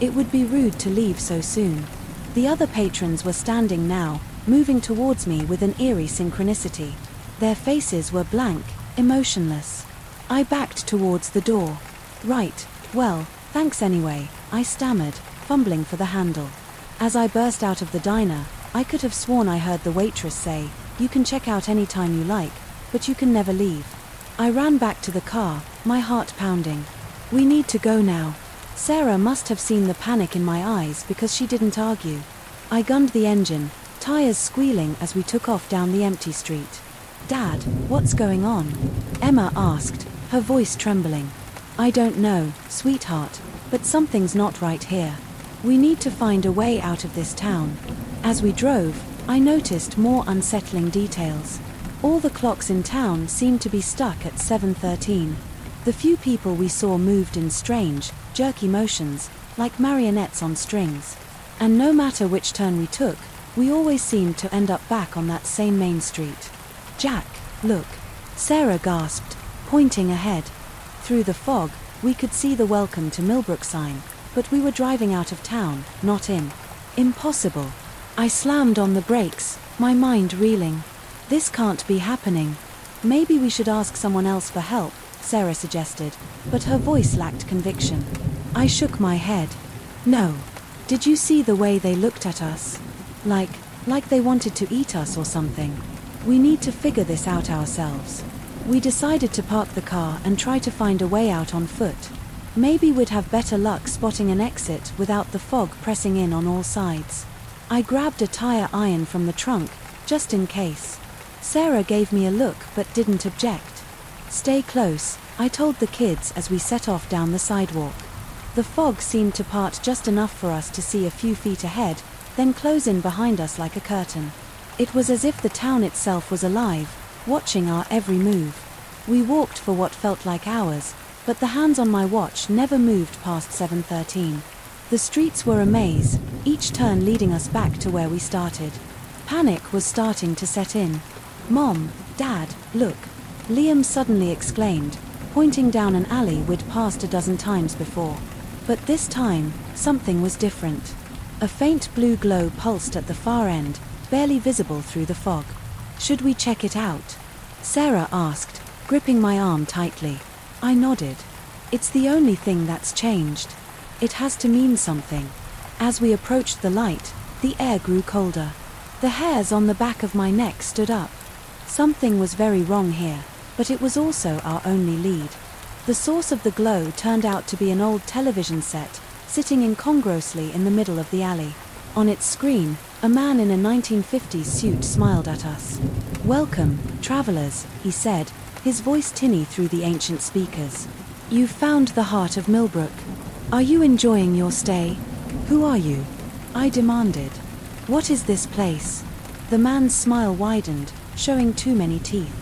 It would be rude to leave so soon." The other patrons were standing now, moving towards me with an eerie synchronicity. Their faces were blank, emotionless. I backed towards the door. "Right, well, thanks anyway," I stammered, fumbling for the handle. As I burst out of the diner, I could have sworn I heard the waitress say, "You can check out any time you like, but you can never leave." I ran back to the car, my heart pounding. "We need to go now." Sarah must have seen the panic in my eyes because she didn't argue. I gunned the engine, tires squealing as we took off down the empty street. "Dad, what's going on?" Emma asked, her voice trembling. "I don't know, sweetheart, but something's not right here. We need to find a way out of this town." As we drove, I noticed more unsettling details. All the clocks in town seemed to be stuck at 7:13. The few people we saw moved in strange, jerky motions, like marionettes on strings. And no matter which turn we took, we always seemed to end up back on that same main street. "Jack, look," Sarah gasped, pointing ahead. Through the fog, we could see the Welcome to Millbrook sign, but we were driving out of town, not in. Impossible. I slammed on the brakes, my mind reeling. This can't be happening. Maybe we should ask someone else for help, Sarah suggested, but her voice lacked conviction. I shook my head. No. Did you see the way they looked at us? Like they wanted to eat us or something. We need to figure this out ourselves. We decided to park the car and try to find a way out on foot. Maybe we'd have better luck spotting an exit without the fog pressing in on all sides. I grabbed a tire iron from the trunk, just in case. Sarah gave me a look but didn't object. Stay close, I told the kids as we set off down the sidewalk. The fog seemed to part just enough for us to see a few feet ahead, then close in behind us like a curtain. It was as if the town itself was alive, watching our every move. We walked for what felt like hours, but the hands on my watch never moved past 7:13. The streets were a maze, each turn leading us back to where we started. Panic was starting to set in. "Mom, Dad, look," Liam suddenly exclaimed, pointing down an alley we'd passed a dozen times before. But this time, something was different. A faint blue glow pulsed at the far end, barely visible through the fog. "Should we check it out?" Sarah asked, gripping my arm tightly. I nodded. It's the only thing that's changed. It has to mean something. As we approached the light, the air grew colder. The hairs on the back of my neck stood up. Something was very wrong here, but it was also our only lead. The source of the glow turned out to be an old television set, sitting incongruously in the middle of the alley. On its screen, a man in a 1950s suit smiled at us. "Welcome, travelers," he said, his voice tinny through the ancient speakers. "You've found the heart of Millbrook. Are you enjoying your stay?" "Who are you?" I demanded. "What is this place?" The man's smile widened, showing too many teeth.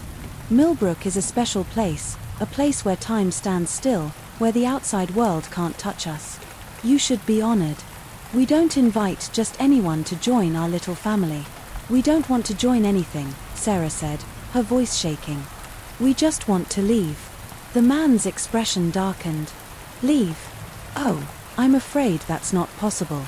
"Millbrook is a special place, a place where time stands still, where the outside world can't touch us. You should be honored. We don't invite just anyone to join our little family. We don't want to join anything," Sarah said, her voice shaking. "We just want to leave." The man's expression darkened. "Leave? Oh, I'm afraid that's not possible.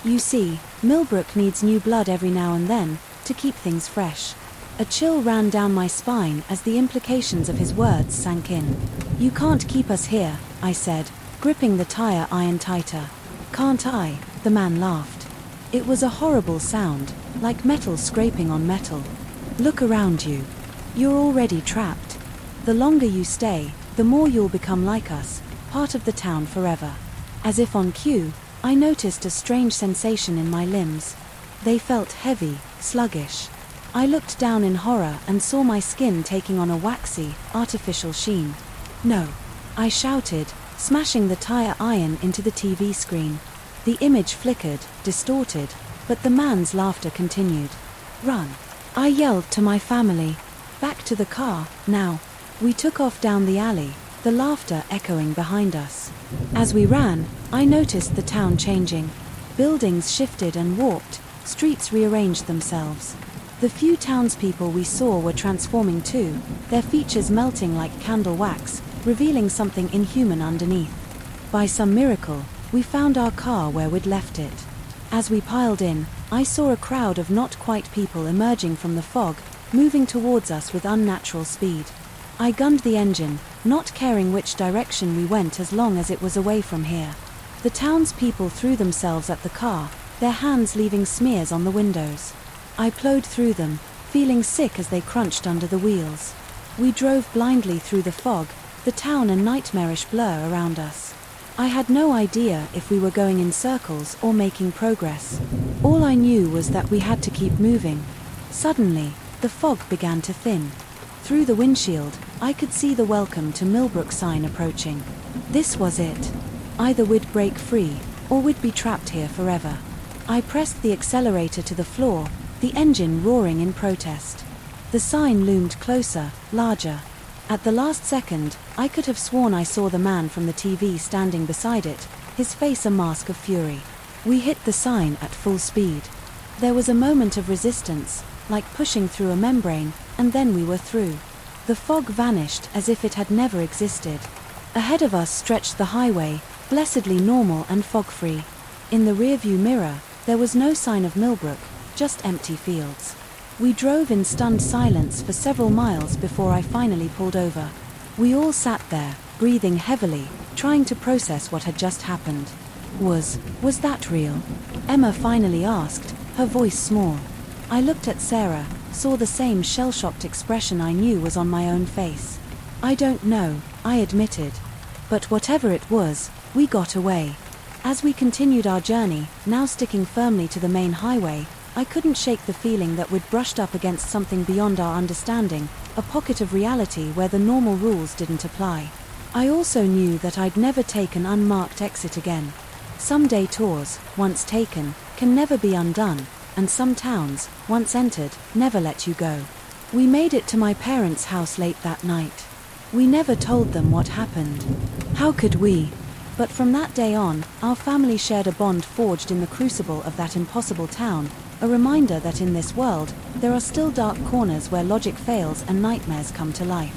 You see, Millbrook needs new blood every now and then, to keep things fresh." A chill ran down my spine as the implications of his words sank in. "You can't keep us here," I said, gripping the tire iron tighter. "Can't I?" The man laughed. It was a horrible sound, like metal scraping on metal. "Look around you. You're already trapped. The longer you stay, the more you'll become like us, part of the town forever." As if on cue, I noticed a strange sensation in my limbs. They felt heavy, sluggish. I looked down in horror and saw my skin taking on a waxy, artificial sheen. "No!" I shouted, smashing the tire iron into the TV screen. The image flickered, distorted, but the man's laughter continued. "Run!" I yelled to my family. "Back to the car, now!" We took off down the alley, the laughter echoing behind us. As we ran, I noticed the town changing. Buildings shifted and warped, streets rearranged themselves. The few townspeople we saw were transforming too, their features melting like candle wax, revealing something inhuman underneath. By some miracle, we found our car where we'd left it. As we piled in, I saw a crowd of not quite people emerging from the fog, moving towards us with unnatural speed. I gunned the engine, not caring which direction we went as long as it was away from here. The townspeople threw themselves at the car, their hands leaving smears on the windows. I plowed through them, feeling sick as they crunched under the wheels. We drove blindly through the fog, the town a nightmarish blur around us. I had no idea if we were going in circles or making progress. All I knew was that we had to keep moving. Suddenly, the fog began to thin. Through the windshield, I could see the Welcome to Millbrook sign approaching. This was it. Either we'd break free, or we'd be trapped here forever. I pressed the accelerator to the floor, the engine roaring in protest. The sign loomed closer, larger. At the last second, I could have sworn I saw the man from the TV standing beside it, his face a mask of fury. We hit the sign at full speed. There was a moment of resistance, like pushing through a membrane, and then we were through. The fog vanished as if it had never existed. Ahead of us stretched the highway, blessedly normal and fog-free. In the rearview mirror, there was no sign of Millbrook, just empty fields. We drove in stunned silence for several miles before I finally pulled over. We all sat there, breathing heavily, trying to process what had just happened. Was that real? Emma finally asked, her voice small. I looked at Sarah, saw the same shell-shocked expression I knew was on my own face. I don't know, I admitted. But whatever it was, we got away. As we continued our journey, now sticking firmly to the main highway, I couldn't shake the feeling that we'd brushed up against something beyond our understanding, a pocket of reality where the normal rules didn't apply. I also knew that I'd never take an unmarked exit again. Some day tours, once taken, can never be undone, and some towns, once entered, never let you go. We made it to my parents' house late that night. We never told them what happened. How could we? But from that day on, our family shared a bond forged in the crucible of that impossible town, a reminder that in this world, there are still dark corners where logic fails and nightmares come to life.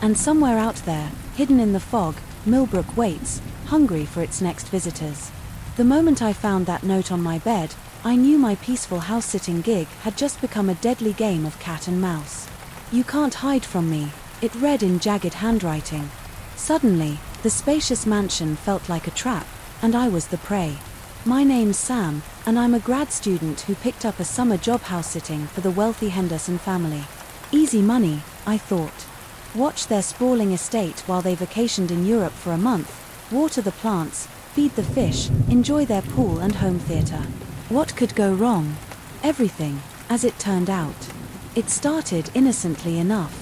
And somewhere out there, hidden in the fog, Millbrook waits, hungry for its next visitors. The moment I found that note on my bed, I knew my peaceful house-sitting gig had just become a deadly game of cat and mouse. "You can't hide from me," it read in jagged handwriting. Suddenly, the spacious mansion felt like a trap, and I was the prey. My name's Sam, and I'm a grad student who picked up a summer job house-sitting for the wealthy Henderson family. Easy money, I thought. Watch their sprawling estate while they vacationed in Europe for a month, water the plants, feed the fish, enjoy their pool and home theater. What could go wrong? Everything, as it turned out. It started innocently enough.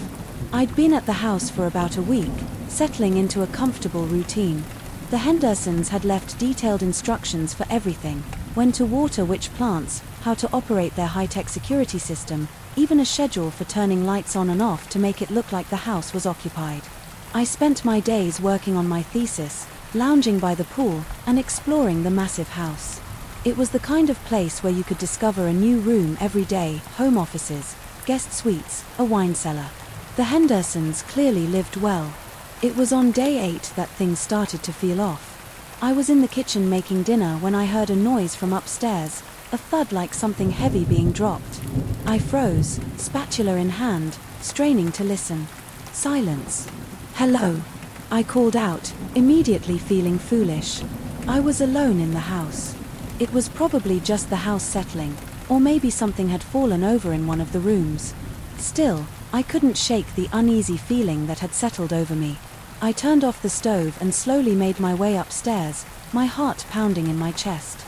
I'd been at the house for about a week, settling into a comfortable routine. The Hendersons had left detailed instructions for everything: when to water which plants, how to operate their high-tech security system, even a schedule for turning lights on and off to make it look like the house was occupied. I spent my days working on my thesis, lounging by the pool, and exploring the massive house. It was the kind of place where you could discover a new room every day: home offices, guest suites, a wine cellar. The Hendersons clearly lived well. It was on day 8 that things started to feel off. I was in the kitchen making dinner when I heard a noise from upstairs, a thud like something heavy being dropped. I froze, spatula in hand, straining to listen. Silence. "Hello," I called out, immediately feeling foolish. I was alone in the house. It was probably just the house settling, or maybe something had fallen over in one of the rooms. Still, I couldn't shake the uneasy feeling that had settled over me. I turned off the stove and slowly made my way upstairs, my heart pounding in my chest.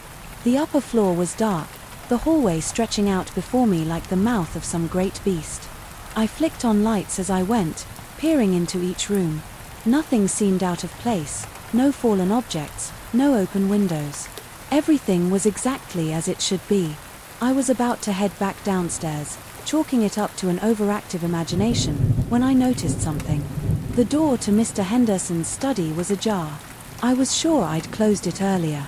The upper floor was dark, the hallway stretching out before me like the mouth of some great beast. I flicked on lights as I went, peering into each room. Nothing seemed out of place, no fallen objects, no open windows. Everything was exactly as it should be. I was about to head back downstairs, chalking it up to an overactive imagination, when I noticed something. The door to Mr. Henderson's study was ajar. I was sure I'd closed it earlier.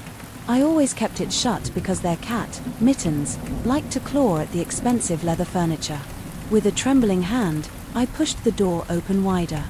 I always kept it shut because their cat, Mittens, liked to claw at the expensive leather furniture. With a trembling hand, I pushed the door open wider.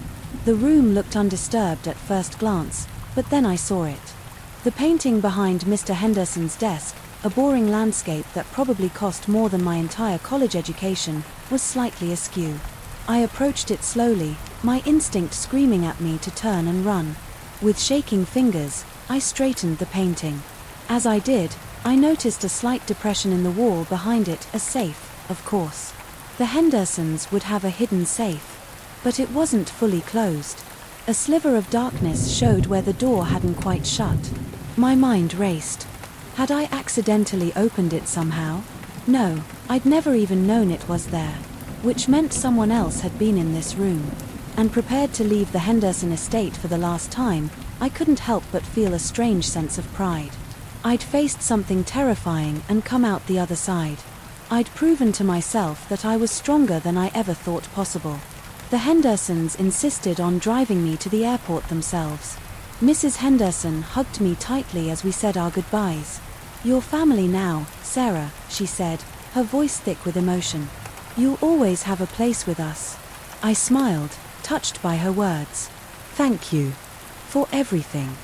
The room looked undisturbed at first glance, but then I saw it. The painting behind Mr. Henderson's desk, a boring landscape that probably cost more than my entire college education, was slightly askew. I approached it slowly, my instinct screaming at me to turn and run. With shaking fingers, I straightened the painting. As I did, I noticed a slight depression in the wall behind it, a safe, of course. The Hendersons would have a hidden safe. But it wasn't fully closed. A sliver of darkness showed where the door hadn't quite shut. My mind raced. Had I accidentally opened it somehow? No, I'd never even known it was there. Which meant someone else had been in this room. And prepared to leave the Henderson estate for the last time, I couldn't help but feel a strange sense of pride. I'd faced something terrifying and come out the other side. I'd proven to myself that I was stronger than I ever thought possible. The Hendersons insisted on driving me to the airport themselves. Mrs. Henderson hugged me tightly as we said our goodbyes. "You're family now, Sarah," she said, her voice thick with emotion. "You'll always have a place with us." I smiled, touched by her words. "Thank you for everything."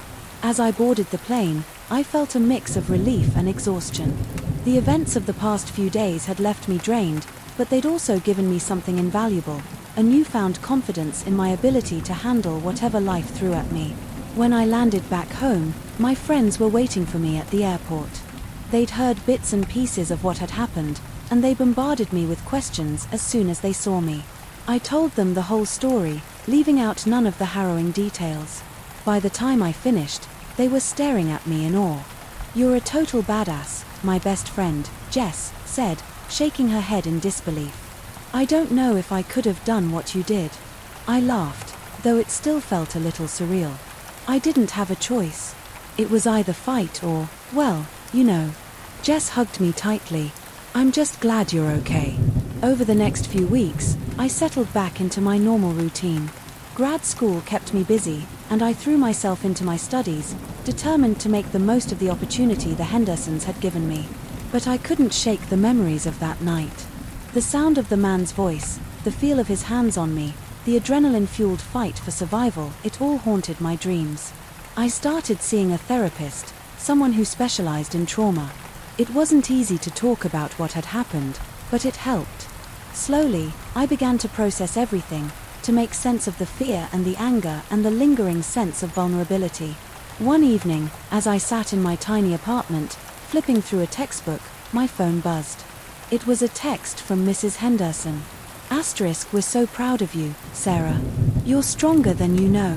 As I boarded the plane, I felt a mix of relief and exhaustion. The events of the past few days had left me drained, but they'd also given me something invaluable, a newfound confidence in my ability to handle whatever life threw at me. When I landed back home, my friends were waiting for me at the airport. They'd heard bits and pieces of what had happened, and they bombarded me with questions as soon as they saw me. I told them the whole story, leaving out none of the harrowing details. By the time I finished, they were staring at me in awe. "You're a total badass," my best friend, Jess, said, shaking her head in disbelief. "I don't know if I could have done what you did." I laughed, though it still felt a little surreal. I didn't have a choice. It was either fight or, well, you know. Jess hugged me tightly. "I'm just glad you're okay." Over the next few weeks, I settled back into my normal routine. Grad school kept me busy, and I threw myself into my studies, determined to make the most of the opportunity the Hendersons had given me. But I couldn't shake the memories of that night. The sound of the man's voice, the feel of his hands on me, the adrenaline-fueled fight for survival, it all haunted my dreams. I started seeing a therapist, someone who specialized in trauma. It wasn't easy to talk about what had happened, but it helped. Slowly, I began to process everything, to make sense of the fear and the anger and the lingering sense of vulnerability. One evening, as I sat in my tiny apartment, flipping through a textbook, my phone buzzed. It was a text from Mrs. Henderson. "We're so proud of you, Sarah. You're stronger than you know.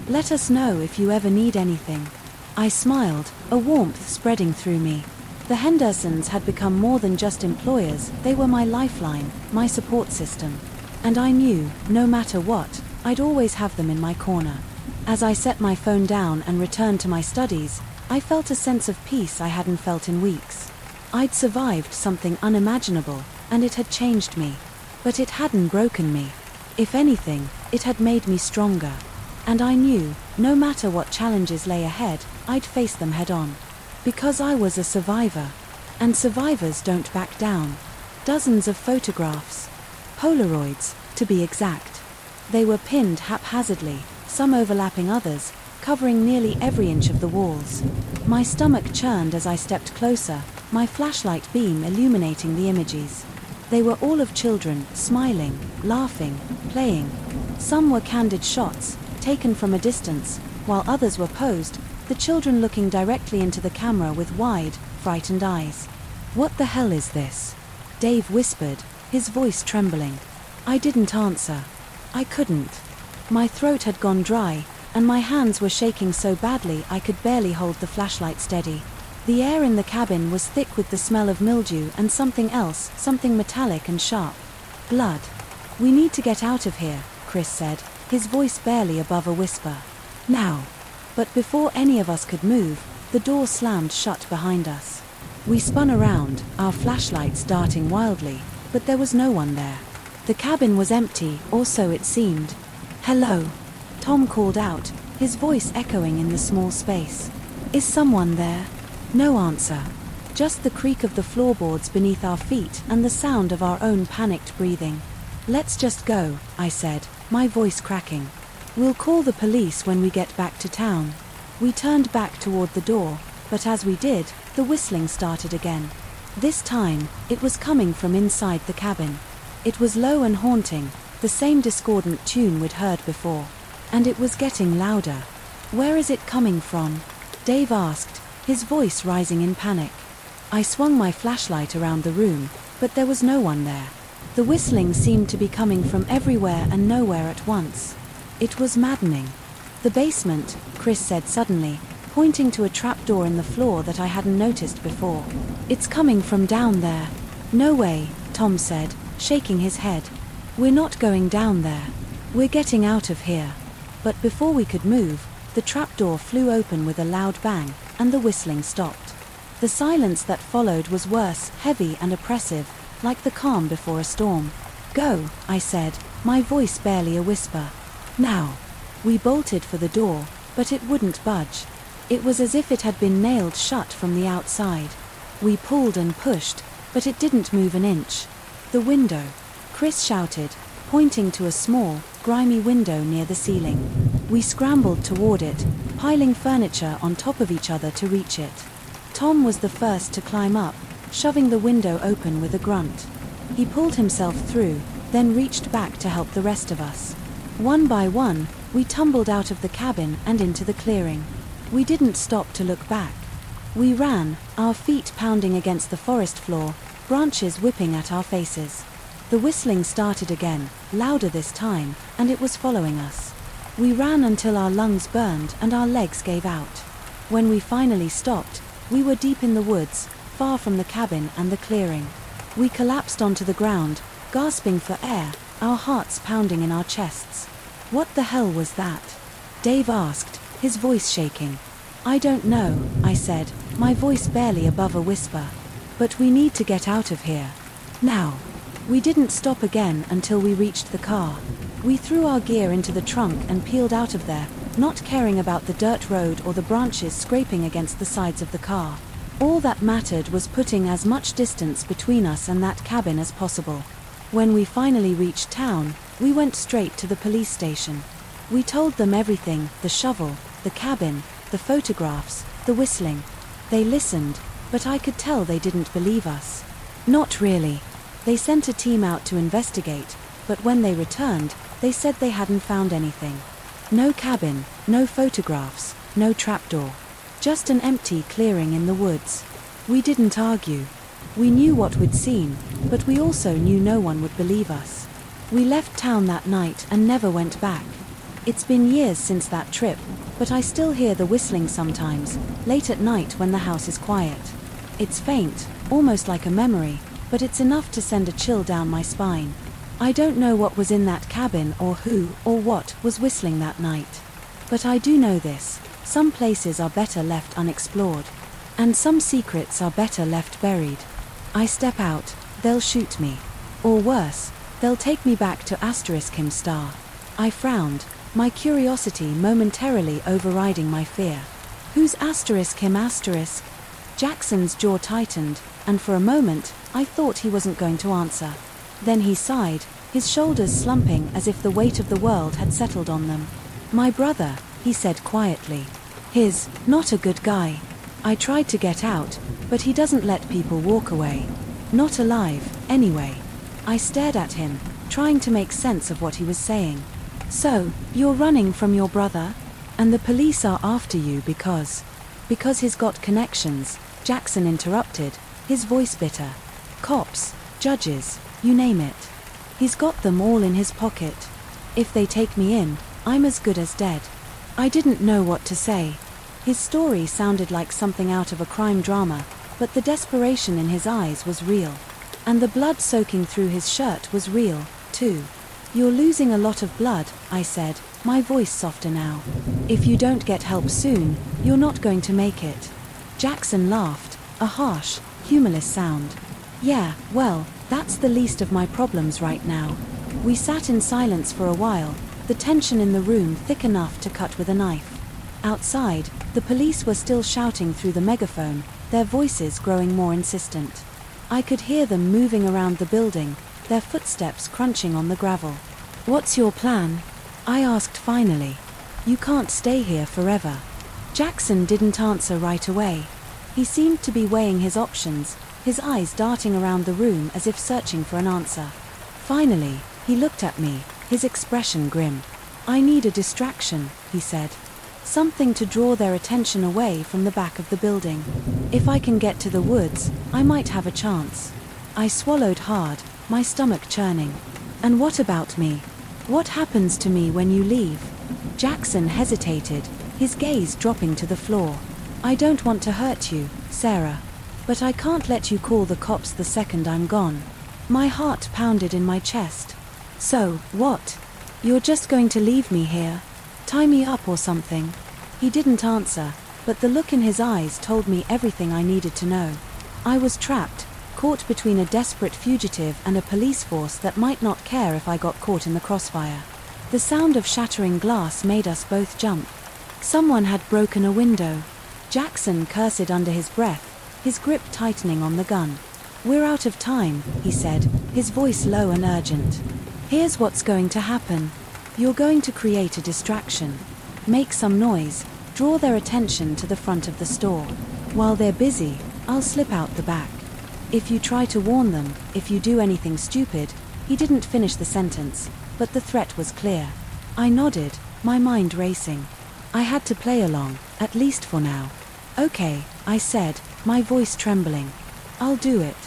Let us know if you ever need anything." I smiled, a warmth spreading through me. The Hendersons had become more than just employers, they were my lifeline, my support system. And I knew, no matter what, I'd always have them in my corner. As I set my phone down and returned to my studies, I felt a sense of peace I hadn't felt in weeks. I'd survived something unimaginable, and it had changed me. But it hadn't broken me. If anything, it had made me stronger. And I knew, no matter what challenges lay ahead, I'd face them head on. Because I was a survivor. And survivors don't back down. Dozens of photographs. Polaroids, to be exact. They were pinned haphazardly, some overlapping others, covering nearly every inch of the walls. My stomach churned as I stepped closer, my flashlight beam illuminating the images. They were all of children, smiling, laughing, playing. Some were candid shots, taken from a distance, while others were posed, the children looking directly into the camera with wide, frightened eyes. "What the hell is this?" Dave whispered, his voice trembling. I didn't answer. I couldn't. My throat had gone dry, and my hands were shaking so badly I could barely hold the flashlight steady. The air in the cabin was thick with the smell of mildew and something else, something metallic and sharp. Blood. "We need to get out of here," Chris said, his voice barely above a whisper. "Now." But before any of us could move, the door slammed shut behind us. We spun around, our flashlights darting wildly, but there was no one there. The cabin was empty, or so it seemed. "Hello," Tom called out, his voice echoing in the small space. "Is someone there?" No answer. Just the creak of the floorboards beneath our feet and the sound of our own panicked breathing. "Let's just go," I said, my voice cracking. "We'll call the police when we get back to town." We turned back toward the door, but as we did, the whistling started again. This time, it was coming from inside the cabin. It was low and haunting, the same discordant tune we'd heard before. And it was getting louder. "Where is it coming from?" Dave asked, his voice rising in panic. I swung my flashlight around the room, but there was no one there. The whistling seemed to be coming from everywhere and nowhere at once. It was maddening. "The basement," Chris said suddenly, pointing to a trapdoor in the floor that I hadn't noticed before. "It's coming from down there." "No way," Tom said, shaking his head. "We're not going down there. We're getting out of here." But before we could move, the trapdoor flew open with a loud bang, and the whistling stopped. The silence that followed was worse, heavy and oppressive, like the calm before a storm. "Go," I said, my voice barely a whisper. "Now." We bolted for the door, but it wouldn't budge. It was as if it had been nailed shut from the outside. We pulled and pushed, but it didn't move an inch. "The window," Chris shouted, pointing to a small, grimy window near the ceiling. We scrambled toward it, piling furniture on top of each other to reach it. Tom was the first to climb up, shoving the window open with a grunt. He pulled himself through, then reached back to help the rest of us. One by one, we tumbled out of the cabin and into the clearing. We didn't stop to look back. We ran, our feet pounding against the forest floor, branches whipping at our faces. The whistling started again, louder this time, and it was following us. We ran until our lungs burned and our legs gave out. When we finally stopped, we were deep in the woods, far from the cabin and the clearing. We collapsed onto the ground, gasping for air, our hearts pounding in our chests. "What the hell was that?" Dave asked, his voice shaking. "I don't know," I said, my voice barely above a whisper. "But we need to get out of here. Now." We didn't stop again until we reached the car. We threw our gear into the trunk and peeled out of there, not caring about the dirt road or the branches scraping against the sides of the car. All that mattered was putting as much distance between us and that cabin as possible. When we finally reached town, we went straight to the police station. We told them everything, the shovel, the cabin, the photographs, the whistling. They listened, but I could tell they didn't believe us. Not really. They sent a team out to investigate, but when they returned, they said they hadn't found anything. No cabin, no photographs, no trapdoor. Just an empty clearing in the woods. We didn't argue. We knew what we'd seen, but we also knew no one would believe us. We left town that night and never went back. It's been years since that trip, but I still hear the whistling sometimes, late at night when the house is quiet. It's faint, almost like a memory, but it's enough to send a chill down my spine. I don't know what was in that cabin or who or what was whistling that night. But I do know this: some places are better left unexplored. And some secrets are better left buried. I step out, they'll shoot me. Or worse, they'll take me back to *Him star. I frowned, my curiosity momentarily overriding my fear. Who's *Him*? Jackson's jaw tightened, and for a moment, I thought he wasn't going to answer. Then he sighed, his shoulders slumping as if the weight of the world had settled on them. "My brother," he said quietly. "He's not a good guy. I tried to get out, but he doesn't let people walk away. Not alive, anyway." I stared at him, trying to make sense of what he was saying. "So, you're running from your brother? And the police are after you because he's got connections," Jackson interrupted, his voice bitter. "Cops, judges, you name it. He's got them all in his pocket. If they take me in, I'm as good as dead." I didn't know what to say. His story sounded like something out of a crime drama, but the desperation in his eyes was real. And the blood soaking through his shirt was real, too. "You're losing a lot of blood," I said, my voice softer now. "If you don't get help soon, you're not going to make it." Jackson laughed, a harsh, humorless sound. "Yeah, well, that's the least of my problems right now." We sat in silence for a while, the tension in the room thick enough to cut with a knife. Outside, the police were still shouting through the megaphone, their voices growing more insistent. I could hear them moving around the building, their footsteps crunching on the gravel. "What's your plan?" I asked finally. "You can't stay here forever." Jackson didn't answer right away. He seemed to be weighing his options, his eyes darting around the room as if searching for an answer. Finally, he looked at me, his expression grim. "I need a distraction," he said. "Something to draw their attention away from the back of the building. If I can get to the woods, I might have a chance." I swallowed hard, my stomach churning. "And what about me? What happens to me when you leave?" Jackson hesitated, his gaze dropping to the floor. "I don't want to hurt you, Sarah. But I can't let you call the cops the second I'm gone." My heart pounded in my chest. "So, what? You're just going to leave me here? Tie me up or something?" He didn't answer, but the look in his eyes told me everything I needed to know. I was trapped, caught between a desperate fugitive and a police force that might not care if I got caught in the crossfire. The sound of shattering glass made us both jump. Someone had broken a window. Jackson cursed under his breath, his grip tightening on the gun. "We're out of time," he said, his voice low and urgent. "Here's what's going to happen. You're going to create a distraction. Make some noise, draw their attention to the front of the store. While they're busy, I'll slip out the back. If you try to warn them, if you do anything stupid." He didn't finish the sentence, but the threat was clear. I nodded, my mind racing. I had to play along, at least for now. "Okay," I said, my voice trembling. "I'll do it."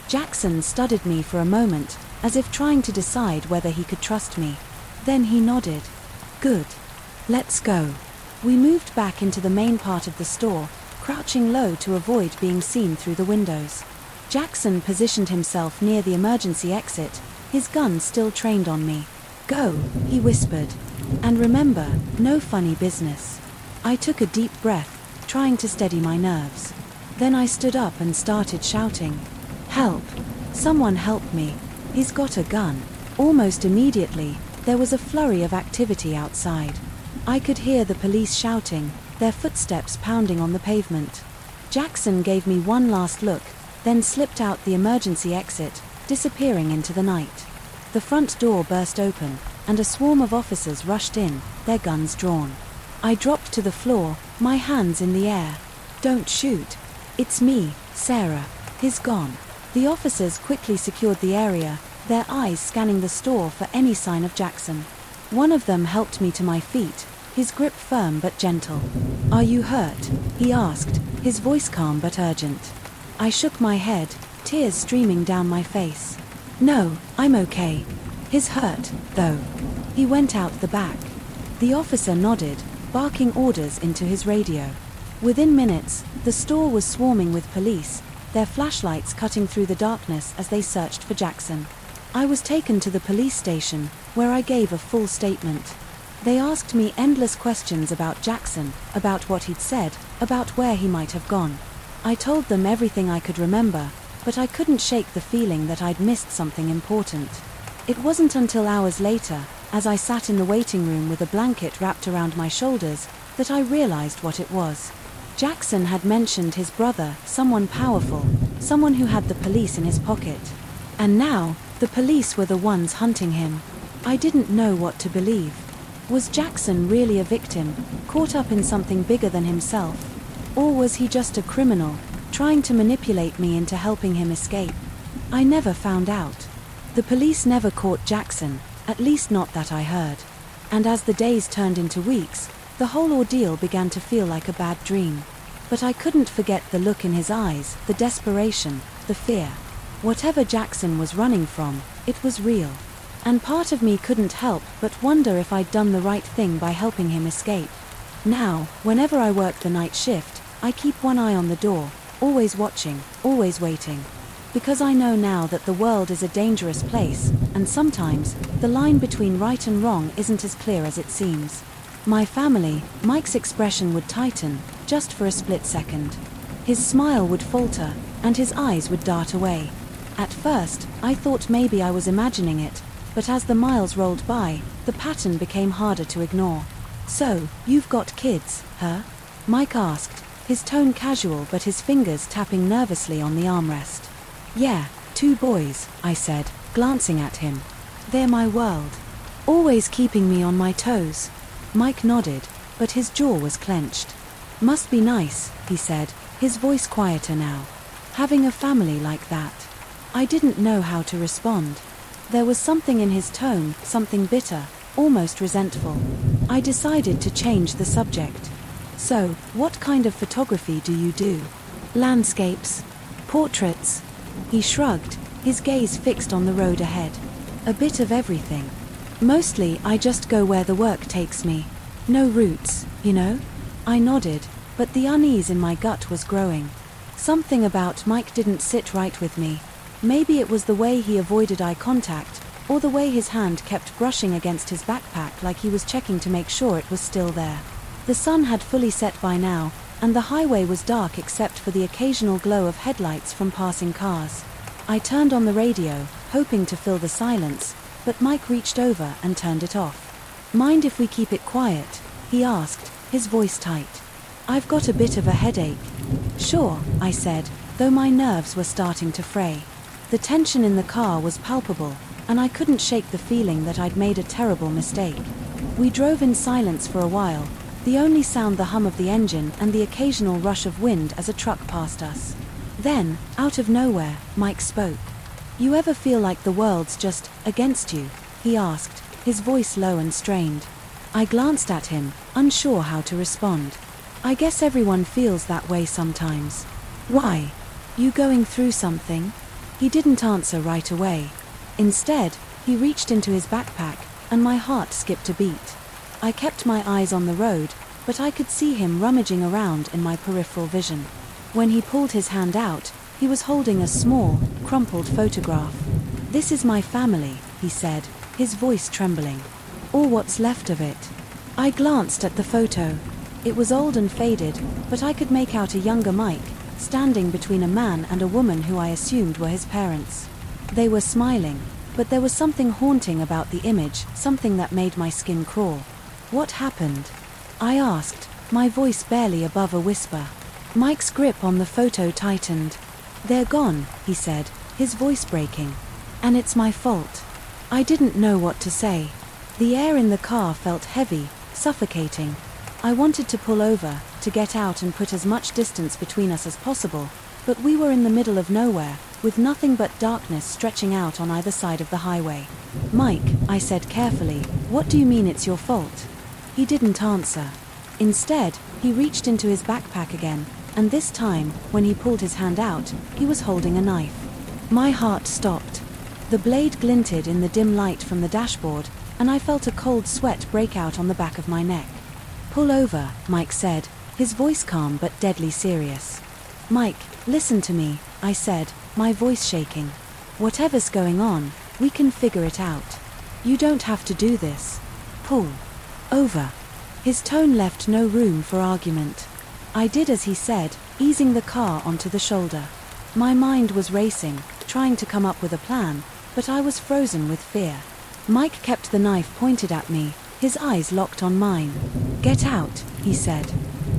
Jackson studied me for a moment, as if trying to decide whether he could trust me. Then he nodded. "Good. Let's go." We moved back into the main part of the store, crouching low to avoid being seen through the windows. Jackson positioned himself near the emergency exit, his gun still trained on me. "Go," he whispered. "And remember, no funny business." I took a deep breath, trying to steady my nerves. Then I stood up and started shouting, "Help! Someone help me! He's got a gun." Almost immediately, there was a flurry of activity outside. I could hear the police shouting, their footsteps pounding on the pavement. Jackson gave me one last look, then slipped out the emergency exit, disappearing into the night. The front door burst open, and a swarm of officers rushed in, their guns drawn. I dropped to the floor, my hands in the air. "Don't shoot. It's me, Sarah. He's gone." The officers quickly secured the area, their eyes scanning the store for any sign of Jackson. One of them helped me to my feet, his grip firm but gentle. "Are you hurt?" he asked, his voice calm but urgent. I shook my head, tears streaming down my face. "No, I'm okay. He's hurt, though." He went out the back. The officer nodded, barking orders into his radio. Within minutes, the store was swarming with police, their flashlights cutting through the darkness as they searched for Jackson. I was taken to the police station, where I gave a full statement. They asked me endless questions about Jackson, about what he'd said, about where he might have gone. I told them everything I could remember, but I couldn't shake the feeling that I'd missed something important. It wasn't until hours later, as I sat in the waiting room with a blanket wrapped around my shoulders, that I realized what it was. Jackson had mentioned his brother, someone powerful, someone who had the police in his pocket. And now, the police were the ones hunting him. I didn't know what to believe. Was Jackson really a victim, caught up in something bigger than himself? Or was he just a criminal, trying to manipulate me into helping him escape? I never found out. The police never caught Jackson, at least not that I heard. And as the days turned into weeks, the whole ordeal began to feel like a bad dream. But I couldn't forget the look in his eyes, the desperation, the fear. Whatever Jackson was running from, it was real. And part of me couldn't help but wonder if I'd done the right thing by helping him escape. Now, whenever I work the night shift, I keep one eye on the door, always watching, always waiting. Because I know now that the world is a dangerous place, and sometimes, the line between right and wrong isn't as clear as it seems. My family, Mike's expression would tighten, just for a split second. His smile would falter, and his eyes would dart away. At first, I thought maybe I was imagining it, but as the miles rolled by, the pattern became harder to ignore. "So, you've got kids, huh?" Mike asked, his tone casual but his fingers tapping nervously on the armrest. "Yeah, 2 boys," I said, glancing at him. "They're my world. Always keeping me on my toes." Mike nodded, but his jaw was clenched. "Must be nice," he said, his voice quieter now. "Having a family like that." I didn't know how to respond. There was something in his tone, something bitter, almost resentful. I decided to change the subject. "So, what kind of photography do you do?" "Landscapes. Portraits." He shrugged, his gaze fixed on the road ahead. "A bit of everything. Mostly I just go where the work takes me. No roots, you know?" I nodded, but the unease in my gut was growing. Something about Mike didn't sit right with me. Maybe it was the way he avoided eye contact, or the way his hand kept brushing against his backpack like he was checking to make sure it was still there. The sun had fully set by now, and the highway was dark except for the occasional glow of headlights from passing cars. I turned on the radio, hoping to fill the silence, but Mike reached over and turned it off. "Mind if we keep it quiet?" he asked, his voice tight. "I've got a bit of a headache." "Sure," I said, though my nerves were starting to fray. The tension in the car was palpable, and I couldn't shake the feeling that I'd made a terrible mistake. We drove in silence for a while, the only sound the hum of the engine and the occasional rush of wind as a truck passed us. Then, out of nowhere, Mike spoke. "You ever feel like the world's just against you?" he asked, his voice low and strained. I glanced at him, unsure how to respond. "I guess everyone feels that way sometimes." "Why? You going through something?" He didn't answer right away. Instead, he reached into his backpack, and my heart skipped a beat. I kept my eyes on the road, but I could see him rummaging around in my peripheral vision. When he pulled his hand out, he was holding a small, crumpled photograph. "This is my family," he said, his voice trembling. "Or what's left of it." I glanced at the photo. It was old and faded, but I could make out a younger Mike, standing between a man and a woman who I assumed were his parents. They were smiling, but there was something haunting about the image, something that made my skin crawl. "What happened?" I asked, my voice barely above a whisper. Mike's grip on the photo tightened. "They're gone," he said, his voice breaking. "And it's my fault." I didn't know what to say. The air in the car felt heavy, suffocating. I wanted to pull over, to get out and put as much distance between us as possible, but we were in the middle of nowhere, with nothing but darkness stretching out on either side of the highway. "Mike," I said carefully, "what do you mean it's your fault?" He didn't answer. Instead, he reached into his backpack again, and this time, when he pulled his hand out, he was holding a knife. My heart stopped. The blade glinted in the dim light from the dashboard, and I felt a cold sweat break out on the back of my neck. "Pull over," Mike said, his voice calm but deadly serious. "Mike, listen to me," I said, my voice shaking. "Whatever's going on, we can figure it out. You don't have to do this. Pull over." His tone left no room for argument. I did as he said, easing the car onto the shoulder. My mind was racing, trying to come up with a plan, but I was frozen with fear. Mike kept the knife pointed at me, his eyes locked on mine. "Get out," he said.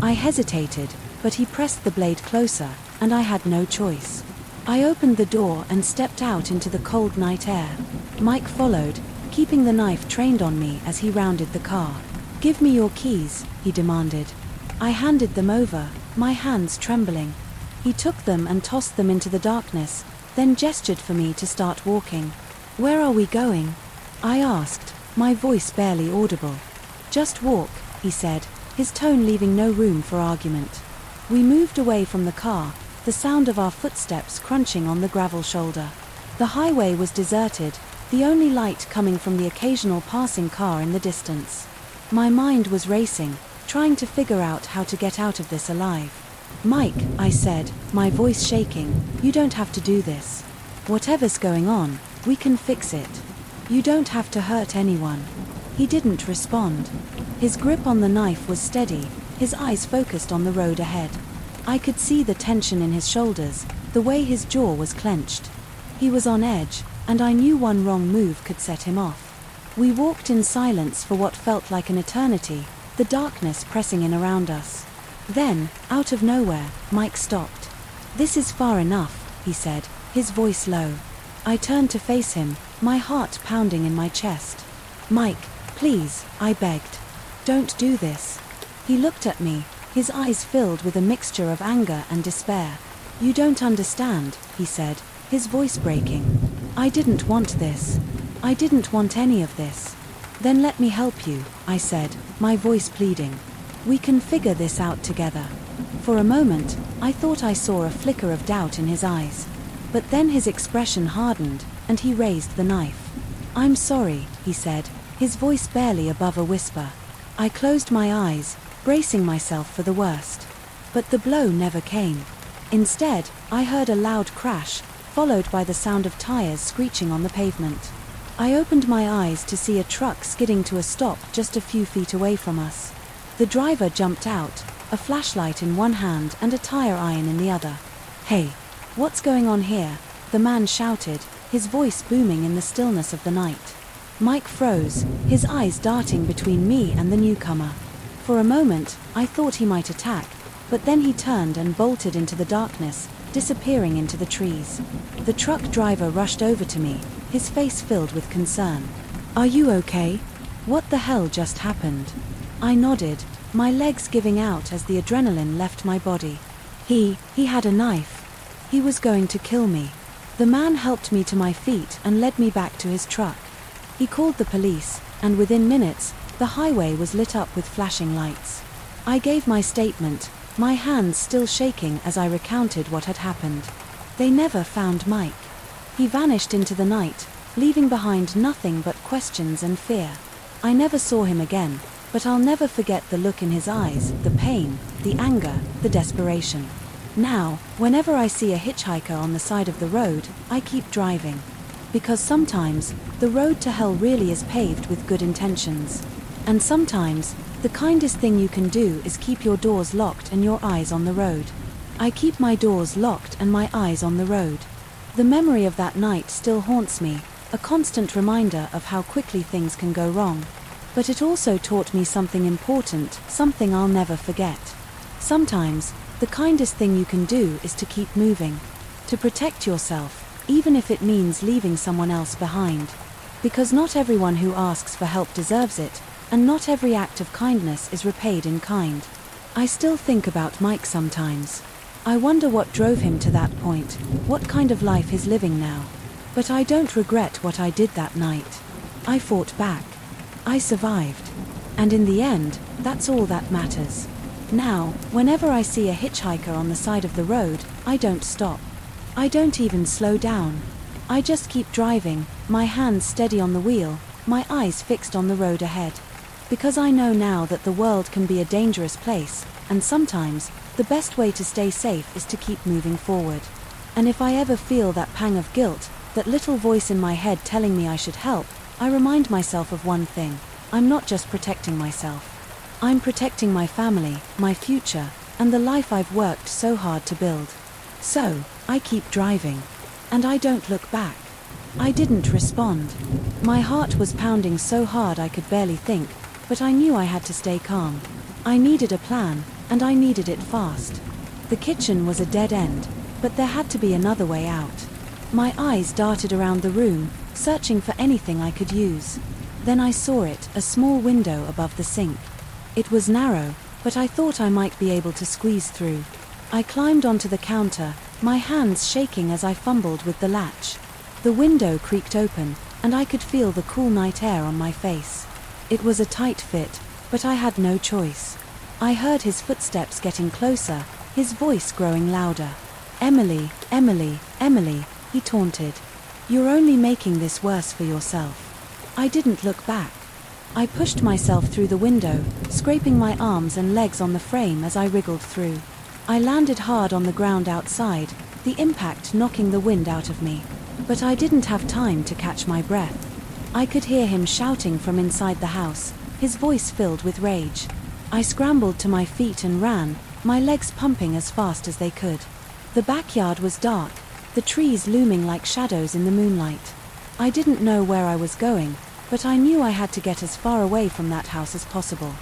I hesitated, but he pressed the blade closer, and I had no choice. I opened the door and stepped out into the cold night air. Mike followed, keeping the knife trained on me as he rounded the car. "Give me your keys," he demanded. I handed them over, my hands trembling. He took them and tossed them into the darkness, then gestured for me to start walking. "Where are we going?" I asked, my voice barely audible. "Just walk," he said, his tone leaving no room for argument. We moved away from the car, the sound of our footsteps crunching on the gravel shoulder. The highway was deserted, the only light coming from the occasional passing car in the distance. My mind was racing, trying to figure out how to get out of this alive. "Mike," I said, my voice shaking, "you don't have to do this. Whatever's going on, we can fix it. You don't have to hurt anyone." He didn't respond. His grip on the knife was steady, his eyes focused on the road ahead. I could see the tension in his shoulders, the way his jaw was clenched. He was on edge, and I knew one wrong move could set him off. We walked in silence for what felt like an eternity, the darkness pressing in around us. Then, out of nowhere, Mike stopped. "This is far enough," he said, his voice low. I turned to face him, my heart pounding in my chest. "Mike, please," I begged. "Don't do this." He looked at me, his eyes filled with a mixture of anger and despair. "You don't understand," he said, his voice breaking. "I didn't want this. I didn't want any of this." "Then let me help you," I said, my voice pleading. "We can figure this out together." For a moment, I thought I saw a flicker of doubt in his eyes. But then his expression hardened, and he raised the knife. "I'm sorry," he said, his voice barely above a whisper. I closed my eyes, bracing myself for the worst. But the blow never came. Instead, I heard a loud crash, followed by the sound of tires screeching on the pavement. I opened my eyes to see a truck skidding to a stop just a few feet away from us. The driver jumped out, a flashlight in one hand and a tire iron in the other. "Hey, what's going on here?" the man shouted, his voice booming in the stillness of the night. Mike froze, his eyes darting between me and the newcomer. For a moment, I thought he might attack, but then he turned and bolted into the darkness, disappearing into the trees. The truck driver rushed over to me, his face filled with concern. "Are you okay? What the hell just happened?" I nodded, my legs giving out as the adrenaline left my body. He had a knife. He was going to kill me. The man helped me to my feet and led me back to his truck. He called the police, and within minutes, the highway was lit up with flashing lights. I gave my statement, my hands still shaking as I recounted what had happened. They never found Mike. He vanished into the night, leaving behind nothing but questions and fear. I never saw him again, but I'll never forget the look in his eyes, the pain, the anger, the desperation. Now, whenever I see a hitchhiker on the side of the road, I keep driving. Because sometimes, the road to hell really is paved with good intentions. And sometimes, the kindest thing you can do is keep your doors locked and your eyes on the road. I keep my doors locked and my eyes on the road. The memory of that night still haunts me, a constant reminder of how quickly things can go wrong. But it also taught me something important, something I'll never forget. Sometimes, the kindest thing you can do is to keep moving. To protect yourself, even if it means leaving someone else behind. Because not everyone who asks for help deserves it, and not every act of kindness is repaid in kind. I still think about Mike sometimes. I wonder what drove him to that point, what kind of life he's living now. But I don't regret what I did that night. I fought back. I survived. And in the end, that's all that matters. Now, whenever I see a hitchhiker on the side of the road, I don't stop. I don't even slow down. I just keep driving, my hands steady on the wheel, my eyes fixed on the road ahead. Because I know now that the world can be a dangerous place, and sometimes, the best way to stay safe is to keep moving forward. And if I ever feel that pang of guilt, that little voice in my head telling me I should help, I remind myself of one thing: I'm not just protecting myself. I'm protecting my family, my future, and the life I've worked so hard to build. So, I keep driving. And I don't look back. I didn't respond. My heart was pounding so hard I could barely think, but I knew I had to stay calm. I needed a plan, and I needed it fast. The kitchen was a dead end, but there had to be another way out. My eyes darted around the room, searching for anything I could use. Then I saw it, a small window above the sink. It was narrow, but I thought I might be able to squeeze through. I climbed onto the counter, my hands shaking as I fumbled with the latch. The window creaked open, and I could feel the cool night air on my face. It was a tight fit, but I had no choice. I heard his footsteps getting closer, his voice growing louder. "Emily, Emily, Emily," he taunted. "You're only making this worse for yourself." I didn't look back. I pushed myself through the window, scraping my arms and legs on the frame as I wriggled through. I landed hard on the ground outside, the impact knocking the wind out of me. But I didn't have time to catch my breath. I could hear him shouting from inside the house, his voice filled with rage. I scrambled to my feet and ran, my legs pumping as fast as they could. The backyard was dark, the trees looming like shadows in the moonlight. I didn't know where I was going, but I knew I had to get as far away from that house as possible.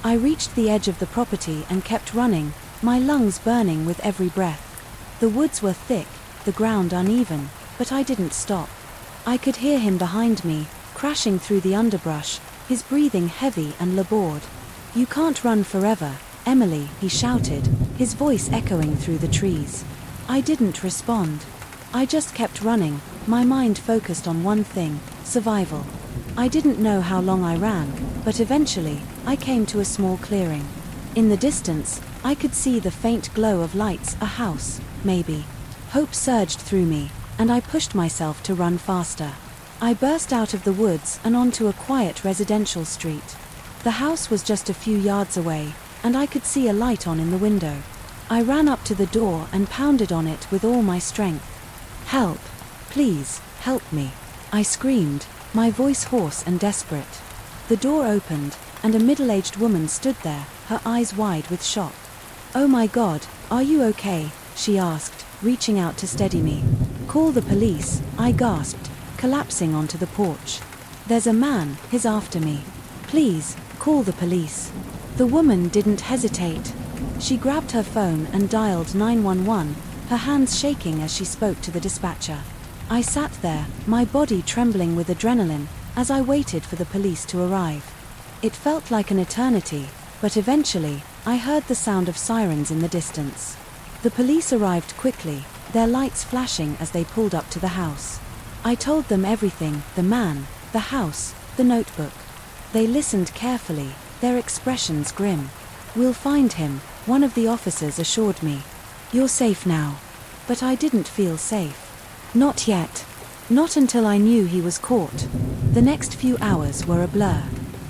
I reached the edge of the property and kept running, my lungs burning with every breath. The woods were thick, the ground uneven, but I didn't stop. I could hear him behind me, crashing through the underbrush, his breathing heavy and labored. "You can't run forever, Emily," he shouted, his voice echoing through the trees. I didn't respond. I just kept running, my mind focused on one thing: survival. I didn't know how long I ran, but eventually, I came to a small clearing. In the distance, I could see the faint glow of lights, a house, maybe. Hope surged through me, and I pushed myself to run faster. I burst out of the woods and onto a quiet residential street. The house was just a few yards away, and I could see a light on in the window. I ran up to the door and pounded on it with all my strength. "Help! Please, help me!" I screamed, my voice hoarse and desperate. The door opened, and a middle-aged woman stood there, her eyes wide with shock. "Oh my God, are you okay?" she asked, reaching out to steady me. "Call the police," I gasped, collapsing onto the porch. "There's a man, he's after me. Please, call the police." The woman didn't hesitate. She grabbed her phone and dialed 911, her hands shaking as she spoke to the dispatcher. I sat there, my body trembling with adrenaline, as I waited for the police to arrive. It felt like an eternity, but eventually, I heard the sound of sirens in the distance. The police arrived quickly, their lights flashing as they pulled up to the house. I told them everything, the man, the house, the notebook. They listened carefully, their expressions grim. "We'll find him," one of the officers assured me. "You're safe now." But I didn't feel safe. Not yet. Not until I knew he was caught. The next few hours were a blur.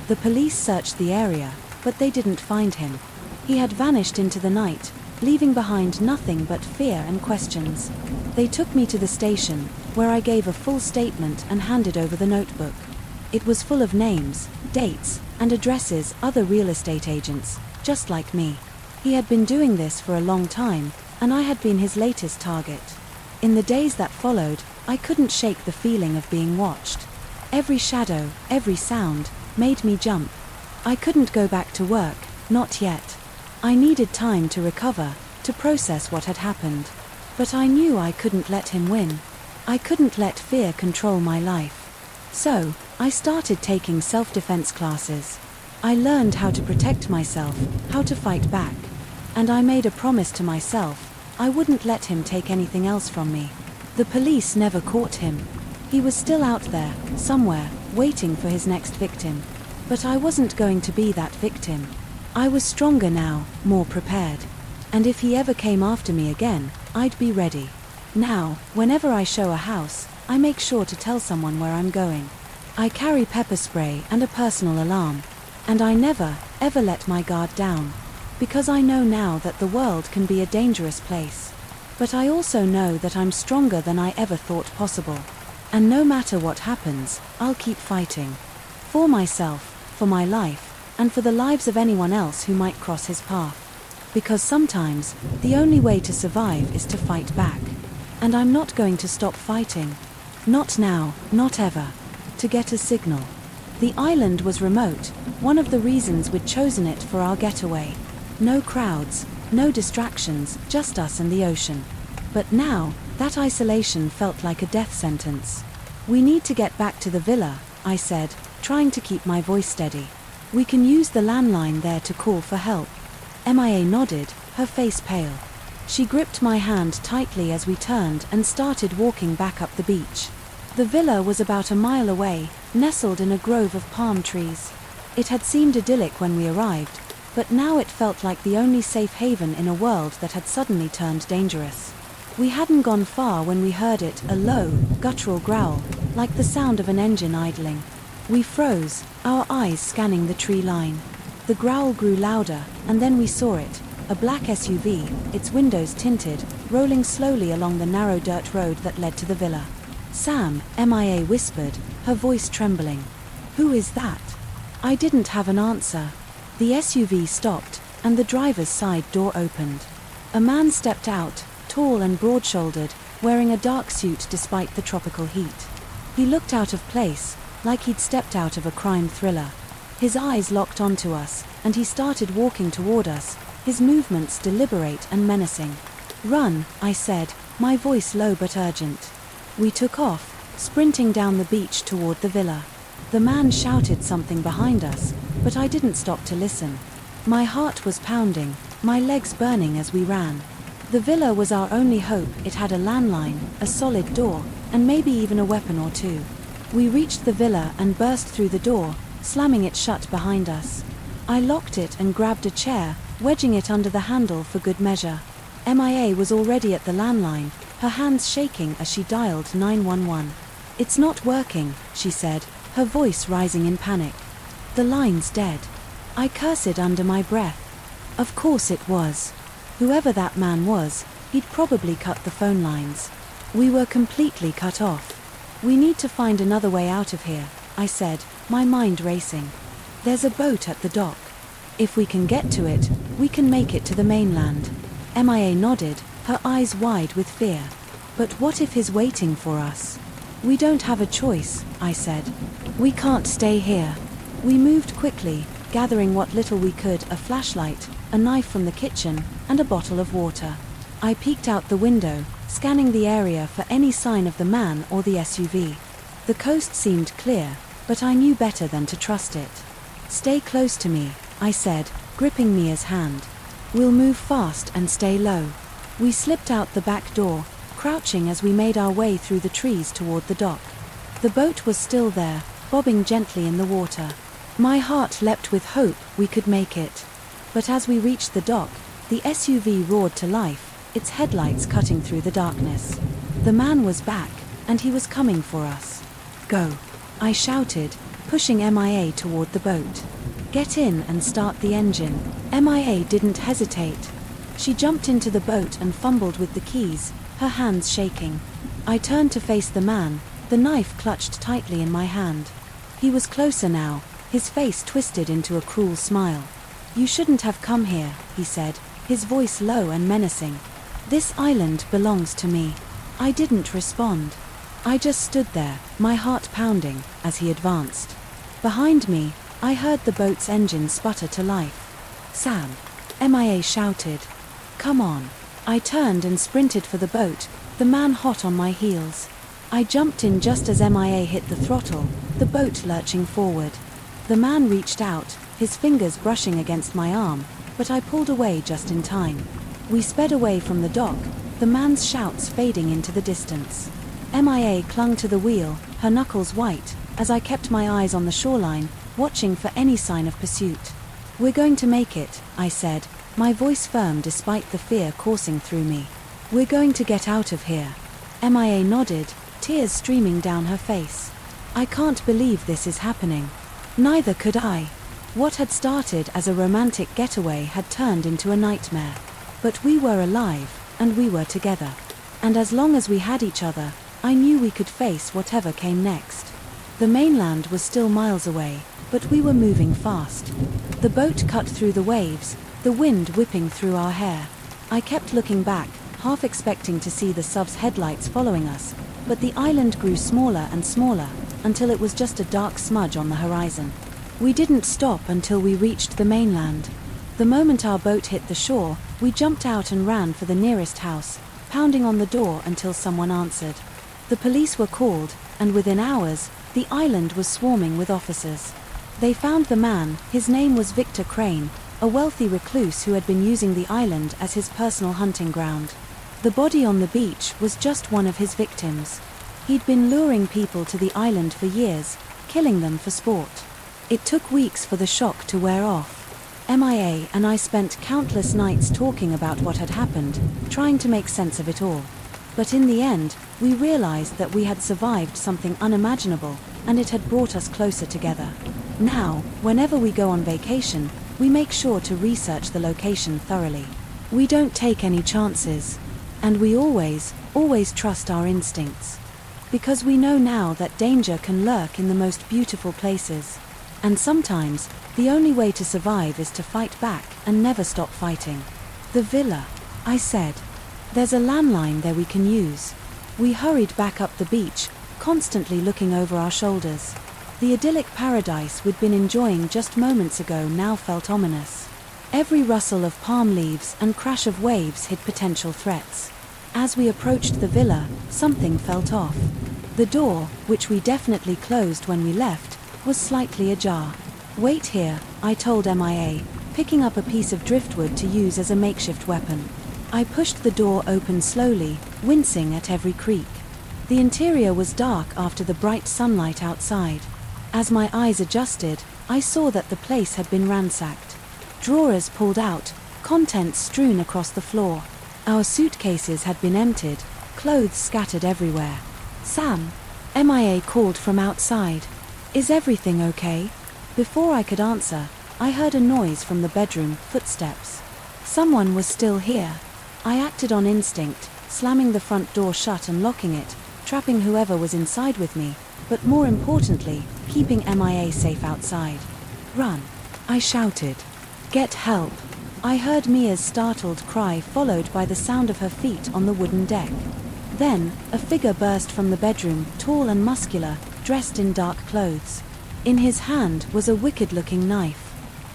The police searched the area, but they didn't find him. He had vanished into the night, leaving behind nothing but fear and questions. They took me to the station, where I gave a full statement and handed over the notebook. It was full of names, dates, and addresses, other real estate agents, just like me. He had been doing this for a long time, and I had been his latest target. In the days that followed, I couldn't shake the feeling of being watched. Every shadow, every sound, made me jump. I couldn't go back to work, not yet. I needed time to recover, to process what had happened. But I knew I couldn't let him win. I couldn't let fear control my life. So, I started taking self-defense classes. I learned how to protect myself, how to fight back. And I made a promise to myself, I wouldn't let him take anything else from me. The police never caught him. He was still out there, somewhere, waiting for his next victim. But I wasn't going to be that victim. I was stronger now, more prepared. And if he ever came after me again, I'd be ready. Now, whenever I show a house, I make sure to tell someone where I'm going. I carry pepper spray and a personal alarm. And I never, ever let my guard down. Because I know now that the world can be a dangerous place. But I also know that I'm stronger than I ever thought possible. And no matter what happens, I'll keep fighting. For myself, for my life, and for the lives of anyone else who might cross his path. Because sometimes, the only way to survive is to fight back. And I'm not going to stop fighting. Not now, not ever. To get a signal. The island was remote, one of the reasons we'd chosen it for our getaway. No crowds, no distractions, just us and the ocean. But now, that isolation felt like a death sentence. "We need to get back to the villa," I said, trying to keep my voice steady. "We can use the landline there to call for help." Mia nodded, her face pale. She gripped my hand tightly as we turned and started walking back up the beach. The villa was about a mile away, nestled in a grove of palm trees. It had seemed idyllic when we arrived, but now it felt like the only safe haven in a world that had suddenly turned dangerous. We hadn't gone far when we heard it, a low, guttural growl, like the sound of an engine idling. We froze, our eyes scanning the tree line. The growl grew louder, and then we saw it, a black SUV, its windows tinted, rolling slowly along the narrow dirt road that led to the villa. "Sam," Mia whispered, her voice trembling. "Who is that?" I didn't have an answer. The SUV stopped, and the driver's side door opened. A man stepped out, tall and broad-shouldered, wearing a dark suit despite the tropical heat. He looked out of place, like he'd stepped out of a crime thriller. His eyes locked onto us, and he started walking toward us, his movements deliberate and menacing. "Run," I said, my voice low but urgent. We took off, sprinting down the beach toward the villa. The man shouted something behind us, but I didn't stop to listen. My heart was pounding, my legs burning as we ran. The villa was our only hope. It had a landline, a solid door, and maybe even a weapon or two. We reached the villa and burst through the door, slamming it shut behind us. I locked it and grabbed a chair, wedging it under the handle for good measure. Mia was already at the landline, her hands shaking as she dialed 911. "It's not working," she said, her voice rising in panic. "The line's dead." I cursed under my breath. Of course it was. Whoever that man was, he'd probably cut the phone lines. We were completely cut off. "We need to find another way out of here," I said, my mind racing. "There's a boat at the dock. If we can get to it, we can make it to the mainland." Mia nodded, her eyes wide with fear. But what if he's waiting for us? We don't have a choice, I said. We can't stay here. We moved quickly, gathering what little we could, a flashlight, a knife from the kitchen, and a bottle of water. I peeked out the window, scanning the area for any sign of the man or the SUV. The coast seemed clear, but I knew better than to trust it. Stay close to me, I said, gripping Mia's hand. We'll move fast and stay low. We slipped out the back door, crouching as we made our way through the trees toward the dock. The boat was still there, bobbing gently in the water. My heart leapt with hope we could make it. But as we reached the dock, the SUV roared to life, its headlights cutting through the darkness. The man was back, and he was coming for us. Go, I shouted, pushing Mia toward the boat. Get in and start the engine. Mia didn't hesitate. She jumped into the boat and fumbled with the keys, her hands shaking. I turned to face the man, the knife clutched tightly in my hand. He was closer now, his face twisted into a cruel smile. You shouldn't have come here, he said, his voice low and menacing. This island belongs to me. I didn't respond. I just stood there, my heart pounding, as he advanced. Behind me, I heard the boat's engine sputter to life. Sam, Mia shouted. Come on. I turned and sprinted for the boat, the man hot on my heels. I jumped in just as Mia hit the throttle, the boat lurching forward. The man reached out, his fingers brushing against my arm, but I pulled away just in time. We sped away from the dock, the man's shouts fading into the distance. Mia clung to the wheel, her knuckles white, as I kept my eyes on the shoreline, watching for any sign of pursuit. We're going to make it, I said, my voice firm despite the fear coursing through me. We're going to get out of here. Mia nodded, tears streaming down her face. I can't believe this is happening. Neither could I. What had started as a romantic getaway had turned into a nightmare. But we were alive, and we were together. And as long as we had each other, I knew we could face whatever came next. The mainland was still miles away, but we were moving fast. The boat cut through the waves, the wind whipping through our hair. I kept looking back, half expecting to see the sub's headlights following us, but the island grew smaller and smaller, until it was just a dark smudge on the horizon. We didn't stop until we reached the mainland. The moment our boat hit the shore, we jumped out and ran for the nearest house, pounding on the door until someone answered. The police were called, and within hours, the island was swarming with officers. They found the man. His name was Victor Crane, a wealthy recluse who had been using the island as his personal hunting ground. The body on the beach was just one of his victims. He'd been luring people to the island for years, killing them for sport. It took weeks for the shock to wear off. Mia and I spent countless nights talking about what had happened, trying to make sense of it all. But in the end, we realized that we had survived something unimaginable, and it had brought us closer together. Now, whenever we go on vacation, we make sure to research the location thoroughly. We don't take any chances. And we always trust our instincts. Because we know now that danger can lurk in the most beautiful places. And sometimes, the only way to survive is to fight back and never stop fighting. The villa, I said. There's a landline there we can use. We hurried back up the beach, constantly looking over our shoulders. The idyllic paradise we'd been enjoying just moments ago now felt ominous. Every rustle of palm leaves and crash of waves hid potential threats. As we approached the villa, something felt off. The door, which we definitely closed when we left, was slightly ajar. Wait here, I told Mia, picking up a piece of driftwood to use as a makeshift weapon. I pushed the door open slowly, wincing at every creak. The interior was dark after the bright sunlight outside. As my eyes adjusted, I saw that the place had been ransacked. Drawers pulled out, contents strewn across the floor. Our suitcases had been emptied, clothes scattered everywhere. Sam, Mia called from outside. Is everything okay? Before I could answer, I heard a noise from the bedroom, footsteps. Someone was still here. I acted on instinct, slamming the front door shut and locking it, trapping whoever was inside with me, but more importantly, keeping Mia safe outside. Run, I shouted. Get help. I heard Mia's startled cry followed by the sound of her feet on the wooden deck. Then, a figure burst from the bedroom, tall and muscular, dressed in dark clothes. In his hand was a wicked-looking knife.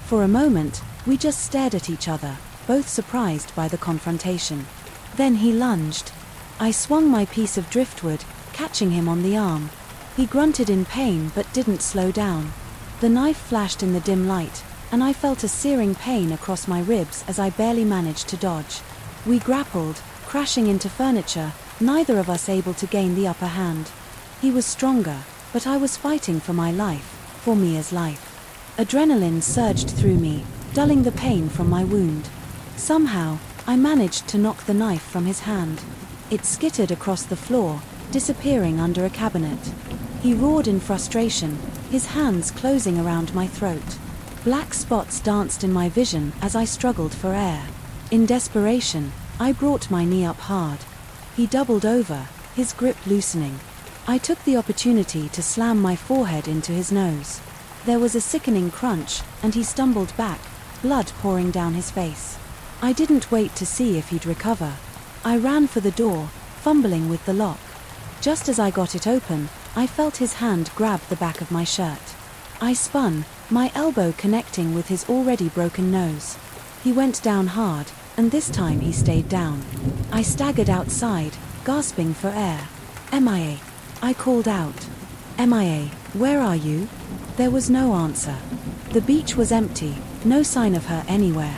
For a moment, we just stared at each other, both surprised by the confrontation. Then he lunged. I swung my piece of driftwood, catching him on the arm. He grunted in pain but didn't slow down. The knife flashed in the dim light, and I felt a searing pain across my ribs as I barely managed to dodge. We grappled, crashing into furniture, neither of us able to gain the upper hand. He was stronger, but I was fighting for my life, for Mia's life. Adrenaline surged through me, dulling the pain from my wound. Somehow, I managed to knock the knife from his hand. It skittered across the floor, disappearing under a cabinet. He roared in frustration, his hands closing around my throat. Black spots danced in my vision as I struggled for air. In desperation, I brought my knee up hard. He doubled over, his grip loosening. I took the opportunity to slam my forehead into his nose. There was a sickening crunch, and he stumbled back, blood pouring down his face. I didn't wait to see if he'd recover. I ran for the door, fumbling with the lock. Just as I got it open, I felt his hand grab the back of my shirt. I spun, my elbow connecting with his already broken nose. He went down hard, and this time he stayed down. I staggered outside, gasping for air. "MIA," I called out. "MIA, where are you?" There was no answer. The beach was empty, no sign of her anywhere.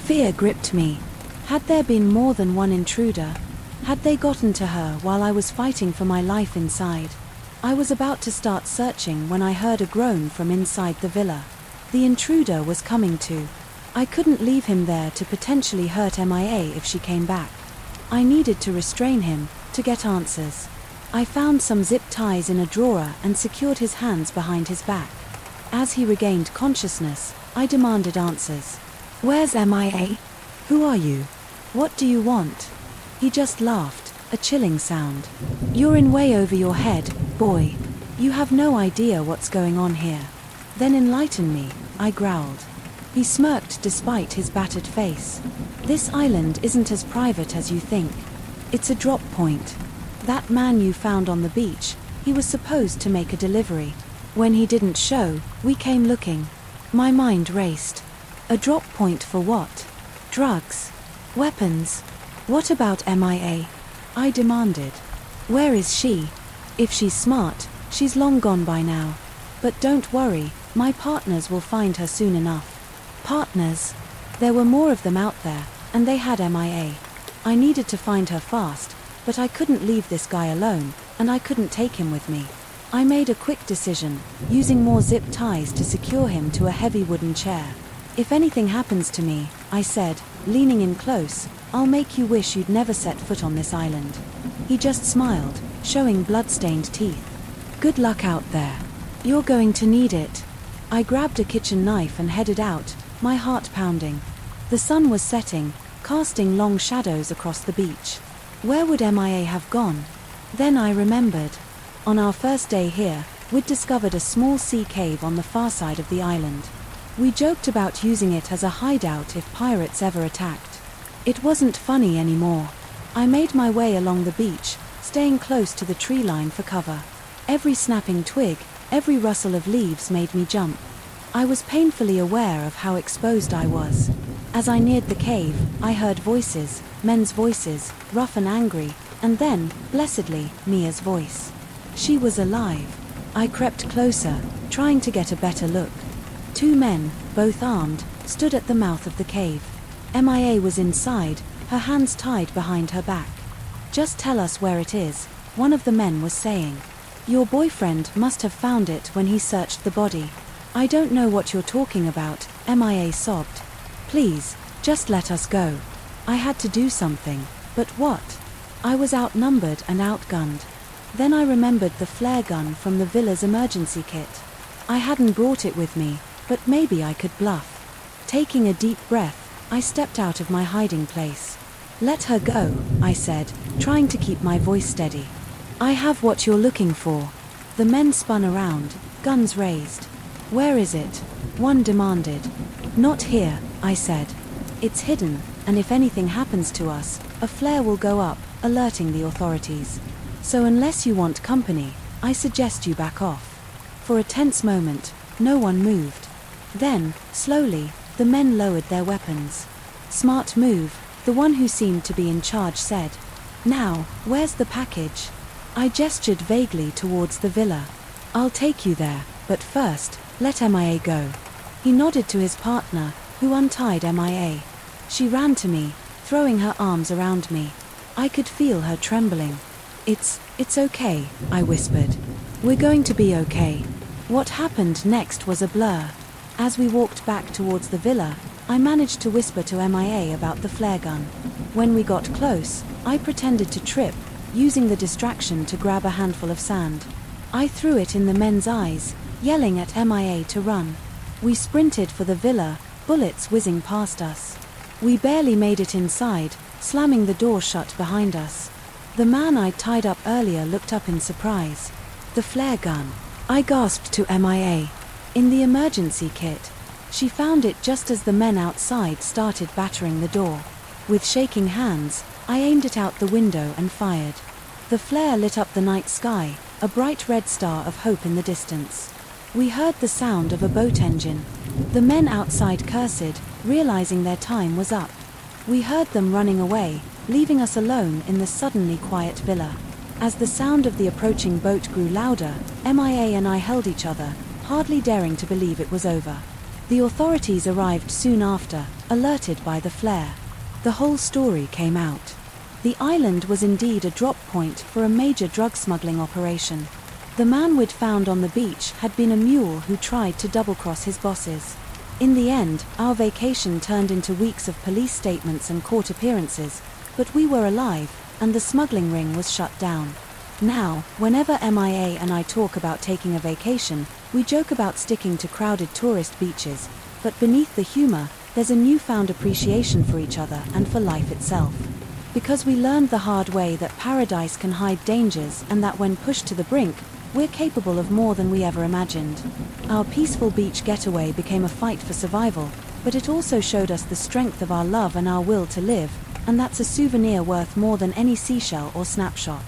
Fear gripped me. Had there been more than one intruder? Had they gotten to her while I was fighting for my life inside? I was about to start searching when I heard a groan from inside the villa. The intruder was coming too. I couldn't leave him there to potentially hurt MIA if she came back. I needed to restrain him, to get answers. I found some zip ties in a drawer and secured his hands behind his back. As he regained consciousness, I demanded answers. "Where's MIA? Who are you? What do you want?" He just laughed, a chilling sound. "You're in way over your head, boy. You have no idea what's going on here." "Then enlighten me," I growled. He smirked despite his battered face. "This island isn't as private as you think. It's a drop point. That man you found on the beach, he was supposed to make a delivery. When he didn't show, we came looking." My mind raced. A drop point for what? Drugs? Weapons? What about MIA? I demanded. "Where is she? If she's smart, she's long gone by now. But don't worry, my partners will find her soon enough." Partners? There were more of them out there, and they had MIA. I needed to find her fast, but I couldn't leave this guy alone, and I couldn't take him with me. I made a quick decision, using more zip ties to secure him to a heavy wooden chair. "If anything happens to me," I said, leaning in close, "I'll make you wish you'd never set foot on this island." He just smiled, showing blood-stained teeth. "Good luck out there. You're going to need it." I grabbed a kitchen knife and headed out, my heart pounding. The sun was setting, casting long shadows across the beach. Where would MIA have gone? Then I remembered. On our first day here, we'd discovered a small sea cave on the far side of the island. We joked about using it as a hideout if pirates ever attacked. It wasn't funny anymore. I made my way along the beach, staying close to the tree line for cover. Every snapping twig, every rustle of leaves made me jump. I was painfully aware of how exposed I was. As I neared the cave, I heard voices, men's voices, rough and angry, and then, blessedly, Mia's voice. She was alive. I crept closer, trying to get a better look. Two men, both armed, stood at the mouth of the cave. MIA was inside, her hands tied behind her back. "Just tell us where it is," one of the men was saying. "Your boyfriend must have found it when he searched the body." "I don't know what you're talking about," MIA sobbed. "Please, just let us go." I had to do something, but what? I was outnumbered and outgunned. Then I remembered the flare gun from the villa's emergency kit. I hadn't brought it with me, but maybe I could bluff. Taking a deep breath, I stepped out of my hiding place. "Let her go," I said, trying to keep my voice steady. "I have what you're looking for." The men spun around, guns raised. "Where is it?" one demanded. "Not here," I said. It's hidden, and if anything happens to us, a flare will go up, alerting the authorities. So unless you want company, I suggest you back off." For a tense moment, no one moved. Then, slowly, the men lowered their weapons. "Smart move," the one who seemed to be in charge said. "Now, where's the package?" I gestured vaguely towards the villa. "I'll take you there, but first, let MIA go." He nodded to his partner, who untied MIA. She ran to me, throwing her arms around me. I could feel her trembling. It's okay," I whispered. "We're going to be okay." What happened next was a blur. As we walked back towards the villa, I managed to whisper to MIA about the flare gun. When we got close, I pretended to trip, using the distraction to grab a handful of sand. I threw it in the men's eyes, yelling at MIA to run. We sprinted for the villa, bullets whizzing past us. We barely made it inside, slamming the door shut behind us. The man I'd tied up earlier looked up in surprise. "The flare gun," I gasped to MIA. "In the emergency kit." She found it just as the men outside started battering the door. With shaking hands, I aimed it out the window and fired. The flare lit up the night sky, a bright red star of hope in the distance. We heard the sound of a boat engine. The men outside cursed, realizing their time was up. We heard them running away, leaving us alone in the suddenly quiet villa. As the sound of the approaching boat grew louder, MIA and I held each other, hardly daring to believe it was over. The authorities arrived soon after, alerted by the flare. The whole story came out. The island was indeed a drop point for a major drug smuggling operation. The man we'd found on the beach had been a mule who tried to double-cross his bosses. In the end, our vacation turned into weeks of police statements and court appearances, but we were alive, and the smuggling ring was shut down. Now, whenever MIA and I talk about taking a vacation, we joke about sticking to crowded tourist beaches, but beneath the humor, there's a newfound appreciation for each other and for life itself. Because we learned the hard way that paradise can hide dangers and that when pushed to the brink, we're capable of more than we ever imagined. Our peaceful beach getaway became a fight for survival, but it also showed us the strength of our love and our will to live, and that's a souvenir worth more than any seashell or snapshot.